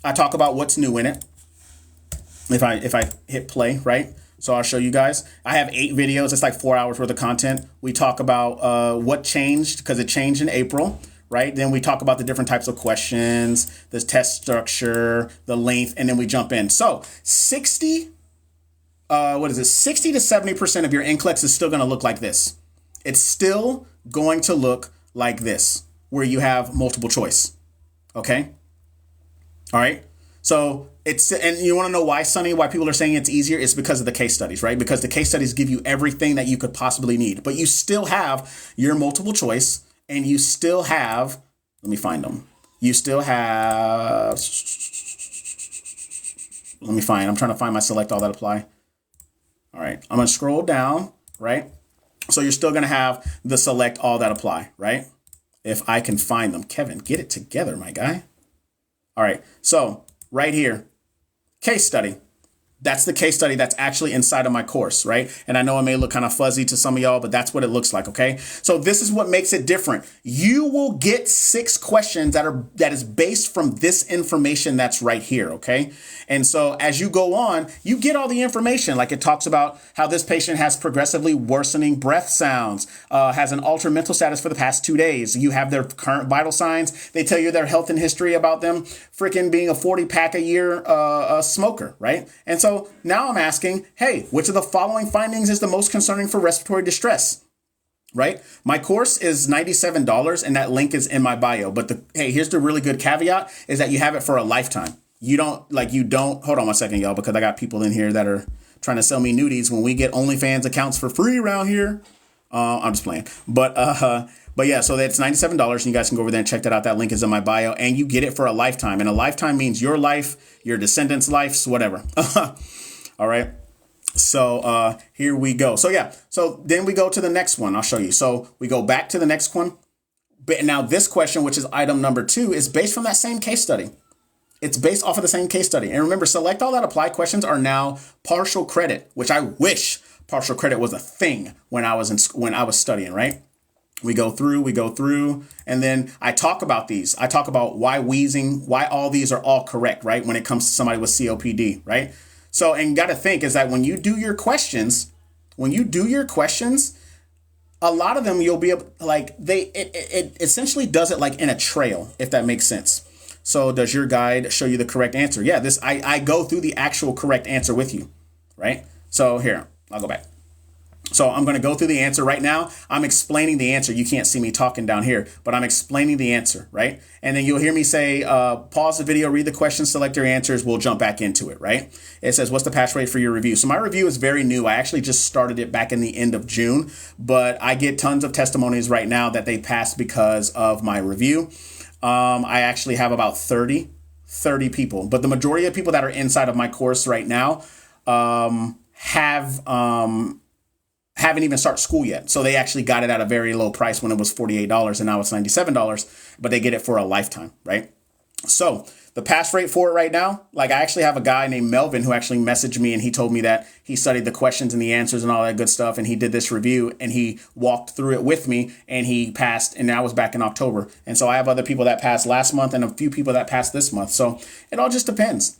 [SPEAKER 1] I talk about what's new in it. If I hit play, right? So I'll show you guys. I have 8 videos. It's like 4 hours worth of content. We talk about what changed, because it changed in April, right? Then we talk about the different types of questions, the test structure, the length, and then we jump in. So 60 to 70% of your NCLEX is still going to look like this. It's still going to look like this, where you have multiple choice. Okay. All right. So and you want to know why, Sonny, why people are saying it's easier? It's because of the case studies, right? Because the case studies give you everything that you could possibly need, but you still have your multiple choice, and you still have, let me find them. You still have, I'm trying to find my select all that apply. All right. I'm going to scroll down, right? So you're still going to have the select all that apply, right? If I can find them. Kevin, get it together, my guy. All right. So right here, case study. That's the case study that's actually inside of my course, right? And I know it may look kind of fuzzy to some of y'all, but that's what it looks like, okay? So this is what makes it different. You will get 6 questions that is based from this information that's right here, okay? And so as you go on, you get all the information. Like it talks about how this patient has progressively worsening breath sounds, has an altered mental status for the past 2 days. You have their current vital signs. They tell you their health and history about them freaking being a 40-pack a year smoker, right? And so now I'm asking, hey, which of the following findings is the most concerning for respiratory distress? Right? My course is $97 and that link is in my bio. But here's the really good caveat is that you have it for a lifetime. You don't, hold on 1 second, y'all, because I got people in here that are trying to sell me nudies when we get OnlyFans accounts for free around here. I'm just playing. But yeah, so that's $97 and you guys can go over there and check that out. That link is in my bio and you get it for a lifetime. And a lifetime means your life, your descendants' lives, whatever. All right. So here we go. So yeah, so then we go to the next one. I'll show you. So we go back to the next one. But now this question, which is item number 2, is based from that same case study. It's based off of the same case study. And remember, select all that apply questions are now partial credit, which I wish partial credit was a thing when I was studying, right? We go through, and then I talk about these. I talk about why all these are all correct, right? When it comes to somebody with COPD, right? So, and you got to think is that when you do your questions, a lot of them you'll be able, like it essentially does it like in a trail, if that makes sense. So does your guide show you the correct answer? Yeah, I go through the actual correct answer with you, right? So here, I'll go back. So I'm going to go through the answer right now. I'm explaining the answer. You can't see me talking down here, but I'm explaining the answer, right? And then you'll hear me say, pause the video, read the question, select your answers. We'll jump back into it, right? It says, what's the pass rate for your review? So my review is very new. I actually just started it back in the end of June, but I get tons of testimonies right now that they passed because of my review. I actually have about 30 people, but the majority of people that are inside of my course right now haven't even started school yet. So they actually got it at a very low price when it was $48 and now it's $97, but they get it for a lifetime, right? So the pass rate for it right now, like I actually have a guy named Melvin who actually messaged me and he told me that he studied the questions and the answers and all that good stuff. And he did this review and he walked through it with me and he passed. And that was back in October. And so I have other people that passed last month and a few people that passed this month. So it all just depends.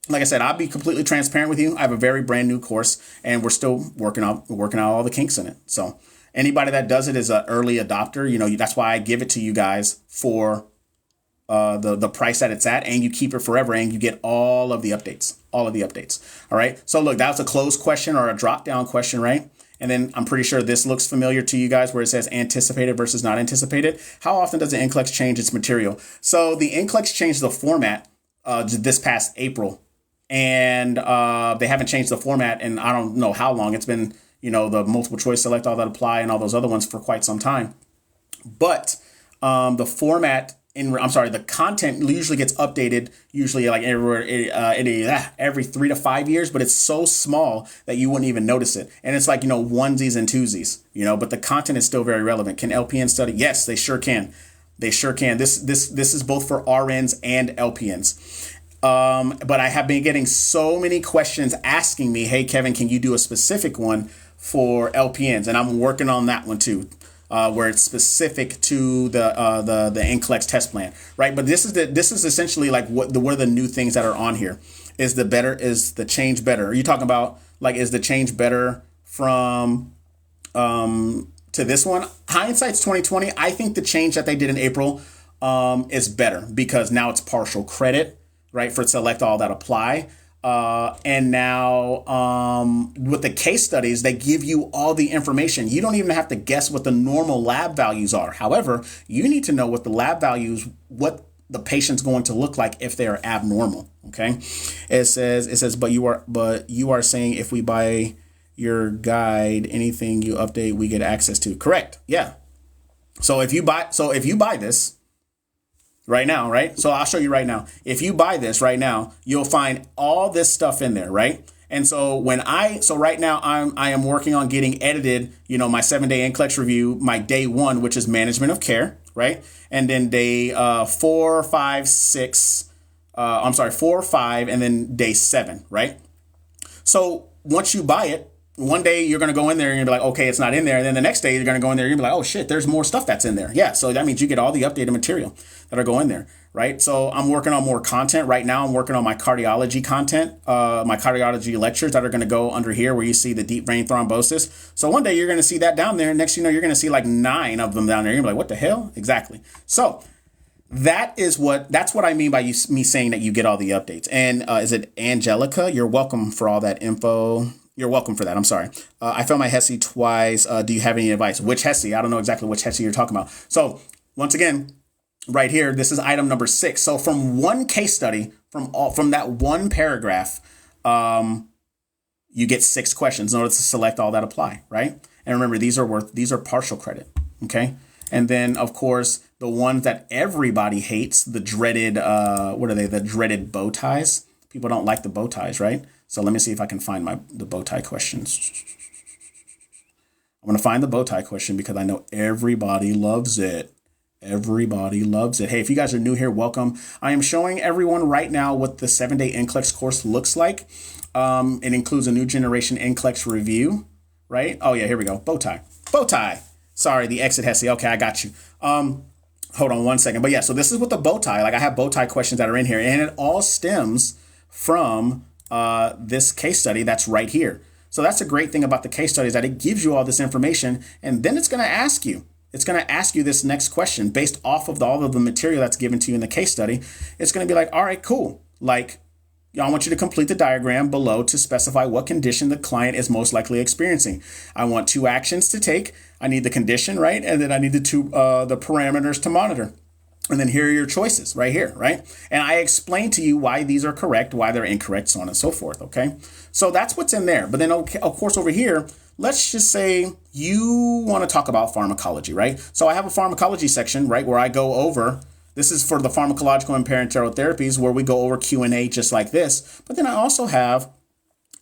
[SPEAKER 1] Like I said, I'll be completely transparent with you. I have a very brand new course and we're still working out all the kinks in it. So anybody that does it is an early adopter. You know, that's why I give it to you guys for the price that it's at, and you keep it forever and you get all of the updates. All right. So look, that was a closed question or a drop down question, right? And then I'm pretty sure this looks familiar to you guys where it says anticipated versus not anticipated. How often does the NCLEX change its material? So the NCLEX changed the format this past April. And they haven't changed the format in I don't know how long. It's been, the multiple choice, select all that apply and all those other ones for quite some time. But the content usually gets updated usually like every 3 to 5 years, but it's so small that you wouldn't even notice it. And it's like, onesies and twosies, but the content is still very relevant. Can LPNs study? Yes, they sure can. This is both for RNs and LPNs. But I have been getting so many questions asking me, hey, Kevin, can you do a specific one for LPNs? And I'm working on that one too, where it's specific to the NCLEX test plan, right? But this is essentially like what are the new things that are on here? Is the change better? Are you talking about like, is the change better from, to this one? Hindsight's 2020. I think the change that they did in April, is better because now it's partial credit. Right, for select all that apply. And now with the case studies, they give you all the information. You don't even have to guess what the normal lab values are. However, you need to know what the lab values, what the patient's going to look like if they are abnormal. Okay. It says, but you are saying if we buy your guide, anything you update, we get access to. Correct. Yeah. So if you buy this, right now, right? So I'll show you right now. If you buy this right now, you'll find all this stuff in there, right? And so right now I am working on getting edited, my 7-day NCLEX review, my day 1, which is management of care, right? And then day 4, 5, 6, 4, 5, and then day 7, right? So once you buy it, one day you're going to go in there and you're going to be like, okay, it's not in there. And then the next day you're going to go in there and you're going to be like, oh shit, there's more stuff that's in there. Yeah. So that means you get all the updated material that are going there. Right. So I'm working on more content right now. I'm working on my cardiology content, my cardiology lectures that are going to go under here where you see the deep vein thrombosis. So one day you're going to see that down there. Next, you're going to see like 9 of them down there. You're going to be like, what the hell? Exactly. So that's what I mean by me saying that you get all the updates. And is it Angelica? You're welcome for all that info. You're welcome for that. I'm sorry. I failed my HESI twice. Do you have any advice? Which HESI? I don't know exactly which HESI you're talking about. So once again, right here, this is item number 6. So from one case study, from that one paragraph, you get 6 questions in order to select all that apply, right? And remember, these are partial credit. Okay. And then, of course, the ones that everybody hates, the dreaded, the dreaded bow ties. People don't like the bow ties, right? So let me see if I can find the bow tie questions. I'm going to find the bow tie question because I know everybody loves it. Everybody loves it. Hey, if you guys are new here, welcome. I am showing everyone right now what the 7-day NCLEX course looks like. It includes a new generation NCLEX review, right? Oh, yeah, here we go. Bow tie. Bow tie. Sorry, the exit has to. Okay, I got you. Hold on one second. But yeah, so this is what the bow tie. Like I have bow tie questions that are in here, and it all stems from this case study that's right here. So that's a great thing about the case study is that it gives you all this information, and then it's going to ask you. It's going to ask you this next question based off of all of the material that's given to you in the case study. It's going to be like, all right, cool. Like, I want you to complete the diagram below to specify what condition the client is most likely experiencing. I want 2 actions to take. I need the condition, right? And then I need the parameters to monitor. And then here are your choices right here, right? And I explain to you why these are correct, why they're incorrect, so on and so forth, okay? So that's what's in there. But then, okay, of course, over here, let's just say you want to talk about pharmacology, right? So I have a pharmacology section, right, where I go over. This is for the pharmacological and parenteral therapies where we go over Q&A just like this. But then I also have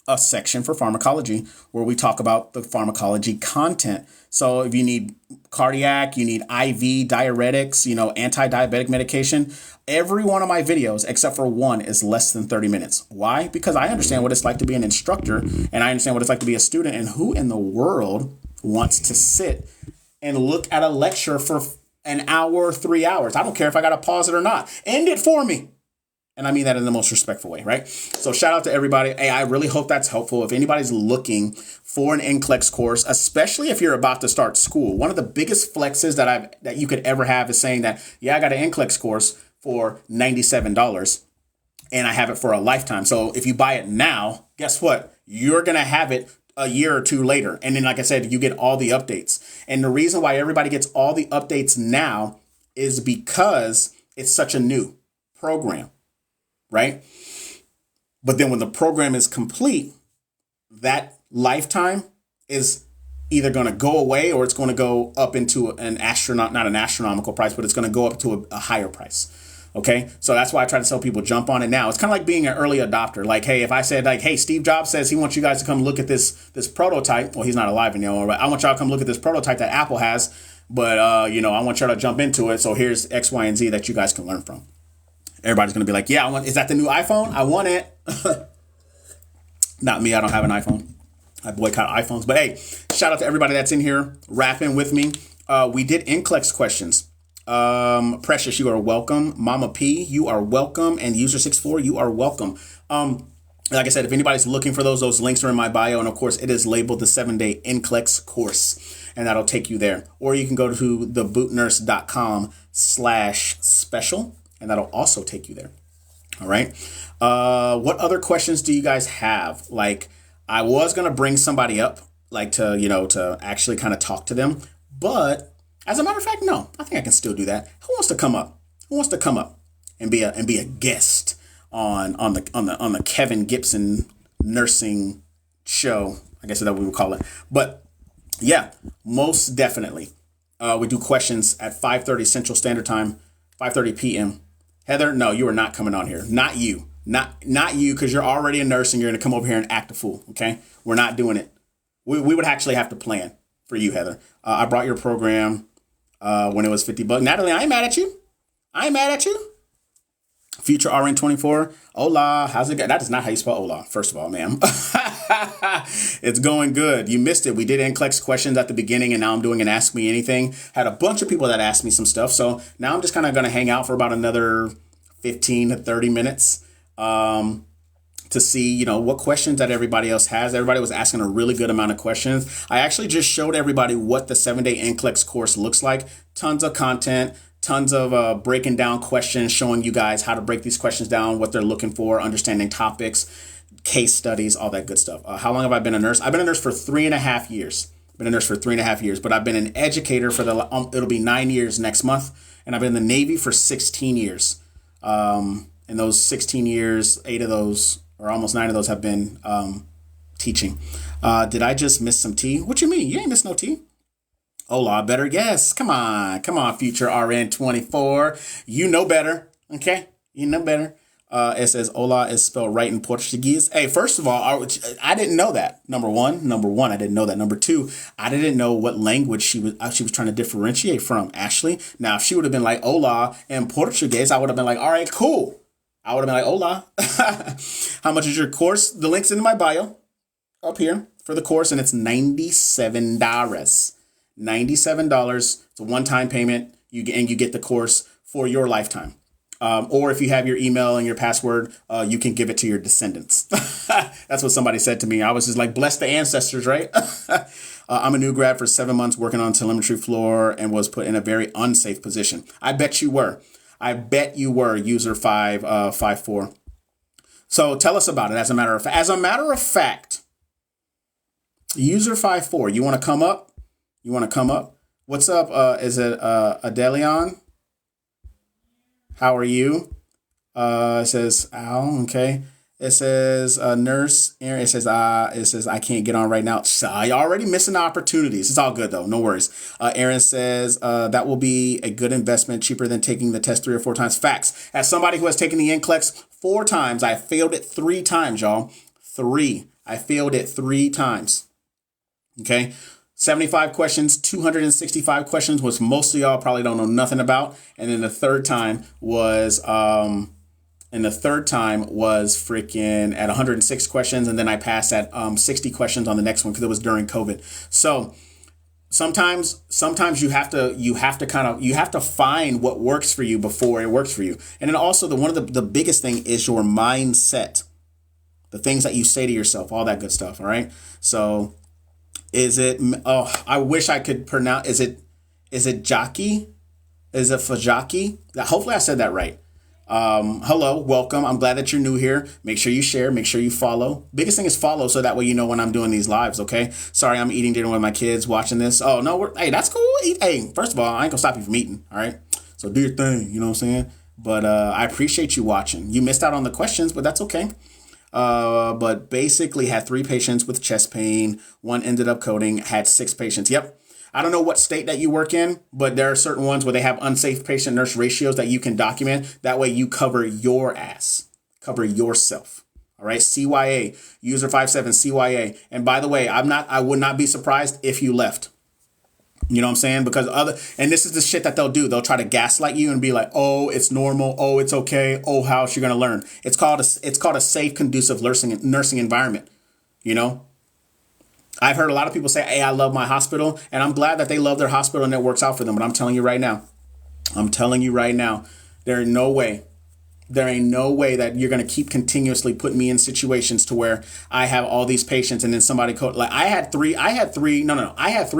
[SPEAKER 1] a section for pharmacology where we talk about the pharmacology content. So if you need cardiac, you need IV diuretics, anti-diabetic medication, every one of my videos, except for one, is less than 30 minutes. Why? Because I understand what it's like to be an instructor and I understand what it's like to be a student, and who in the world wants to sit and look at a lecture for an hour, 3 hours? I don't care if I got to pause it or not. End it for me. And I mean that in the most respectful way, right? So shout out to everybody. Hey, I really hope that's helpful. If anybody's looking for an NCLEX course, especially if you're about to start school, one of the biggest flexes that you could ever have is saying that, yeah, I got an NCLEX course for $97 and I have it for a lifetime. So if you buy it now, guess what? You're going to have it a year or 2 later. And then, like I said, you get all the updates. And the reason why everybody gets all the updates now is because it's such a new program. Right? But then when the program is complete, that lifetime is either going to go away or it's going to go up into not an astronomical price, but it's going to go up to a higher price. Okay. So that's why I try to tell people jump on it now. It's kind of like being an early adopter. Like, hey, if I said like, hey, Steve Jobs says he wants you guys to come look at this prototype. Well, he's not alive anymore, but I want y'all to come look at this prototype that Apple has. But, I want y'all to jump into it. So here's X, Y, and Z that you guys can learn from. Everybody's going to be like, yeah, is that the new iPhone? I want it. Not me. I don't have an iPhone. I boycott iPhones. But hey, shout out to everybody that's in here rapping with me. We did NCLEX questions. Precious, you are welcome. Mama P, you are welcome. And User64, you are welcome. Like I said, if anybody's looking for those links are in my bio. And of course, it is labeled the 7-day NCLEX course. And that'll take you there. Or you can go to thebootnurse.com/special. And that'll also take you there. All right. What other questions do you guys have? Like, I was going to bring somebody up, like to actually kind of talk to them. But as a matter of fact, no, I think I can still do that. Who wants to come up? Who wants to come up and be a guest on the Kevin Gibson nursing show? I guess that's what we would call it. But yeah, most definitely. We do questions at 5:30 Central Standard Time, 5:30 p.m. Heather, no, you are not coming on here. Not you. Not you, because you're already a nurse and you're going to come over here and act a fool, okay? We're not doing it. We would actually have to plan for you, Heather. I brought your program when it was $50. Natalie, I ain't mad at you. Future RN24. Hola, how's it going? That is not how you spell hola, first of all, ma'am. It's going good. You missed it. We did NCLEX questions at the beginning, and now I'm doing an Ask Me Anything. Had a bunch of people that asked me some stuff. So now I'm just kind of going to hang out for about another 15 to 30 minutes to see, what questions that everybody else has. Everybody was asking a really good amount of questions. I actually just showed everybody what the 7-day NCLEX course looks like. Tons of content. Tons of breaking down questions, showing you guys how to break these questions down, what they're looking for, understanding topics, case studies, all that good stuff. How long have I been a nurse? I've been a nurse for 3.5 years. But I've been an educator for it'll be 9 years next month. And I've been in the Navy for 16 years. In those 16 years, 8 of those, or almost 9 of those have been teaching. Did I just miss some tea? What you mean? You ain't miss no tea. Hola, better guess. Come on, future RN 24. You know better, okay? You know better. It says hola is spelled right in Portuguese. Hey, first of all, I didn't know that. Number one, I didn't know that. Number two, I didn't know what language she was trying to differentiate from. Ashley. Now, if she would have been like hola in Portuguese, I would have been like, all right, cool. I would have been like, hola. How much is your course? The link's in my bio up here for the course, and it's $97. $97. It's a one-time payment. You get the course for your lifetime. Or if you have your email and your password, you can give it to your descendants. That's what somebody said to me. I was just like, bless the ancestors, right? I'm a new grad for 7 months working on telemetry floor and was put in a very unsafe position. I bet you were. User 554. So tell us about it. As a matter of fact, user 54, you want to come up? What's up? Is it Adelion? How are you? It says Al. Okay. It says nurse Aaron. It says I can't get on right now. You're already missing opportunities. It's all good though. No worries. Aaron says that will be a good investment, cheaper than taking the test 3 or 4 times. Facts. As somebody who has taken the NCLEX 4 times, I failed it 3 times, y'all. 3. I failed it 3 times. Okay. 75 questions, 265 questions, which most of y'all probably don't know nothing about. And then the third time was freaking at 106 questions. And then I passed at 60 questions on the next one because it was during COVID. So sometimes you have to find what works for you before it works for you. And then also one of the biggest thing is your mindset, the things that you say to yourself, all that good stuff. All right. So I wish I could pronounce, is it Jockey? Is it Fajaki? Hopefully I said that right. Hello, welcome. I'm glad that you're new here. Make sure you share, make sure you follow. Biggest thing is follow so that way you know when I'm doing these lives, okay? Sorry, I'm eating dinner with my kids watching this. Oh, no, hey, that's cool. Hey, first of all, I ain't gonna stop you from eating, all right? So do your thing, you know what I'm saying? But I appreciate you watching. You missed out on the questions, but that's okay. But basically had 3 patients with chest pain. 1 ended up coding, had 6 patients. Yep. I don't know what state that you work in, but there are certain ones where they have unsafe patient nurse ratios that you can document. That way you cover your ass, cover yourself. All right. CYA, user 57 CYA. And by the way, I would not be surprised if you left. You know what I'm saying? Because and this is the shit that they'll do. They'll try to gaslight you and be like, oh, it's normal. Oh, it's okay. Oh, how else you're going to learn? It's called a safe, conducive nursing environment. You know, I've heard a lot of people say, hey, I love my hospital, and I'm glad that they love their hospital and it works out for them. But I'm telling you right now, there ain't no way that you're going to keep continuously putting me in situations to where I have all these patients and then somebody I had three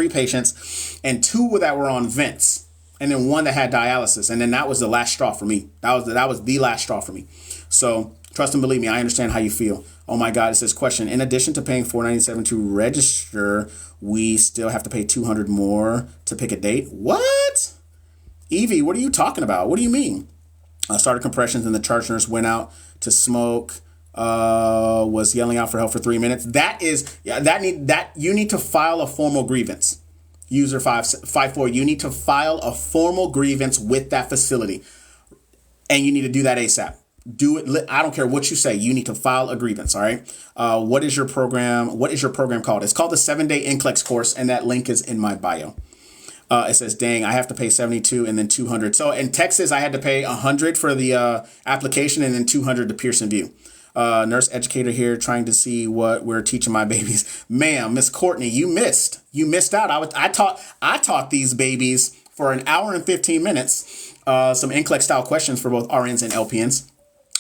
[SPEAKER 1] patients and 2 that were on vents and then 1 that had dialysis. And then that was the last straw for me. That was the last straw for me. So trust and believe me, I understand how you feel. Oh my God, it says question. In addition to paying $497 to register, we still have to pay $200 more to pick a date. What? Evie, what are you talking about? What do you mean? Started compressions and the charge nurse went out to smoke, was yelling out for help for 3 minutes. You need to file a formal grievance. User 554, you need to file a formal grievance with that facility. And you need to do that ASAP. Do it. I don't care what you say. You need to file a grievance. All right. What is your program called? It's called the 7-day NCLEX course. And that link is in my bio. It says, dang, I have to pay 72 and then 200. So in Texas, I had to pay 100 for the application and then 200 to Pearson View. Nurse educator here trying to see what we're teaching my babies. Ma'am, Miss Courtney, you missed out. I taught these babies for an hour and 15 minutes, some NCLEX style questions for both RNs and LPNs.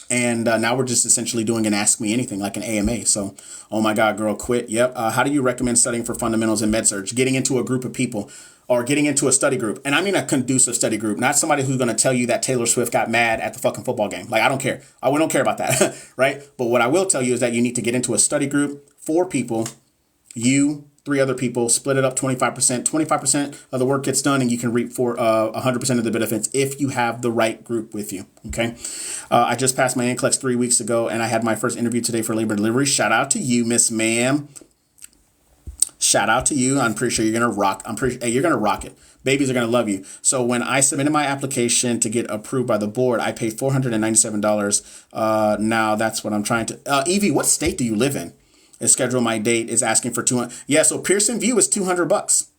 [SPEAKER 1] And now we're just essentially doing an Ask Me Anything, like an AMA. So, oh my God, girl, quit. Yep. How do you recommend studying for fundamentals in med-surg? Getting into a group of people or getting into a study group. And I mean a conducive study group, not somebody who's going to tell you that Taylor Swift got mad at the fucking football game. Like, I don't care. We don't care about that, right? But what I will tell you is that you need to get into a study group, 4 people, you, 3 other people, split it up 25%. 25% of the work gets done, and you can reap for 100% of the benefits if you have the right group with you. Okay. I just passed my NCLEX 3 weeks ago, and I had my first interview today for labor delivery. Shout out to you, Miss Ma'am. Shout out to you. I'm pretty sure you're gonna rock. You're gonna rock it. Babies are gonna love you. So when I submitted my application to get approved by the board, I paid $497. Now that's what I'm trying to. Evie, what state do you live in? Schedule my date is asking for 200. Yeah, so Pearson VUE is $200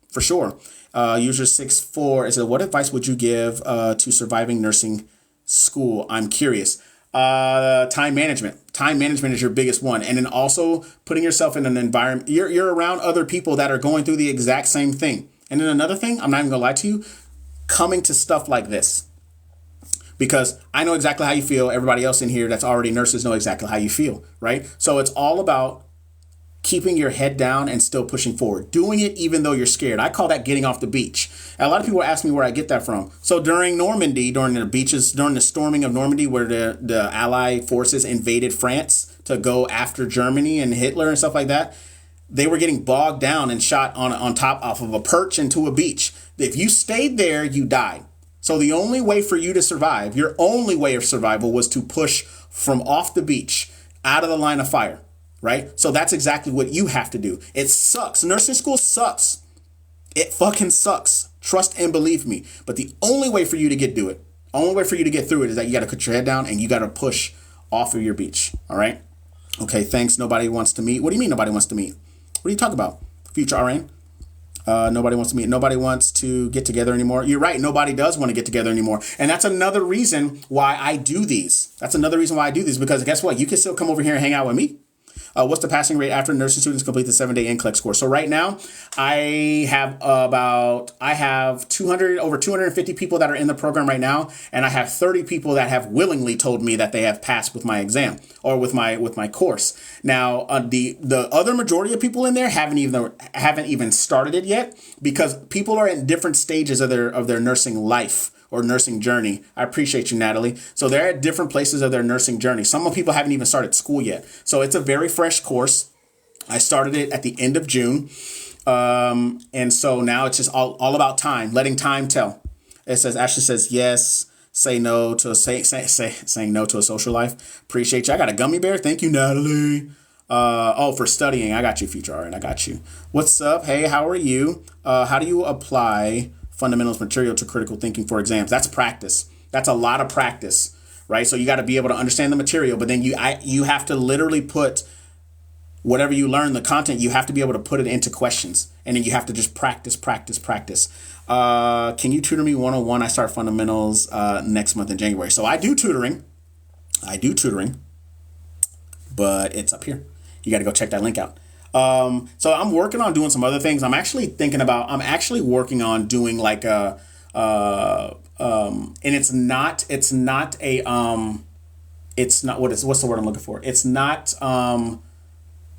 [SPEAKER 1] for sure. User 64 is what advice would you give to surviving nursing school? I'm curious. Time management. Time management is your biggest one. And then also putting yourself in an environment. You're around other people that are going through the exact same thing. And then another thing, I'm not even gonna lie to you, coming to stuff like this. Because I know exactly how you feel. Everybody else in here that's already nurses know exactly how you feel, right? So it's all about keeping your head down and still pushing forward. Doing it even though you're scared. I call that getting off the beach. And a lot of people ask me where I get that from. So during Normandy, during the storming of Normandy, where the Allied forces invaded France to go after Germany and Hitler and stuff like that, they were getting bogged down and shot on top off of a perch into a beach. If you stayed there, you died. So the only way for you to survive, your only way of survival was to push from off the beach, out of the line of fire, right? So that's exactly what you have to do. It sucks. Nursing school sucks. It fucking sucks. Trust and believe me. But the only way for you to get through it is that you got to put your head down and you got to push off of your beach. All right. Okay. Thanks. Nobody wants to meet. What do you mean nobody wants to meet? What are you talking about? Future RN? Nobody wants to meet. Nobody wants to get together anymore. You're right. Nobody does want to get together anymore. And that's another reason why I do these. Because guess what? You can still come over here and hang out with me. What's the passing rate after nursing students complete the 7-day NCLEX course? So right now I have over 250 people that are in the program right now. And I have 30 people that have willingly told me that they have passed with my exam or with my course. Now, the other majority of people in there haven't even started it yet, because people are in different stages of their nursing life or nursing journey. I appreciate you, Natalie. So they're at different places of their nursing journey. Some people haven't even started school yet. So it's a very fresh course. I started it at the end of June. And so now it's just all about time, letting time tell. Ashley says, yes, saying no to a social life. Appreciate you. I got a gummy bear. Thank you, Natalie. For studying. I got you, future art. I got you. What's up? Hey, how are you? How do you apply fundamentals material to critical thinking for exams? That's practice. That's a lot of practice, right? So you got to be able to understand the material, but then you have to literally put whatever you learn, the content, you have to be able to put it into questions, and then you have to just practice. Can you tutor me 101? I start fundamentals next month in January. So I do tutoring, but it's up here. You got to go check that link out. So I'm working on doing some other things. I'm actually working on doing like and what's the word I'm looking for?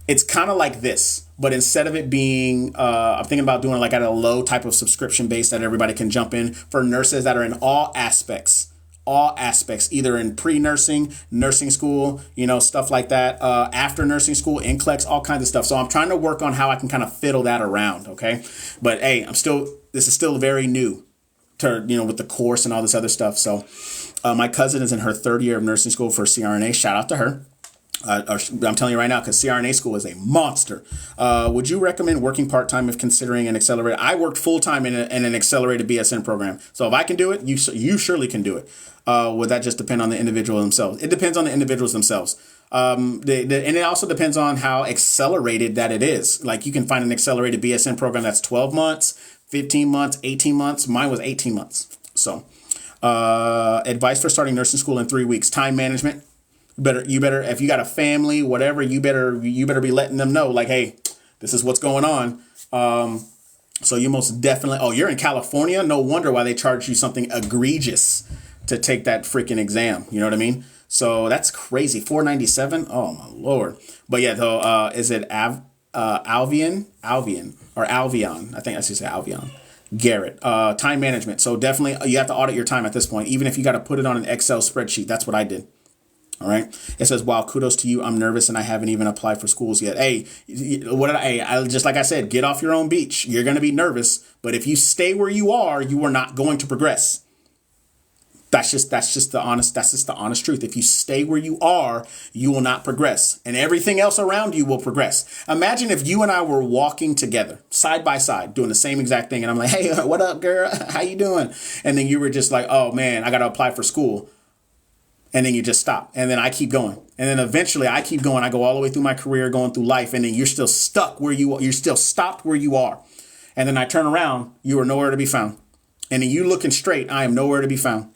[SPEAKER 1] It's kind of like this, but instead of it being, I'm thinking about doing like at a low type of subscription base that everybody can jump in for nurses that are in all aspects, either in pre-nursing, nursing school, stuff like that, after nursing school, NCLEX, all kinds of stuff. So I'm trying to work on how I can kind of fiddle that around. Okay. But hey, this is still very new to, with the course and all this other stuff. So my cousin is in her 3rd year of nursing school for CRNA. Shout out to her. I'm telling you right now, because CRNA school is a monster. Would you recommend working part-time if considering an accelerated? I worked full-time in an accelerated BSN program. So if I can do it, you surely can do it. Would that just depend on the individual themselves? It depends on the individuals themselves. And it also depends on how accelerated that it is. Like you can find an accelerated BSN program that's 12 months, 15 months, 18 months. Mine was 18 months. So advice for starting nursing school in 3 weeks. Time management. You better, if you got a family, whatever, you better be letting them know, like, hey, this is what's going on. So you most definitely, you're in California. No wonder why they charge you something egregious to take that freaking exam. You know what I mean? So that's crazy. $497. Oh my Lord. But yeah, though, is it Alvian or Alvion? I think I should say Alvion. Garrett, time management. So definitely you have to audit your time at this point, even if you got to put it on an Excel spreadsheet. That's what I did. All right. It says, wow, kudos to you. I'm nervous and I haven't even applied for schools yet. Hey, I just like I said, get off your own beach. You're going to be nervous. But if you stay where you are not going to progress. That's just the honest truth. If you stay where you are, you will not progress, and everything else around you will progress. Imagine if you and I were walking together side by side doing the same exact thing. And I'm like, hey, what up, girl? How you doing? And then you were just like, oh man, I got to apply for school. And then you just stop. And then I keep going. And then eventually I keep going. I go all the way through my career, going through life. And then you're still stuck where you are. You're still stopped where you are. And then I turn around. You are nowhere to be found. And then you looking straight. I am nowhere to be found.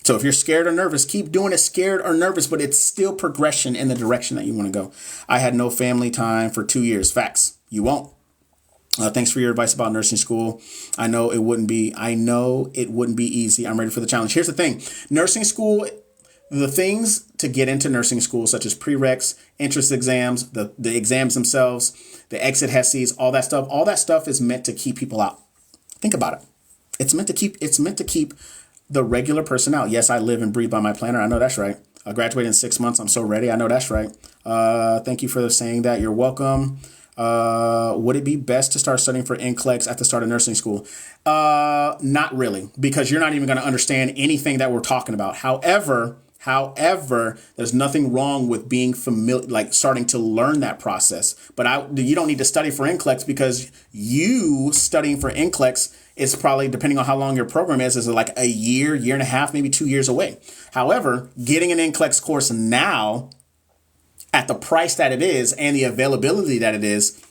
[SPEAKER 1] So if you're scared or nervous, keep doing it scared or nervous, but it's still progression in the direction that you want to go. I had no family time for 2 years. Facts. You won't. Thanks for your advice about nursing school. I know it wouldn't be easy. I'm ready for the challenge. Here's the thing. Nursing school, the things to get into nursing school, such as prereqs, entrance exams, the exams themselves, the exit HESIs, all that stuff is meant to keep people out. Think about it. It's meant to keep the regular person out. Yes, I live and breathe by my planner. I know that's right. I graduated in 6 months. I'm so ready. I know that's right. Thank you for saying that. You're welcome. Would it be best to start studying for NCLEX at the start of nursing school? Not really, because you're not even going to understand anything that we're talking about. However, there's nothing wrong with being familiar, like starting to learn that process. But you don't need to study for NCLEX, because you studying for NCLEX is probably, depending on how long your program is like a year and a half, maybe 2 years away. However, getting an NCLEX course now at the price that it is and the availability that it is,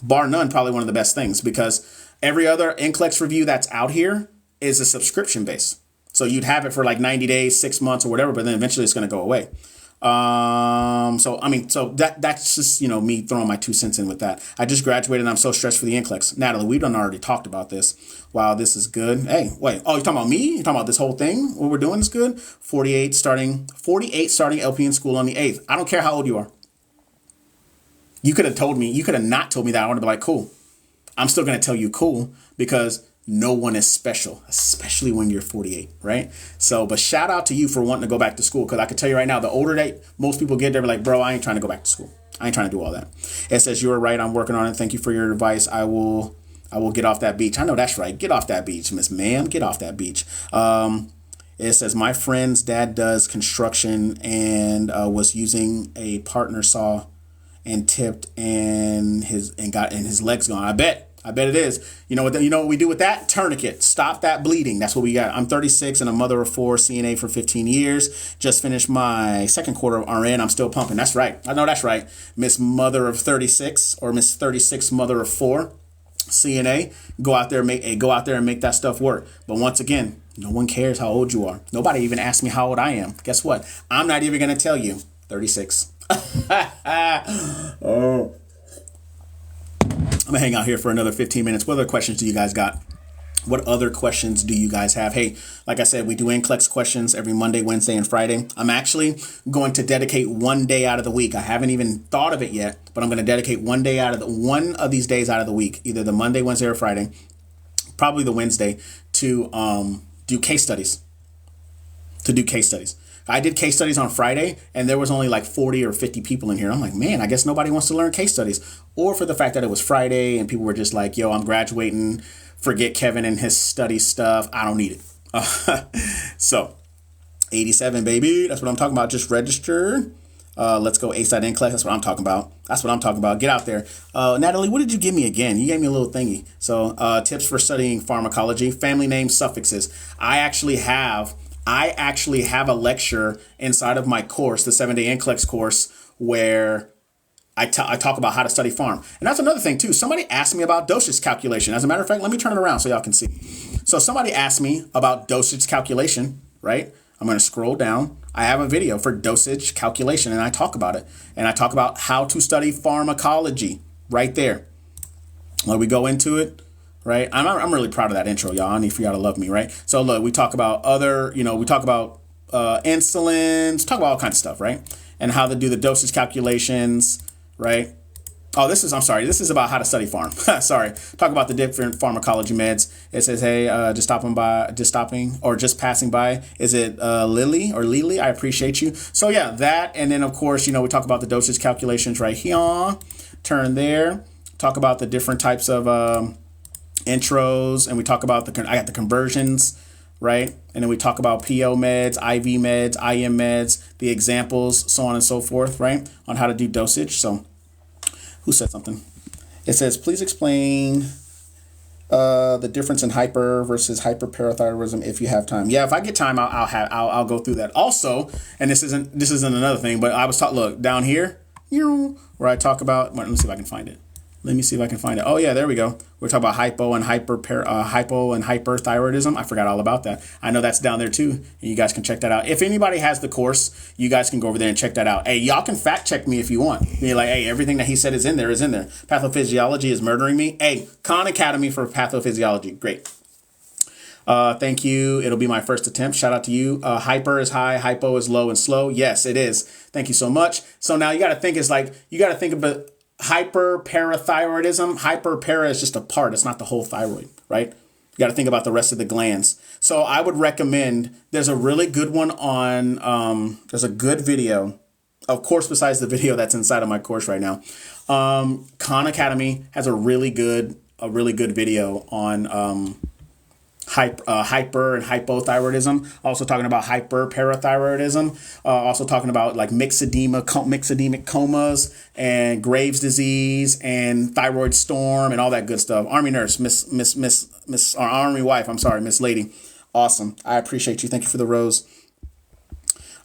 [SPEAKER 1] bar none, probably one of the best things, because every other NCLEX review that's out here is a subscription base. So you'd have it for like 90 days, 6 months or whatever, but then eventually it's going to go away. So that's just, me throwing my 2 cents in with that. I just graduated and I'm so stressed for the NCLEX. Natalie, we've already talked about this. Wow, this is good. Hey, wait. Oh, you're talking about me? You're talking about this whole thing? What we're doing is good? 48 starting LP in school on the 8th. I don't care how old you are. You could have not told me that. I would have been like, cool. I'm still going to tell you cool, because no one is special, especially when you're 48, right? So, but shout out to you for wanting to go back to school, because I can tell you right now, the older that most people get, they're like, bro, I ain't trying to go back to school. I ain't trying to do all that. It says, you're right. I'm working on it. Thank you for your advice. I will get off that beach. I know that's right. Get off that beach, Miss Ma'am. Get off that beach. It says, my friend's dad does construction and was using a partner saw and tipped and his legs gone. I bet it is. You know what we do with that? Tourniquet. Stop that bleeding. That's what we got. I'm 36 and a mother of 4, CNA for 15 years. Just finished my second quarter of RN. I'm still pumping. That's right. I know that's right. Miss Mother of 36, or Miss 36 Mother of 4, CNA. Go out there and make that stuff work. But once again, no one cares how old you are. Nobody even asked me how old I am. Guess what? I'm not even going to tell you. 36. Oh. I'm going to hang out here for another 15 minutes. What other questions do you guys got? What other questions do you guys have? Hey, like I said, we do NCLEX questions every Monday, Wednesday, and Friday. I'm actually going to dedicate one day out of the week. I haven't even thought of it yet, but I'm going to dedicate one of these days out of the week, either the Monday, Wednesday, or Friday, probably the Wednesday, to do case studies. I did case studies on Friday, and there was only like 40 or 50 people in here. I'm like, man, I guess nobody wants to learn case studies. Or for the fact that it was Friday and people were just like, yo, I'm graduating. Forget Kevin and his study stuff. I don't need it. So 87, baby. That's what I'm talking about. Just register. Let's go A-side NCLEX. That's what I'm talking about. Get out there. Natalie, what did you give me again? You gave me a little thingy. So tips for studying pharmacology, family name suffixes. I actually have a lecture inside of my course, the 7-day NCLEX course, where I talk about how to study pharm. And that's another thing, too. Somebody asked me about dosage calculation. As a matter of fact, let me turn it around so y'all can see. So somebody asked me about dosage calculation, right? I'm going to scroll down. I have a video for dosage calculation, and I talk about it. And I talk about how to study pharmacology right there. When we go into it, right? I'm really proud of that intro, y'all. I need for y'all to love me, right? So look, we talk about insulins, talk about all kinds of stuff, right? And how to do the dosage calculations, right? Oh, I'm sorry. This is about how to study pharm. Sorry. Talk about the different pharmacology meds. It says, hey, just passing by. Is it Lily or Lily? I appreciate you. So yeah, that. And then of course, we talk about the dosage calculations right here. Turn there. Talk about the different types of intros. And we talk about I got the conversions, right? And then we talk about PO meds, IV meds, IM meds, the examples, so on and so forth, right? On how to do dosage. So who said something? It says, please explain the difference in hyper versus hyperparathyroidism if you have time. Yeah, if I get time, I'll go through that. Also, and this isn't another thing, but I was look down here, where I talk about. Let me see if I can find it. Oh yeah, there we go. We're talking about hypo and hyperthyroidism. I forgot all about that. I know that's down there too. And you guys can check that out. If anybody has the course, you guys can go over there and check that out. Hey, y'all can fact check me if you want. You're like, hey, everything that he said is in there. Pathophysiology is murdering me. Hey, Khan Academy for pathophysiology. Great. Thank you. It'll be my first attempt. Shout out to you. Hyper is high, hypo is low and slow. Yes, it is. Thank you so much. So now you got to think about hyperparathyroidism. Hyperpara is just a part. It's not the whole thyroid, right? You got to think about the rest of the glands. So I would recommend, there's a really good one on, there's a good video, of course, besides the video that's inside of my course right now. Khan Academy has a really good video on, hyper and hypothyroidism, also talking about hyperparathyroidism, also talking about like myxedemic comas and Graves' disease and thyroid storm and all that good stuff. Army nurse, Miss Army wife, I'm sorry, Miss Lady. Awesome. I appreciate you. Thank you for the rose.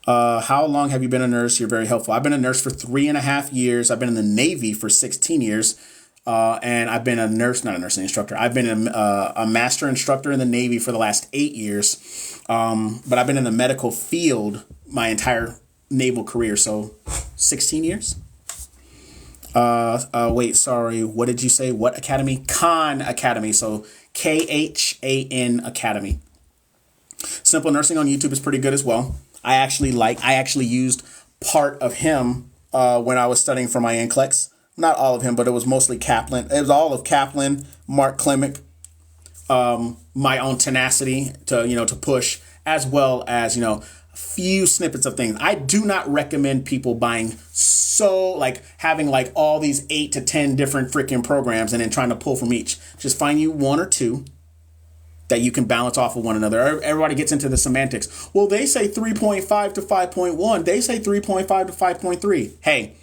[SPEAKER 1] How long have you been a nurse? You're very helpful. I've been a nurse for 3.5 years. I've been in the Navy for 16 years. And I've been not a nursing instructor. I've been a master instructor in the Navy for the last 8 years. But I've been in the medical field my entire naval career. So 16 years. Wait, sorry. What did you say? What academy? Khan Academy. So KHAN Academy. Simple Nursing on YouTube is pretty good as well. I actually used part of him when I was studying for my NCLEX. Not all of him, but it was mostly Kaplan. It was all of Kaplan, Mark Klimick, my own tenacity to push, as well as, a few snippets of things. I do not recommend people buying having all these 8 to 10 different freaking programs and then trying to pull from each. Just find you one or two that you can balance off of one another. Everybody gets into the semantics. Well, they say 3.5 to 5.1. They say 3.5 to 5.3. Hey,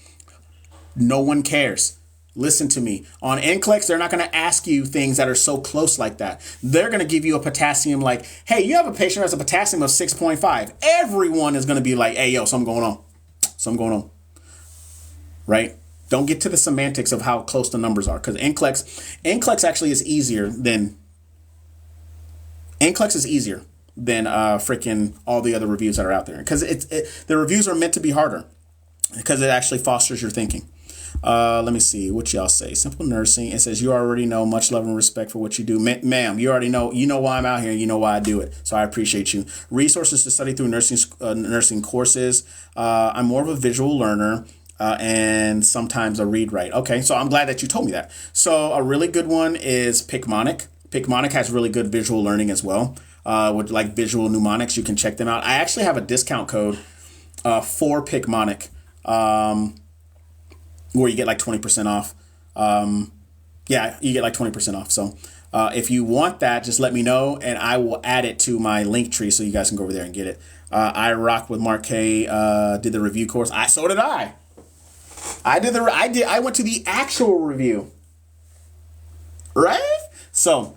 [SPEAKER 1] no one cares. Listen to me. On NCLEX, they're not going to ask you things that are so close like that. They're going to give you a potassium like, hey, you have a patient who has a potassium of 6.5. Everyone is going to be like, hey, yo, something going on. Right? Don't get to the semantics of how close the numbers are, because NCLEX actually is easier than freaking all the other reviews that are out there, because the reviews are meant to be harder because it actually fosters your thinking. Let me see what y'all say. Simple Nursing. It says, you already know, much love and respect for what you do. Ma'am, you already know. You know why I'm out here. You know why I do it. So I appreciate you. Resources to study through nursing courses. I'm more of a visual learner and sometimes a read write. Okay, so I'm glad that you told me that. So a really good one is Picmonic. Picmonic has really good visual learning as well. With like visual mnemonics, you can check them out. I actually have a discount code for Picmonic. Where you get like 20% off. You get like 20% off. So if you want that, just let me know and I will add it to my link tree so you guys can go over there and get it. I rocked with Mark K. Did the review course. So did I. I went to the actual review. Right? So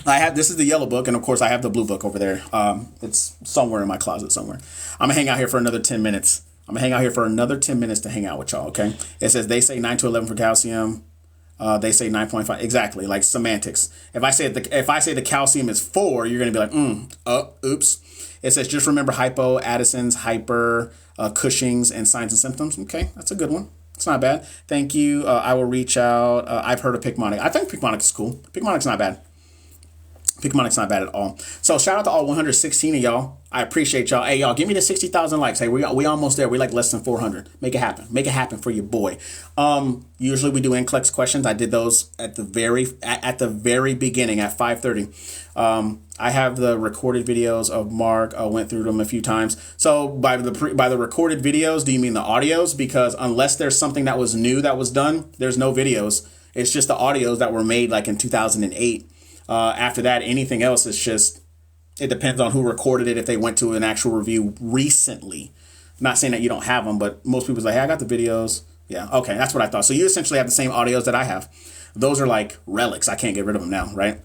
[SPEAKER 1] this is the yellow book, and of course I have the blue book over there. It's somewhere in my closet somewhere. I'm gonna hang out here for another 10 minutes. to hang out with y'all, okay? It says they say 9 to 11 for calcium. They say 9.5. Exactly, like semantics. If I say the calcium is 4, you're going to be like, oops. It says just remember hypo, Addison's, hyper, Cushing's, and signs and symptoms. Okay, that's a good one. It's not bad. Thank you. I will reach out. I've heard of Picmonic. I think Picmonic is cool. Picmonic's not bad. Picmonic's not bad at all. So shout out to all 116 of y'all. I appreciate y'all. Hey, y'all, give me the 60,000 likes. Hey, we almost there. We like less than 400. Make it happen. Make it happen for your boy. Usually we do NCLEX questions. I did those at the very beginning at 5:30. I have the recorded videos of Mark. I went through them a few times. So by the recorded videos, do you mean the audios? Because unless there's something that was new that was done, there's no videos. It's just the audios that were made like in 2008. After that, anything else is just, it depends on who recorded it. If they went to an actual review recently, I'm not saying that you don't have them, but most people's like, hey, I got the videos. Yeah. Okay. That's what I thought. So you essentially have the same audios that I have. Those are like relics. I can't get rid of them now. Right.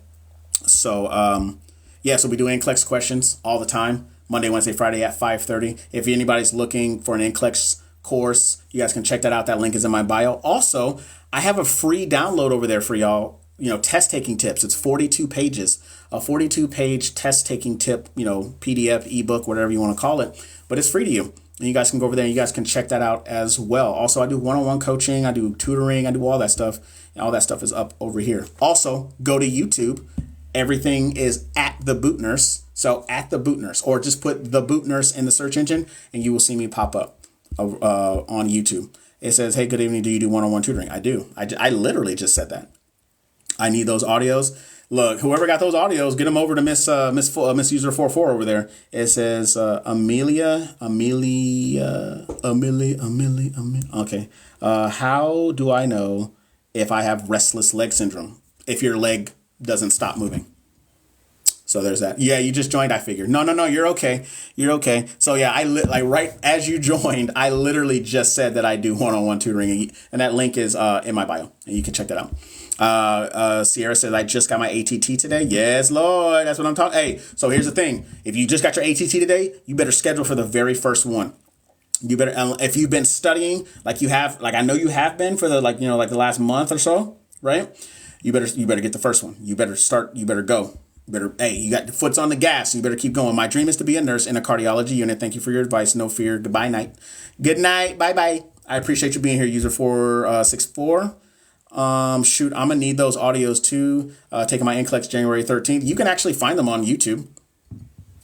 [SPEAKER 1] So, yeah, so we do NCLEX questions all the time, Monday, Wednesday, Friday at 5:30. If anybody's looking for an NCLEX course, you guys can check that out. That link is in my bio. Also, I have a free download over there for y'all, test taking tips. It's 42 pages, a 42-page test taking tip, PDF, ebook, whatever you want to call it, but it's free to you. And you guys can go over there and you guys can check that out as well. Also, I do one-on-one coaching. I do tutoring. I do all that stuff. And all that stuff is up over here. Also, go to YouTube. Everything is at The Boot Nurse. So at The Boot Nurse, or just put The Boot Nurse in the search engine and you will see me pop up on YouTube. It says, hey, good evening. Do you do one-on-one tutoring? I do. I literally just said that. I need those audios. Look, whoever got those audios, get them over to Miss User 44 over there. It says Amelia. Okay. How do I know if I have restless leg syndrome? If your leg doesn't stop moving. So there's that. Yeah, you just joined, I figured. No, you're okay. You're okay. So yeah, right as you joined, I literally just said that I do one-on-one tutoring, and that link is in my bio, and you can check that out. Sierra says, I just got my ATT today. Yes, Lord, that's what I'm talking. Hey, so here's the thing. If you just got your ATT today, you better schedule for the very first one. You better, if you've been studying like you have, like I know you have been for the like the last month or so, right? You better get the first one. You better start. You better go. Hey, you got the foot's on the gas. You better keep going. My dream is to be a nurse in a cardiology unit. Thank you for your advice. No fear. Goodbye night. Good night. Bye bye. I appreciate you being here. User 464. Shoot, I'm gonna need those audios too. Taking my NCLEX January 13th. You can actually find them on YouTube.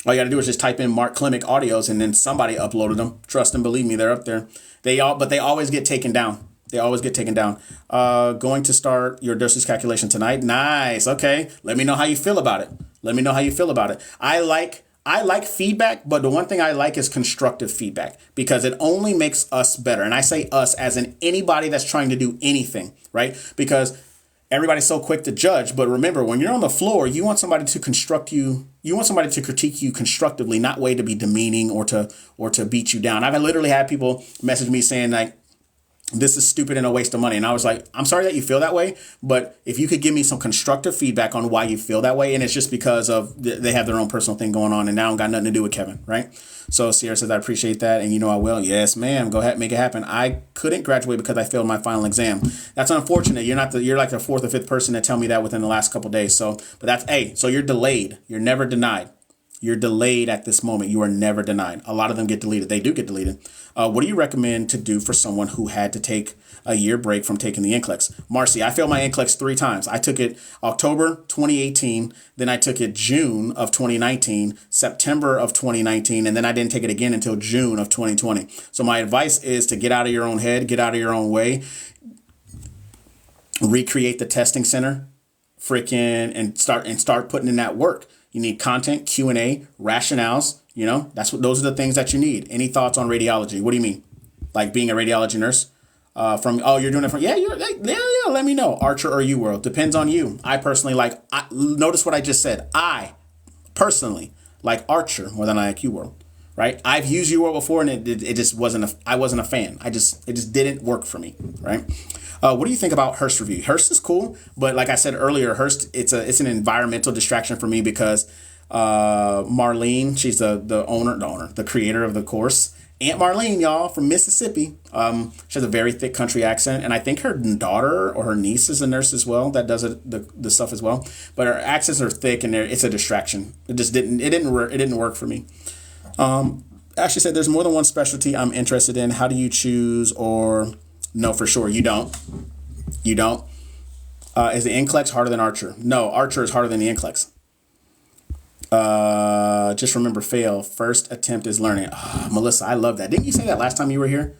[SPEAKER 1] All you got to do is just type in Mark Klimek audios, and then somebody uploaded them. Trust and believe me, they're up there. But they always get taken down. They always get taken down. Going to start your dosage calculation tonight. Nice. Okay. Let me know how you feel about it. I like feedback, but the one thing I like is constructive feedback because it only makes us better. And I say us as in anybody that's trying to do anything, right? Because everybody's so quick to judge. But remember, when you're on the floor, you want somebody to construct you. You want somebody to critique you constructively, not way to be demeaning or to beat you down. I've literally had people message me saying like, this is stupid and a waste of money. And I was like, I'm sorry that you feel that way, but if you could give me some constructive feedback on why you feel that way, and it's just because of they have their own personal thing going on and now got nothing to do with Kevin, right? So Sierra says, I appreciate that. And I will. Yes, ma'am. Go ahead, make it happen. I couldn't graduate because I failed my final exam. That's unfortunate. You're like the fourth or fifth person to tell me that within the last couple of days. So you're delayed. You're never denied. You're delayed at this moment. You are never denied. A lot of them get deleted. They do get deleted. What do you recommend to do for someone who had to take a year break from taking the NCLEX? Marcy, I failed my NCLEX 3 times. I took it October 2018. Then I took it June of 2019, September of 2019, and then I didn't take it again until June of 2020. So my advice is to get out of your own head, get out of your own way, recreate the testing center, and start putting in that work. You need content, Q&A, rationales. Those are the things that you need. Any thoughts on radiology? What do you mean? Like being a radiology nurse? You're doing it from, yeah, let me know. Archer or U-World. Depends on you. I personally notice what I just said. I personally like Archer more than I like U-World, right? I've used U-World before and it just I wasn't a fan. It just didn't work for me, right? What do you think about Hearst review? Hearst is cool, but like I said earlier, Hearst, it's an environmental distraction for me because Marlene, she's the creator of the course. Aunt Marlene, y'all, from Mississippi. She has a very thick country accent, and I think her daughter or her niece is a nurse as well that does the stuff as well. But her accents are thick, and it's a distraction. It didn't work for me. Ashley said, "There's more than one specialty I'm interested in. How do you choose or no for sure? You don't. Is the NCLEX harder than Archer? No, Archer is harder than the NCLEX. Just remember, fail. First attempt is learning. Oh, Melissa, I love that. Didn't you say that last time you were here?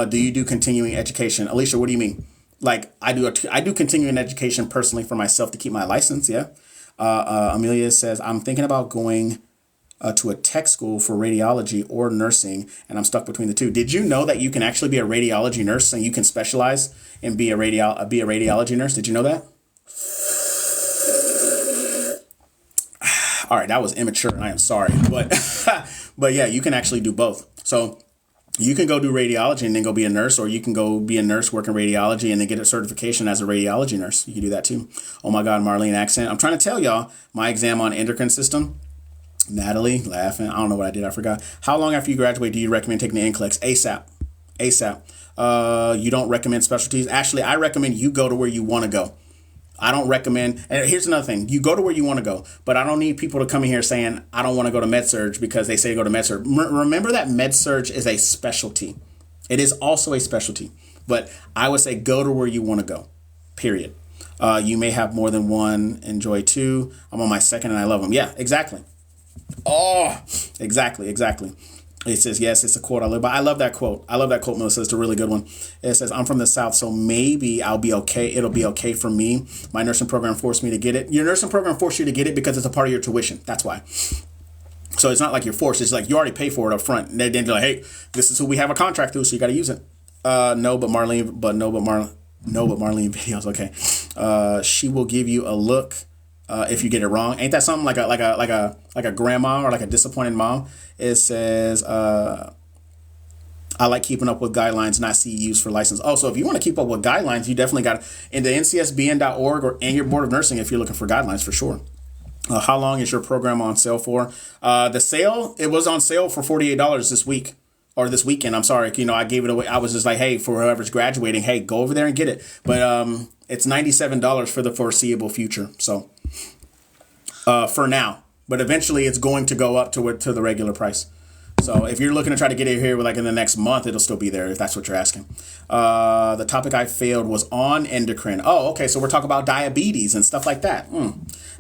[SPEAKER 1] Do you do continuing education? Alicia, what do you mean? Like I do continuing education personally for myself to keep my license. Yeah. Amelia says, I'm thinking about going to a tech school for radiology or nursing, and I'm stuck between the two. Did you know that you can actually be a radiology nurse and you can specialize and be a radiology nurse? Did you know that? All right, that was immature. I am sorry, but but yeah, you can actually do both. So you can go do radiology and then go be a nurse, or you can go be a nurse working radiology and then get a certification as a radiology nurse. You can do that too. Oh my God, Marlene accent. I'm trying to tell y'all my exam on endocrine system. Natalie laughing. I don't know what I did. I forgot. How long after you graduate do you recommend taking the NCLEX? ASAP. ASAP. You don't recommend specialties. Actually, I recommend you go to where you want to go. I don't recommend, and here's another thing, you go to where you want to go, but I don't need people to come in here saying, I don't want to go to med-surg because they say go to med-surg. Remember that med-surg is a specialty. It is also a specialty, but I would say go to where you want to go, period. You may have more than one, enjoy two. I'm on my second and I love them. Yeah, exactly. Oh, exactly. It says, yes, it's a quote I live by. I love that quote. Melissa. It's a really good one. It says, I'm from the South, so maybe I'll be okay. It'll be okay for me. My nursing program forced me to get it. Your nursing program forced you to get it because it's a part of your tuition. That's why. So it's not like you're forced. It's like you already pay for it up front. And then they're like, hey, this is who we have a contract through, so you got to use it. No, but Marlene videos. Okay. She will give you a look. If you get it wrong. Ain't that something like a grandma or like a disappointed mom? It says, I like keeping up with guidelines, not CEUs for license. Oh, so if you want to keep up with guidelines, you definitely got in the ncsbn.org or and your board of nursing if you're looking for guidelines for sure. How long is your program on sale for? The sale, it was on sale for $48 this week. Or this weekend, I'm sorry. I gave it away. I was just like, hey, for whoever's graduating, hey, go over there and get it. But it's $97 for the foreseeable future. So for now, but eventually it's going to go up to the regular price. So if you're looking to try to get it here like in the next month, it'll still be there if that's what you're asking. The topic I failed was on endocrine. Oh, okay. So we're talking about diabetes and stuff like that.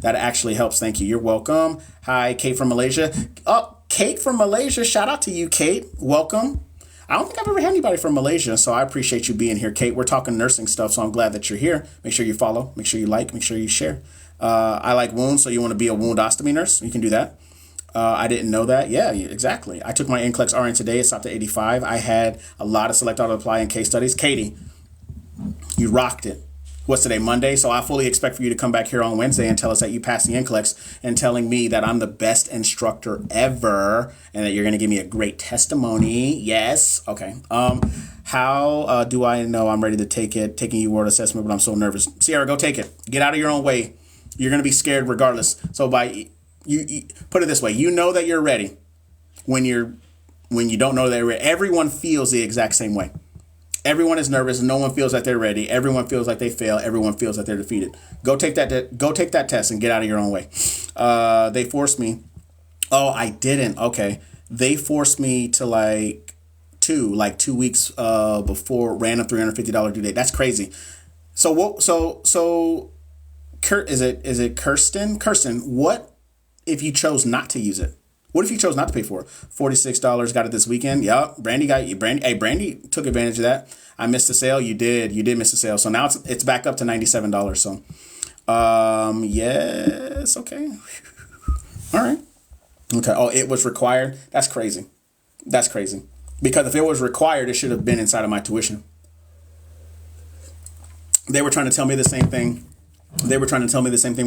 [SPEAKER 1] That actually helps. Thank you. You're welcome. Hi, Kate from Malaysia. Oh, Kate from Malaysia. Shout out to you, Kate. Welcome. I don't think I've ever had anybody from Malaysia, so I appreciate you being here, Kate. We're talking nursing stuff, so I'm glad that you're here. Make sure you follow. Make sure you like. Make sure you share. I like wounds, so you want to be a woundostomy nurse? You can do that. I didn't know that. Yeah, exactly. I took my NCLEX RN today. It stopped at 85. I had a lot of select auto apply and case studies. Katie, you rocked it. What's today, Monday? So I fully expect for you to come back here on Wednesday and tell us that you passed the NCLEX and telling me that I'm the best instructor ever and that you're going to give me a great testimony. Yes. Okay. How do I know I'm ready to take it? Taking you word assessment, but I'm so nervous. Sierra, go take it. Get out of your own way. You're going to be scared regardless. So by you put it this way, you know that you're ready when you don't know that you're ready. Everyone feels the exact same way. Everyone is nervous. No one feels like they're ready. Everyone feels like they fail. Everyone feels like they're defeated. Go take that test and get out of your own way. They forced me. Oh, I didn't. Okay. They forced me to like 2 weeks before random $350 due date. That's crazy. So what? So Kurt, is it Kirsten? Kirsten, what if you chose not to use it? What if you chose not to pay for it? $46, got it this weekend. Yup. Brandy got you. Hey, Brandy took advantage of that. I missed the sale. You did miss the sale. So now it's back up to $97. So, yes. Okay. All right. Okay. Oh, it was required. That's crazy. Because if it was required, it should have been inside of my tuition. They were trying to tell me the same thing. When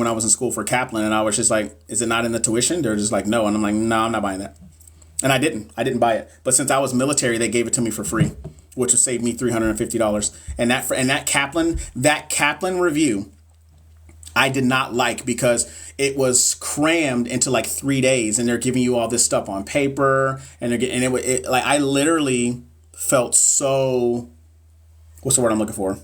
[SPEAKER 1] I was in school for Kaplan, and I was just like, is it not in the tuition? They're just like, no. And I'm like, no, I'm not buying that. And I didn't buy it. But since I was military, they gave it to me for free, which would save me $350. And that Kaplan review, I did not like because it was crammed into like 3 days, and they're giving you all this stuff on paper, and I literally felt so, what's the word I'm looking for?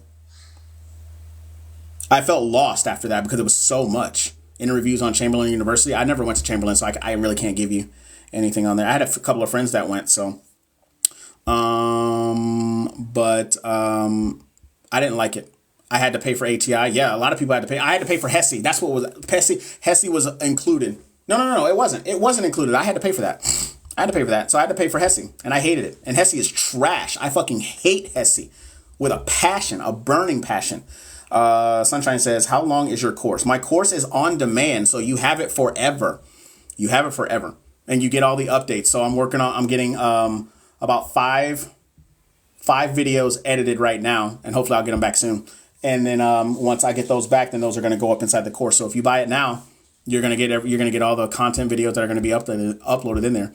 [SPEAKER 1] I felt lost after that because it was so much. Interviews on Chamberlain University. I never went to Chamberlain, so I really can't give you anything on there. I had a couple of friends that went, so. But I didn't like it. I had to pay for ATI. Yeah, a lot of people had to pay. I had to pay for HESI. That's what was HESI was included. No. It wasn't. It wasn't included. I had to pay for that. I had to pay for that. So I had to pay for Hesse, and I hated it. And Hesse is trash. I fucking hate Hesse with a passion, a burning passion. Sunshine says, how long is your course? My course is on demand, so you have it forever. You have it forever, and you get all the updates. So I'm getting about five videos edited right now, and hopefully I'll get them back soon. And then once I get those back, then those are going to go up inside the course. So if you buy it now, you're going to get all the content videos that are going to be uploaded in there.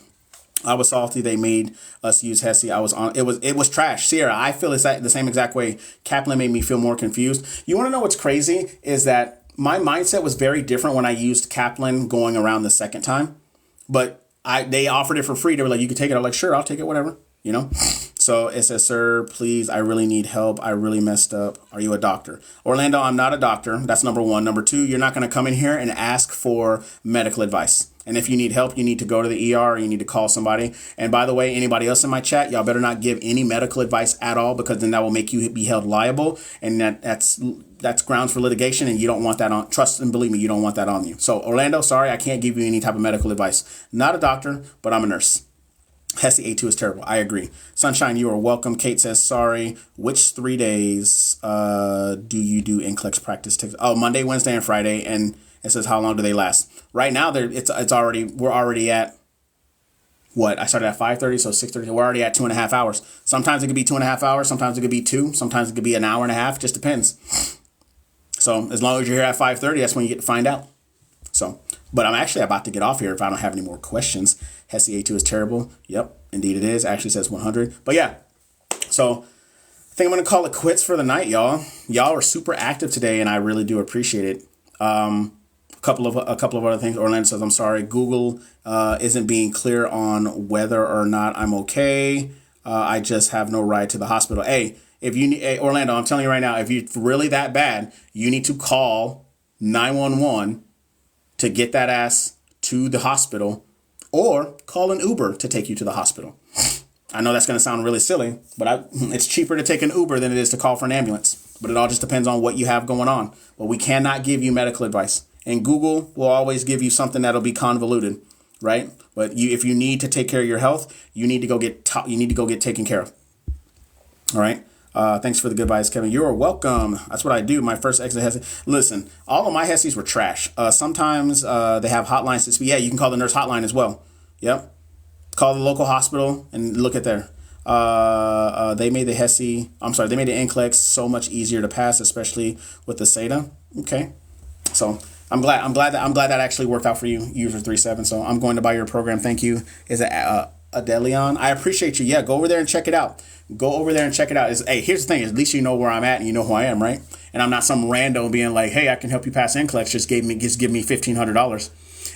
[SPEAKER 1] I was salty they made us use Hesse. It was trash. Sierra, I feel it's the same exact way. Kaplan made me feel more confused. You want to know what's crazy is that my mindset was very different when I used Kaplan going around the second time. But they offered it for free. They were like, you can take it. I'm like, sure, I'll take it, whatever. You know? So it says, sir, please, I really need help. I really messed up. Are you a doctor? Orlando, I'm not a doctor. That's number one. Number two, you're not going to come in here and ask for medical advice. And if you need help, you need to go to the ER or you need to call somebody. And by the way, anybody else in my chat, y'all better not give any medical advice at all, because then that will make you be held liable. And that's grounds for litigation. And you don't want that on. Trust and believe me, you don't want that on you. So Orlando, sorry, I can't give you any type of medical advice. Not a doctor, but I'm a nurse. Hesse A2 is terrible. I agree. Sunshine, you are welcome. Kate says, sorry. Which 3 days do you do NCLEX practice? Oh, Monday, Wednesday, and Friday. And it says, how long do they last? Right now, we're already at what? I started at 5:30, so 6:30. We're already at 2.5 hours. Sometimes it could be 2.5 hours. Sometimes it could be 2. Sometimes it could be an hour and a half. Just depends. So as long as you're here at 5:30, that's when you get to find out. So, but I'm actually about to get off here if I don't have any more questions. Hesse A2 is terrible. Yep, indeed it is. Actually says 100. But yeah, so I think I'm going to call it quits for the night, y'all. Y'all are super active today, and I really do appreciate it. A couple of other things. Orlando says, I'm sorry. Google isn't being clear on whether or not I'm okay. I just have no ride to the hospital. Hey, if you need, Orlando, I'm telling you right now, if you're really that bad, you need to call 911 to get that ass to the hospital, or call an Uber to take you to the hospital. I know that's going to sound really silly, but it's cheaper to take an Uber than it is to call for an ambulance. But it all just depends on what you have going on. But we cannot give you medical advice. And Google will always give you something that'll be convoluted, right? But if you need to take care of your health, you need to go get taken care of. All right. Thanks for the good vibes, Kevin. You're welcome. That's what I do. My first exit Hesse. Listen, all of my Hesses were trash. Sometimes they have hotlines to speak. Yeah, you can call the nurse hotline as well. Yep. Call the local hospital and look at there. They made the NCLEX so much easier to pass, especially with the SATA. Okay. So I'm glad that actually worked out for you, user 37. So I'm going to buy your program. Thank you. Is it Adelion? I appreciate you. Yeah, go over there and check it out. Hey, here's the thing. At least you know where I'm at and you know who I am, right? And I'm not some rando being like, hey, I can help you pass NCLEX. Just give me $1,500.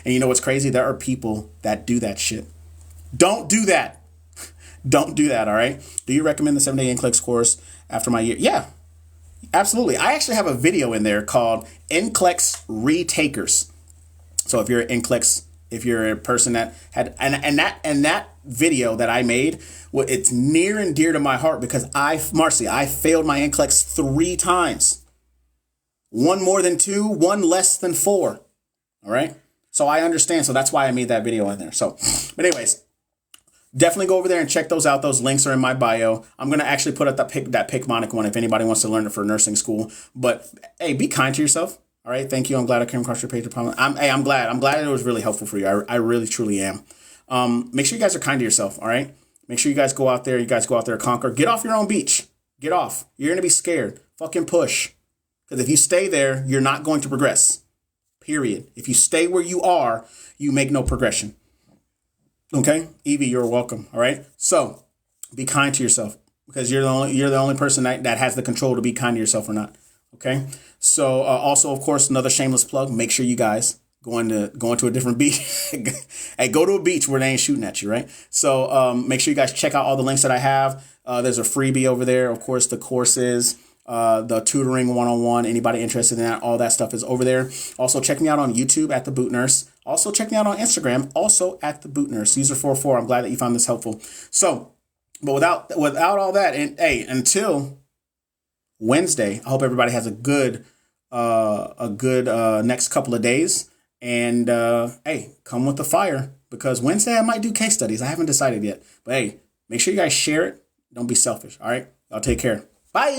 [SPEAKER 1] And you know what's crazy? There are people that do that shit. Don't do that. Don't do that, all right? Do you recommend the 7-day NCLEX course after my year? Yeah, absolutely. I actually have a video in there called NCLEX Retakers. So if you're NCLEX, if you're a person that had, and that video that I made, well, it's near and dear to my heart because I failed my NCLEX 3 times. 1 more than 2, 1 less than 4. All right. So I understand. So that's why I made that video in there. So, but anyways, definitely go over there and check those out. Those links are in my bio. I'm going to actually put up that Picmonic one if anybody wants to learn it for nursing school. But hey, be kind to yourself. All right. Thank you. I'm glad I came across your page. I'm glad. I'm glad it was really helpful for you. I really, truly am. Make sure you guys are kind to yourself. All right. Make sure you guys go out there. You guys go out there, conquer. Get off your own beach. Get off. You're going to be scared. Fucking push. Because if you stay there, you're not going to progress. Period. If you stay where you are, you make no progression. Okay, Evie, you're welcome. All right. So be kind to yourself because you're the only person that has the control to be kind to yourself or not. Okay. So also, of course, another shameless plug. Make sure you guys going to a different beach. Hey, go to a beach where they ain't shooting at you. Right. So make sure you guys check out all the links that I have. There's a freebie over there. Of course, the courses. The tutoring 101, anybody interested in that, all that stuff is over there. Also check me out on YouTube at The Boot Nurse. Also check me out on Instagram, also at The Boot Nurse, user44. I'm glad that you found this helpful. So, but without all that, and hey, until Wednesday, I hope everybody has a good next couple of days. And hey, come with the fire, because Wednesday I might do case studies. I haven't decided yet. But hey, make sure you guys share it. Don't be selfish. All right. Y'all take care. Bye.